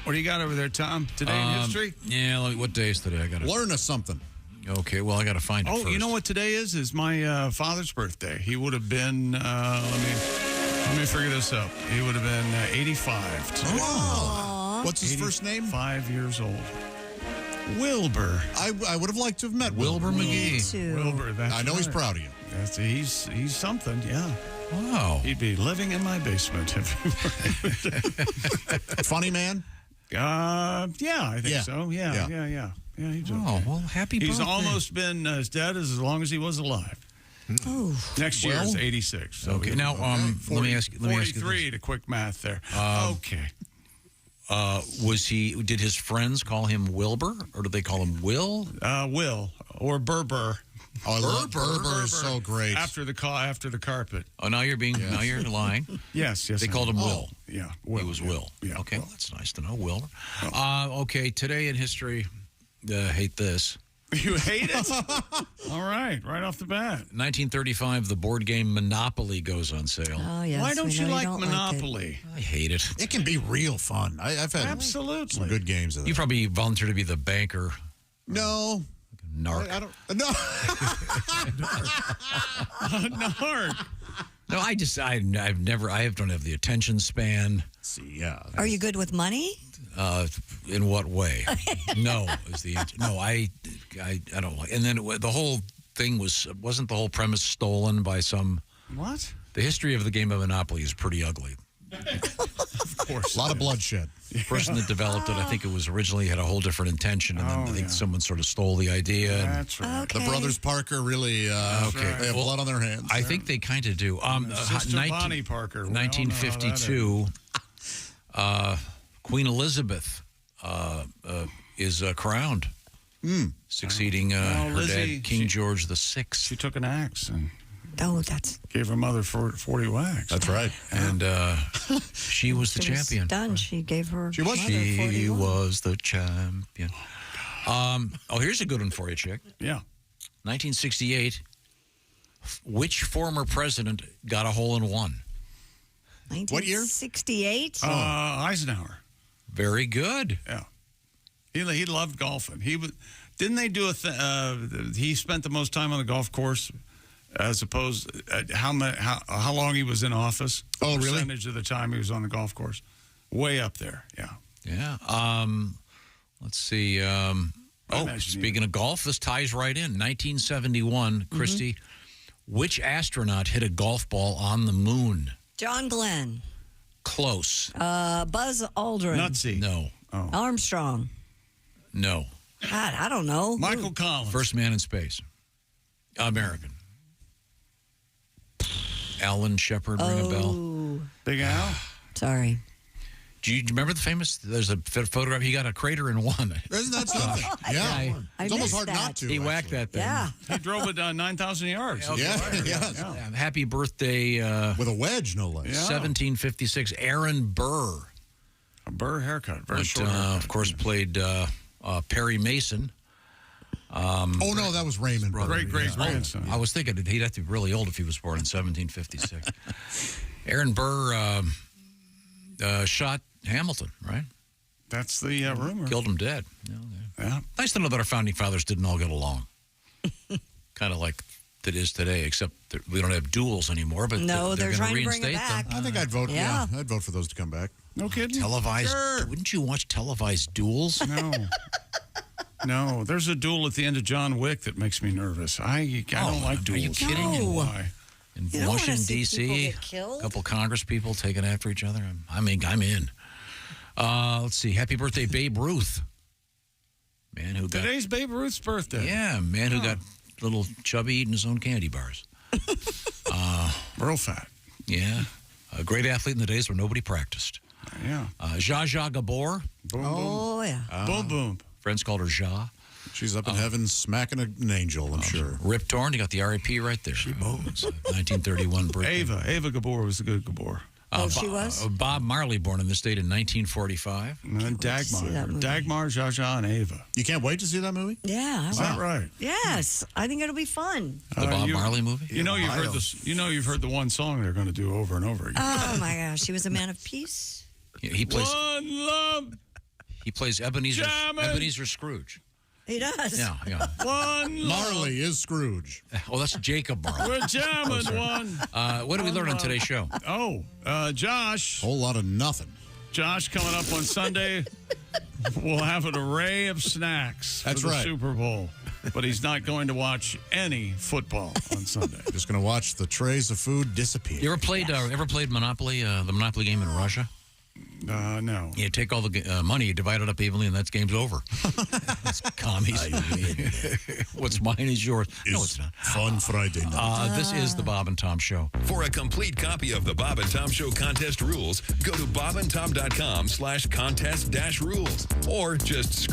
What do you got over there, Tom? Today in history? Yeah, what day is today? I got to learn us something. Okay, well, I got to find it first. You know what today is? Is my father's birthday. He would have been, let me figure this out. He would have been 85 today. Wow. What's his first name? 5 years old. Wilbur. I would have liked to have met Wilbur McGee. Wilbur, that's I know he's right. proud of you. He's something, yeah. Wow. He'd be living in my basement. Funny man? Yeah, I think so. Yeah. He's Oh, well, happy birthday. He's almost been as dead as long as he was alive. Oh. Next year is 86. So Okay, now, let me ask you 43 to quick math there. Okay. Did his friends call him Wilbur, or did they call him Will? Will, or Burber. Oh, I love Burber is so great. After the carpet. Oh, now you're lying. Yes. They called him Will. Yeah, He was Will. Yeah. Okay, well, that's nice to know, Wilbur. Okay, today in history, hate this. You hate it? All right off the bat. 1935, the board game Monopoly goes on sale. Oh, yes. Why don't you like don't Monopoly? I hate it. It can be real fun. I've had Absolutely. some good games of that. You probably volunteer to be the banker. No. Narc. I don't. No. Narc. No, I don't have the attention span. See, yeah. Are you good with money? In what way? No is the answer. No, I don't like. And then the whole thing wasn't the whole premise stolen by some. What? The history of the game of Monopoly is pretty ugly. Of course. A lot of bloodshed. The person that developed it, I think it was originally had a whole different intention, and then I think someone sort of stole the idea. That's right. Okay. The brothers Parker really they have blood on their hands. I think they kind of do. Sister Bonnie Parker. 1952, Queen Elizabeth is crowned, succeeding her Lizzie, dad, King George VI. She took an axe and gave her mother 40 whacks. That's right. And she was the champion. Done. She gave her. She was. She was the champion. Here's a good one for you, Chick. Yeah. 1968. Which former president got a hole-in-one? What year? 1968. Eisenhower. Very good. Yeah. He loved golfing. Didn't they do he spent the most time on the golf course as opposed how long he was in office? Oh, really? Percentage of the time he was on the golf course. Way up there. Yeah. Yeah. Let's see. Speaking of golf, this ties right in. 1971, Christy, which astronaut hit a golf ball on the moon? John Glenn. Close. Buzz Aldrin. Nutsy. No. Oh. Armstrong. No. God, I don't know. Michael Collins. First man in space. American. Alan Shepard, ring a bell? Big Al? Sorry. Do you remember there's a photograph, he got a crater in one. Isn't that something? Yeah. It's almost hard not to. He whacked that thing. Yeah. He drove it 9,000 yards. Yeah. Happy birthday. With a wedge, no less. 1756, Aaron Burr. A Burr haircut. Very short. Of course, played Perry Mason. No, that was Raymond. Great grandson. I was thinking he'd have to be really old if he was born in 1756. Aaron Burr shot Hamilton, right? That's the rumor. Killed him dead. Yeah. Nice to know that our founding fathers didn't all get along. Kind of like it is today, except that we don't have duels anymore. But No, they're going trying to to bring it reinstate back. them. I think I'd vote. Yeah. I'd vote for those to come back. No kidding. Televised? Sure. Wouldn't you watch televised duels? No. No, there's a duel at the end of John Wick that makes me nervous. I don't like duels. Are you kidding? No. Why? In You don't wanna Washington, see people D.C., get killed? a couple Congress people taking after each other. I'm in. Let's see. Happy birthday, Babe Ruth. Man who got... Today's Babe Ruth's birthday. Yeah, man who got little chubby eating his own candy bars. Real fat. Yeah. A great athlete in the days where nobody practiced. Yeah. Zsa Zsa Gabor. Boom, Oh, yeah. boom. Boom. Friends called her Zsa. She's up in heaven smacking an angel, I'm sure. Rip Torn, you got the RIP right there. She moves. 1931 birthday. Ava Gabor was the good Gabor. She was? Bob Marley, born in this state in 1945. And then Dagmar, Zsa Zsa, and Ava. You can't wait to see that movie? Yeah. Is that right? Yes. I think it'll be fun. The Bob Marley movie? You know you've heard this. You know you've heard the one song they're going to do over and over again. Oh, my gosh. He was a man of peace. He plays. One love. He plays Ebenezer Scrooge. He does. Yeah. Marley is Scrooge. Oh, that's Jacob Marley. We're jamming one. What did we learn on today's show? Josh. Whole lot of nothing. Josh coming up on Sunday will have an array of snacks That's for the right. Super Bowl. But he's not going to watch any football on Sunday. Just going to watch the trays of food disappear. You ever played Monopoly, the Monopoly game in Russia? No. You take all the money, you divide it up evenly, and that game's over. It's commies. What's mine is yours. No, it's not. Fun Friday night. This is the Bob and Tom Show. For a complete copy of the Bob and Tom Show contest rules, go to bobandtom.com/contest-rules or just